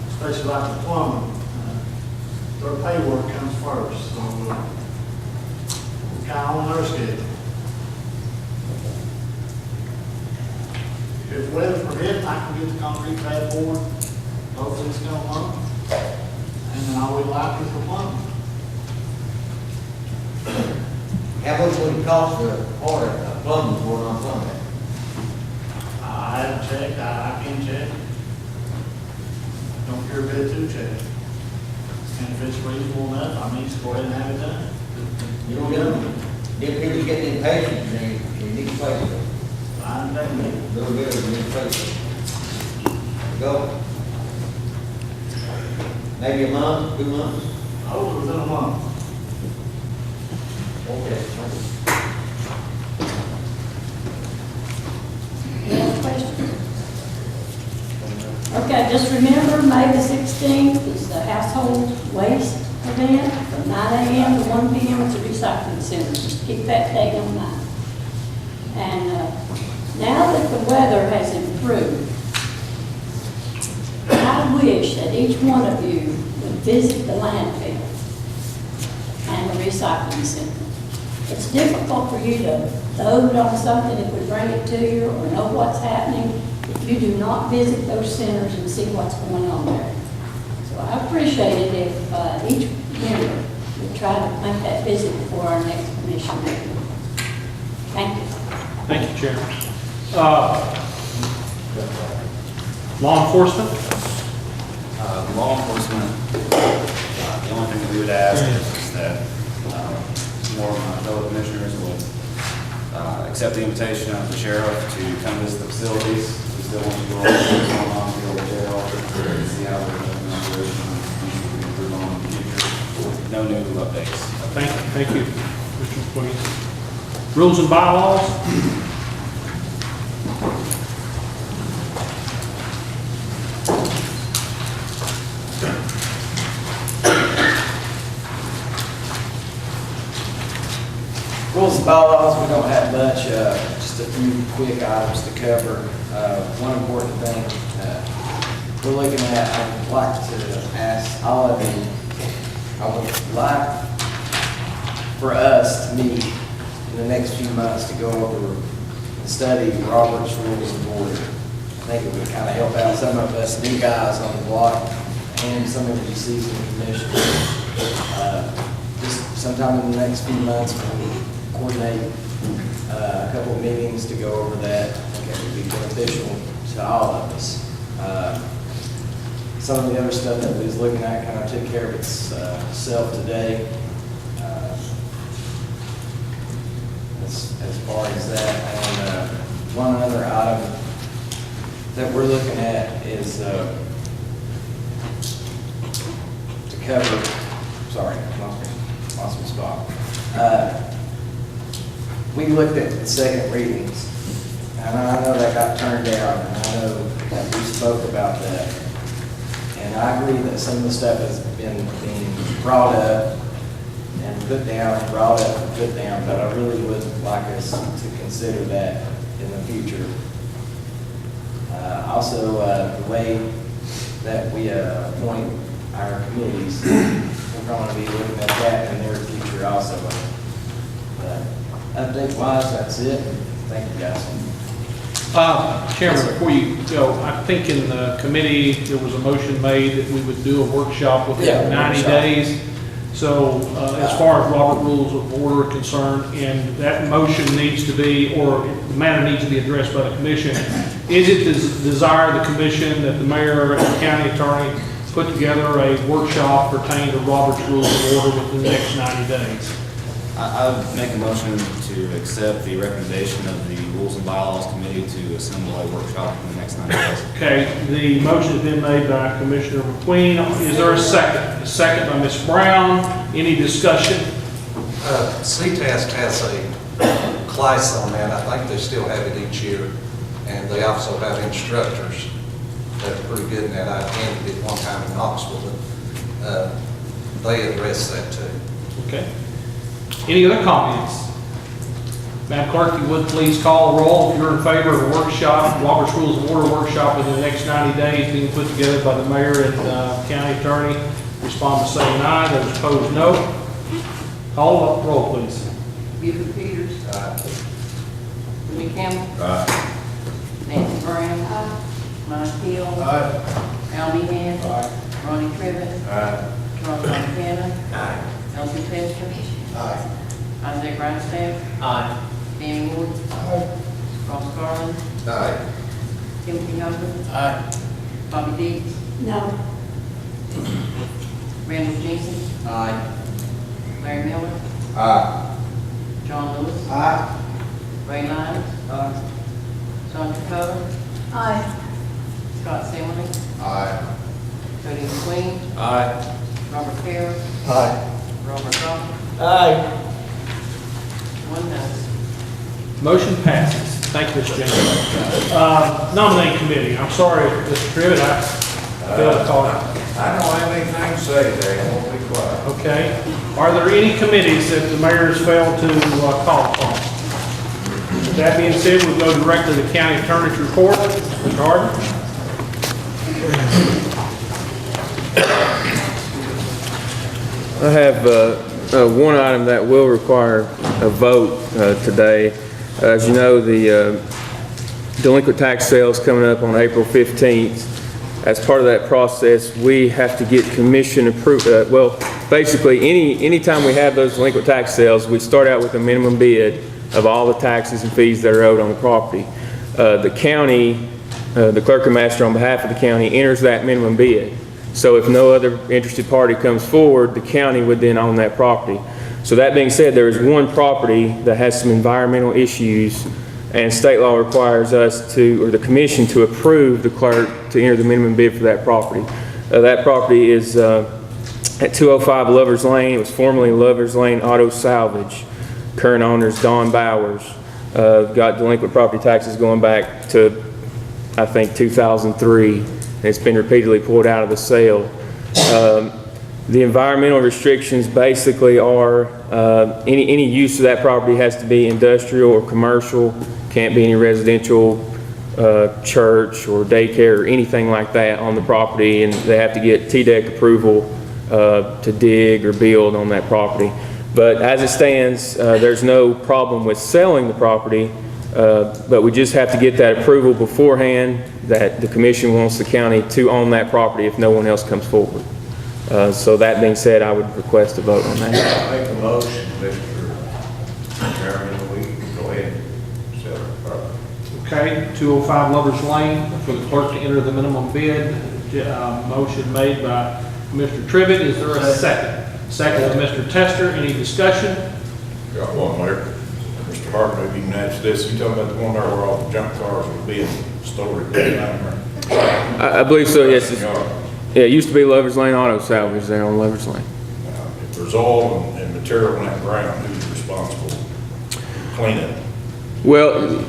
Speaker 1: especially like the plumbing, their pay work comes first, so we're kind of on their schedule. If weather permits, I can get the concrete pad board, hopefully it's going to work, and then I'll be likely for plumbing.
Speaker 14: How much would it cost to order a plumbing board on Sunday?
Speaker 1: I haven't checked, I can check. Don't care a bit to check. And if it's reasonable enough, I mean, just go ahead and have it done.
Speaker 14: You don't get them, if people get impatient, they need to place it.
Speaker 1: I understand that.
Speaker 14: A little bit of inflation. Go. Maybe a month, 2 months?
Speaker 1: Oh, within a month.
Speaker 14: Okay.
Speaker 13: Any other questions? Okay, just remember, May the 16th is the household waste event from 9 a.m. to 1 p.m. at the recycling center. Just keep that date in mind. And now that the weather has improved, I wish that each one of you would visit the landfill and the recycling center. It's difficult for you to vote on something if we bring it to you or know what's happening if you do not visit those centers and see what's going on there. So I appreciate it if each member would try to make that visit before our next commission meeting. Thank you.
Speaker 4: Thank you, Chairman. Law enforcement?
Speaker 19: Law enforcement, the only thing that we would ask is that more of my fellow commissioners would accept the invitation of the sheriff to come visit the facilities. We still want to go over what's going on with the old jail, and see how we're doing the operation, and we can improve on in the future. No new updates.
Speaker 4: Thank you, Mr. McQueen. Rules and bylaws?
Speaker 17: Rules and bylaws, we don't have much, just a few quick items to cover. One important thing we're looking at, I would like to ask all of you, I would like for us to meet in the next few months to go over and study Robert's Rules of Order. I think it would kind of help out some of us new guys on the block and some of you seasoned commissioners. Just sometime in the next few months, we'll coordinate a couple of meetings to go over that. I think it would be beneficial to all of us. Some of the other stuff that we was looking at kind of took care of itself today. As far as that, and one other item that we're looking at is to cover. Sorry, lost my spot. We looked at the second readings, and I know that got turned down, and I know that we spoke about that. And I agree that some of the stuff has been being brought up and put down, and brought up and put down, but I really would like us to consider that in the future. Also, the way that we appoint our committees, we're going to be looking at that in the near future also. But update-wise, that's it. Thank you, guys.
Speaker 4: Chairman, before you go, I think in the committee, there was a motion made that we would do a workshop within 90 days. So as far as Robert Rules of Order are concerned, and that motion needs to be, or the matter needs to be addressed by the commission. Is it the desire of the commission that the mayor and the county attorney put together a workshop pertaining to Robert's Rules of Order within the next 90 days?
Speaker 19: I would make a motion to accept the recommendation of the Rules and Bylaws Committee to assemble a workshop in the next 90 days.
Speaker 4: Okay, the motion has been made by Commissioner McQueen. Is there a second? A second by Ms. Brown. Any discussion?
Speaker 16: CTASC has a class on that. I think they still have it each year. And they also have instructors that are pretty good in that. I attended it one time in Knoxville, but they address that too.
Speaker 4: Okay. Any other comments? Madam Clerk, you would please call the roll if you're in favor of a workshop, Robert's Rules of Order workshop within the next 90 days being put together by the mayor and county attorney. Respond by saying aye. Those opposed, no. Call the roll, please.
Speaker 5: Buford Peters. Lee Campbell. Nancy Brown. Ron Hill. Al Meehan. Ronnie Trivet. Charles Montana. Elsie Testor. Isaac Rinestaff. Danny Wood. Ross Garland. Timothy Hubbard. Bobby Dees.
Speaker 13: No.
Speaker 5: Randall Jenkins. Larry Miller. John Lewis. Ray Lyons. Sandra Coe. Scott Semley. Cody McQueen. Robert Carroll. Robert Goff. One no.
Speaker 4: Motion passes. Thank you, Mr. Chairman. Nominating committee. I'm sorry, Mr. Trivet, I failed to call.
Speaker 20: I don't have anything to say today, I won't be quiet.
Speaker 4: Okay. Are there any committees that the mayor has failed to call upon? With that being said, we'll go directly to the county attorney's report. Mr. Harden.
Speaker 2: I have one item that will require a vote today. As you know, the delinquent tax sale is coming up on April 15th. As part of that process, we have to get commission approval. Well, basically, anytime we have those delinquent tax sales, we start out with a minimum bid of all the taxes and fees that are owed on the property. The county, the clerk and master on behalf of the county enters that minimum bid. So if no other interested party comes forward, the county would then own that property. So that being said, there is one property that has some environmental issues, and state law requires us to, or the commission, to approve the clerk to enter the minimum bid for that property. That property is at 205 Lovers Lane. It was formerly Lovers Lane Auto Salvage. Current owners, Don Bowers. Got delinquent property taxes going back to, I think, 2003. And it's been repeatedly pulled out of the sale. The environmental restrictions basically are any use of that property has to be industrial or commercial, can't be any residential, church or daycare or anything like that on the property, and they have to get TDEC approval to dig or build on that property. But as it stands, there's no problem with selling the property, but we just have to get that approval beforehand that the commission wants the county to own that property if no one else comes forward. So that being said, I would request a vote on that.
Speaker 20: I make a motion, Mr. Chairman, we can go ahead and sell the property.
Speaker 4: Okay, 205 Lovers Lane for the clerk to enter the minimum bid. Motion made by Mr. Trivet. Is there a second? Second by Mr. Tester. Any discussion?
Speaker 8: Got one there. Mr. Harper, maybe you can answer this. You talking about the one there where all the junk cars were being stored down there?
Speaker 2: I believe so, yes. Yeah, it used to be Lovers Lane Auto Salvage there on Lovers Lane.
Speaker 8: If there's oil and material in that ground, who's responsible for cleaning it?
Speaker 2: Well,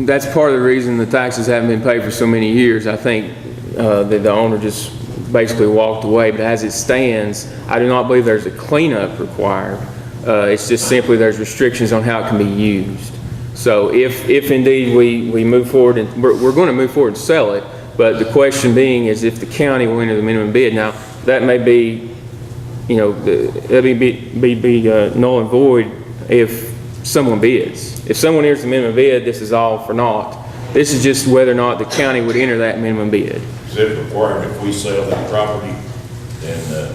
Speaker 2: that's part of the reason the taxes haven't been paid for so many years. I think that the owner just basically walked away. But as it stands, I do not believe there's a cleanup required. It's just simply there's restrictions on how it can be used. So if indeed we move forward, and we're going to move forward and sell it, but the question being is if the county will enter the minimum bid. Now, that may be, you know, that may be null and void if someone bids. If someone enters the minimum bid, this is all for naught. This is just whether or not the county would enter that minimum bid.
Speaker 8: Is it required if we sell that property, then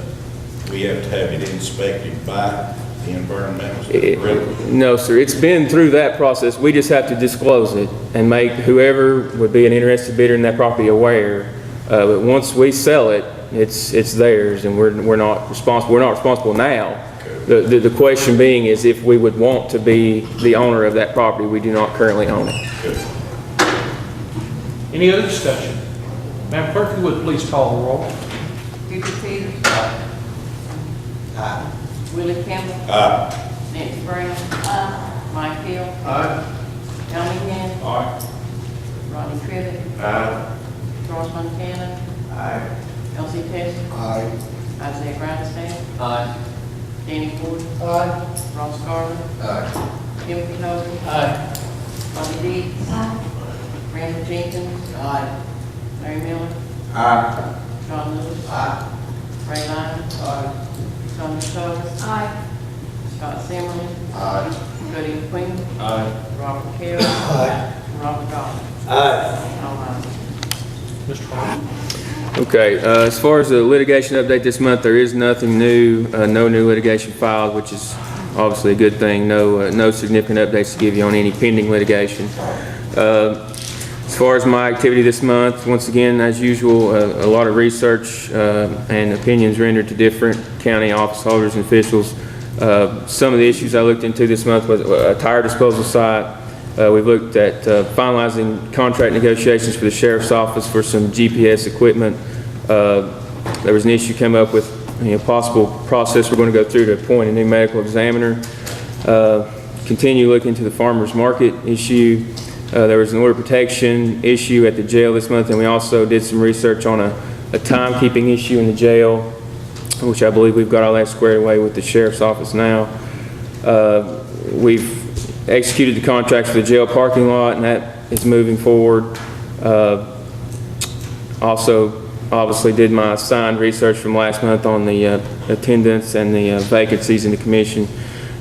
Speaker 8: we have to have it inspected by the environmental?
Speaker 2: No, sir. It's been through that process. We just have to disclose it and make whoever would be an interested bidder in that property aware. But once we sell it, it's theirs, and we're not responsible. We're not responsible now. The question being is if we would want to be the owner of that property. We do not currently own it.
Speaker 4: Any other discussion? Madam Clerk, if you would please call the roll.
Speaker 5: Richard Peters.
Speaker 14: Aye.
Speaker 5: Willie Campbell.
Speaker 8: Aye.
Speaker 5: Nancy Brown. Mike Hill.
Speaker 15: Aye.
Speaker 5: Johnny Henn.
Speaker 9: Aye.
Speaker 5: Rodney Trivett.
Speaker 15: Aye.
Speaker 5: Charles Montana.
Speaker 15: Aye.
Speaker 5: Elsie Testor.
Speaker 10: Aye.
Speaker 5: Isaiah Grinstein.
Speaker 17: Aye.
Speaker 5: Danny Ford.
Speaker 10: Aye.
Speaker 5: Ross Garland.
Speaker 10: Aye.
Speaker 5: Timothy Hogan.
Speaker 17: Aye.
Speaker 5: Bobby Dees. Randall Jenkins.
Speaker 17: Aye.
Speaker 5: Larry Miller.
Speaker 17: Aye.
Speaker 5: John Lewis.
Speaker 17: Aye.
Speaker 5: Ray Lyman. Sonia Shaw.
Speaker 3: Aye.
Speaker 5: Scott Zimmerman.
Speaker 10: Aye.
Speaker 5: Cody McQueen.
Speaker 17: Aye.
Speaker 5: Robert Carroll.
Speaker 10: Aye.
Speaker 5: Robert Goff.
Speaker 10: Aye.
Speaker 5: All ayes.
Speaker 4: Mr. Harmon.
Speaker 2: Okay, as far as the litigation update this month, there is nothing new, no new litigation filed, which is obviously a good thing. No significant updates to give you on any pending litigation. As far as my activity this month, once again, as usual, a lot of research and opinions rendered to different county office holders and officials. Some of the issues I looked into this month was a tire disposal site. We've looked at finalizing contract negotiations for the sheriff's office for some GPS equipment. There was an issue come up with possible process we're going to go through to appoint a new medical examiner. Continue looking into the farmer's market issue. There was an order of protection issue at the jail this month, and we also did some research on a timekeeping issue in the jail, which I believe we've got all that squared away with the sheriff's office now. We've executed the contract for the jail parking lot, and that is moving forward. Also, obviously did my assigned research from last month on the attendance and the vacancies in the commission.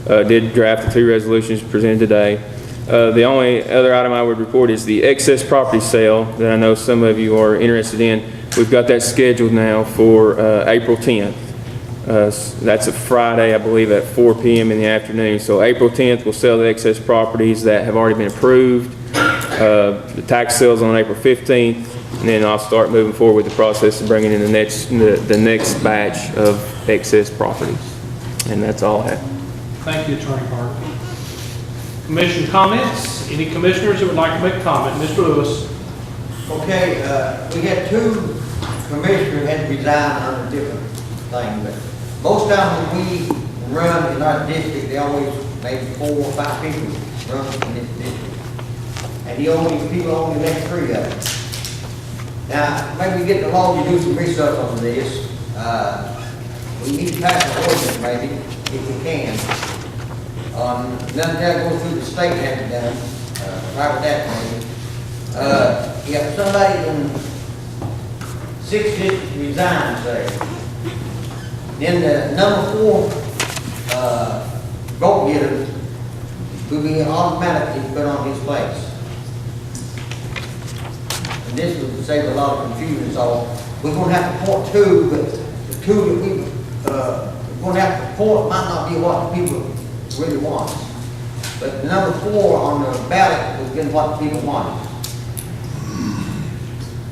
Speaker 2: Did draft the 2 resolutions presented today. The only other item I would report is the excess property sale that I know some of you are interested in. We've got that scheduled now for April 10th. That's a Friday, I believe, at 4 p.m. in the afternoon. So April 10th, we'll sell the excess properties that have already been approved. The tax sale's on April 15th, and then I'll start moving forward with the process of bringing in the next batch of excess properties. And that's all I have.
Speaker 4: Thank you, Attorney Carter. Commission comments? Any commissioners that would like to make a comment? Mr. Lewis.
Speaker 14: Okay, we had 2 commissioners had to resign on a different thing, but most times when we run in our district, they always maybe 4 or 5 people run in this district. And people only make 3 of them. Now, maybe we get the law to do some research on this. We need to pass an ordinance maybe, if we can. Nothing that goes through the state hasn't done, right with that maybe. If somebody in 6 districts resigns, say, then the number 4 vote getter will be automatically put on his place. And this would save a lot of confusion. So we're going to have to appoint 2, but the 2 that we're going to have to appoint might not be what the people really want. But the number 4 on the ballot has been what the people want.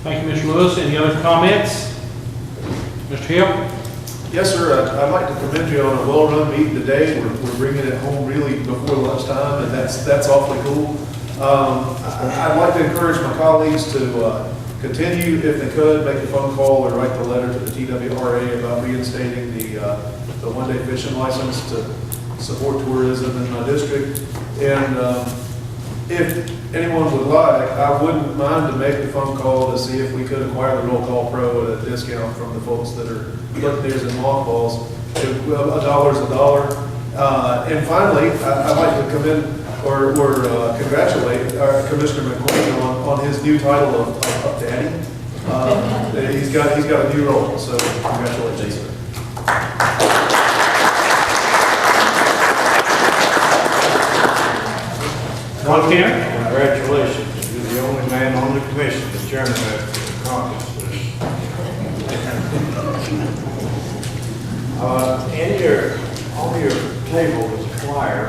Speaker 4: Thank you, Mr. Lewis. Any other comments? Mr. Hill?
Speaker 15: Yes, sir. I'd like to commend you on a well-run meeting today. We're bringing it home really before lunchtime, and that's awfully cool. I'd like to encourage my colleagues to continue, if they could, make a phone call or write the letter to the TWRA about reinstating the one-day fishing license to support tourism in my district. And if anyone would like, I wouldn't mind to make the phone call to see if we could acquire the Roll Call Pro at a discount from the folks that are putting theirs in mothballs. $1 is $1. And finally, I'd like to commend or congratulate our Commissioner McQueen on his new title of Daddy. He's got a new role, so congratulations, sir.
Speaker 4: Ron Cannon?
Speaker 20: Congratulations, you're the only man on the commission, the chairman that accomplished this. On your table is a flyer,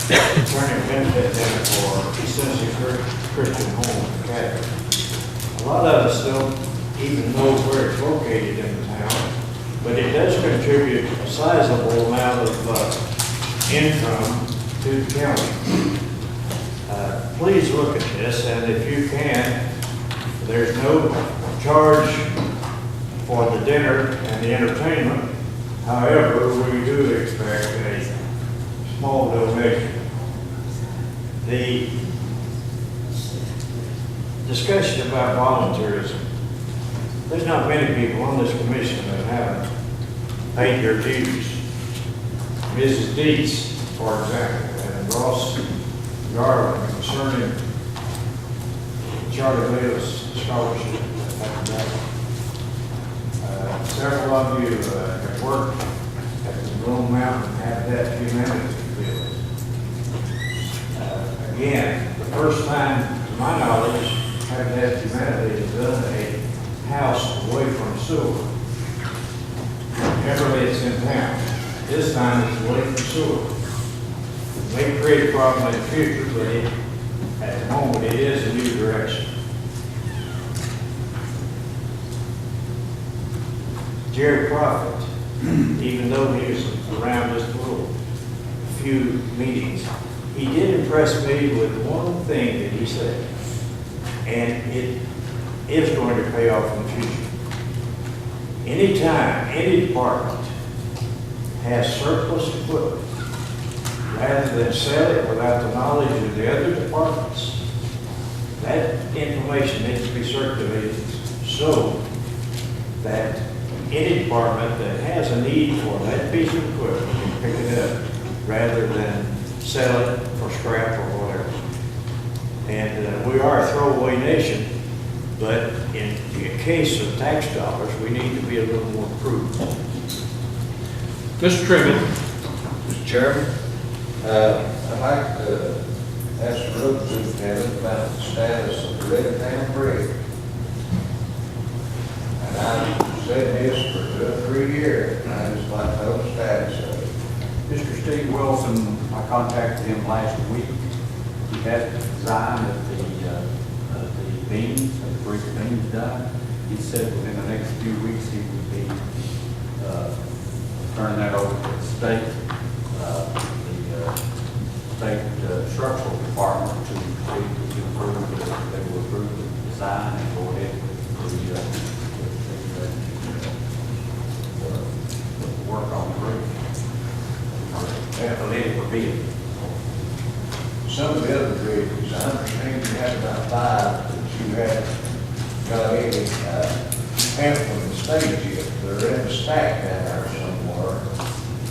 Speaker 20: turning benefit dinner for Essential Christian Home Academy. A lot of us don't even know where it's located in the town, but it does contribute a sizable amount of income to the county. Please look at this, and if you can, there's no charge for the dinner and the entertainment. However, we do expect a small donation. The discussion about volunteerism, there's not many people on this commission that haven't paid their dues. Mrs. Deets, for example, and Ross Garland concerning Charlie Lewis scholarship. Several of you have worked at the Blue Mountain Habitat Humanity Field. Again, the first time, to my knowledge, Habitat Humanity has done a house away from sewer. Generally, it's in town. This time, it's away from sewer. It may create a problem in the future, but at the moment, it is a new direction. Jerry Prophet, even though he was around just a few meetings, he did impress me with one thing that he said, and it is going to pay off in the future. Anytime any department has surplus equipment, rather than sell it without the knowledge of the other departments, that information needs to be circulated so that any department that has a need for that piece of equipment can pick it up rather than sell it for scrap or whatever. And we are a throwaway nation, but in case of tax dollars, we need to be a little more prudent.
Speaker 4: Mr. Tribbett.
Speaker 20: Mr. Chairman, I'd like to ask the road superintendent about the status of the Red Town Bridge. And I've said this for 2 or 3 years, and I just like to know the status of it.
Speaker 6: Mr. Steve Wilson, I contacted him last week. He had the design of the beams, of the bridge beams done. He said within the next few weeks he would be turning that over to the state, state structural department to approve they will approve the design and go ahead with the work on the bridge. They have to let it for bid.
Speaker 20: Some of the other bridges, I understand you had about 5 that you had got any pamphlet and stage yet. They're in the stack down there somewhere.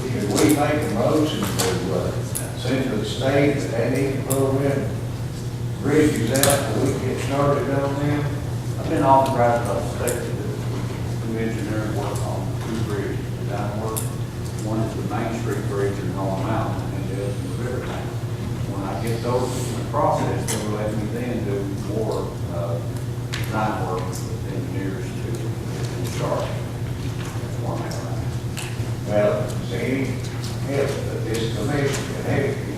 Speaker 20: Could we make a motion to send to the state that they need to program bridges out so we can get started on them?
Speaker 6: I've been authorized by the state to do engineering work on 2 bridges, design work. One is the Main Street Bridge in North Mountain, and the other is the River Bank. When I get those in the process, they will let me then do more design work with engineers to start. That's one matter.
Speaker 20: Well, see, if this commission can help you,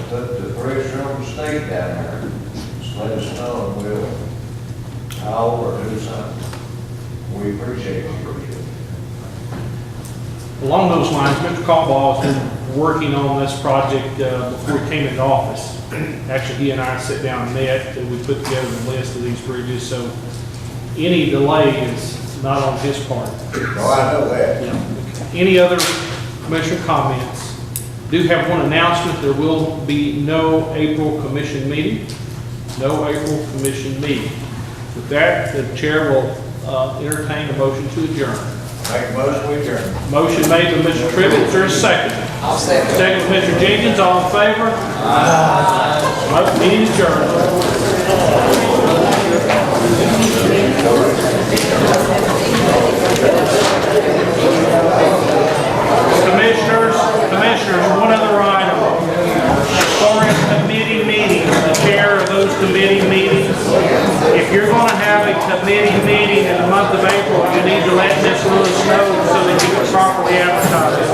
Speaker 20: put the pressure on the state down there, just let us know and we'll call or do something. We appreciate you.
Speaker 4: Along those lines, Mr. Caldwell has been working on this project before he came into office. Actually, he and I sat down and met, and we put together a list of these bridges, so any delay is not on his part.
Speaker 20: Oh, I know that.
Speaker 4: Yeah. Any other commissioner comments Do have one announcement, there will be no April commission meeting. No April commission meeting. With that, the chair will entertain a motion to adjourn.
Speaker 20: Make a motion, we adjourn.
Speaker 4: Motion made by Mr. Trivett, is there a second?
Speaker 14: I'll second.
Speaker 4: Second by Mr. Jenkins, all in favor? Aye. Meeting adjourned. Commissioners, one other item. As far as committee meetings, the chair of those committee meetings, if you're going to have a committee meeting in the month of April, you need to let Ms. Lewis know so that you can properly advertise it.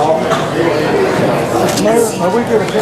Speaker 1: Mayor, are we going to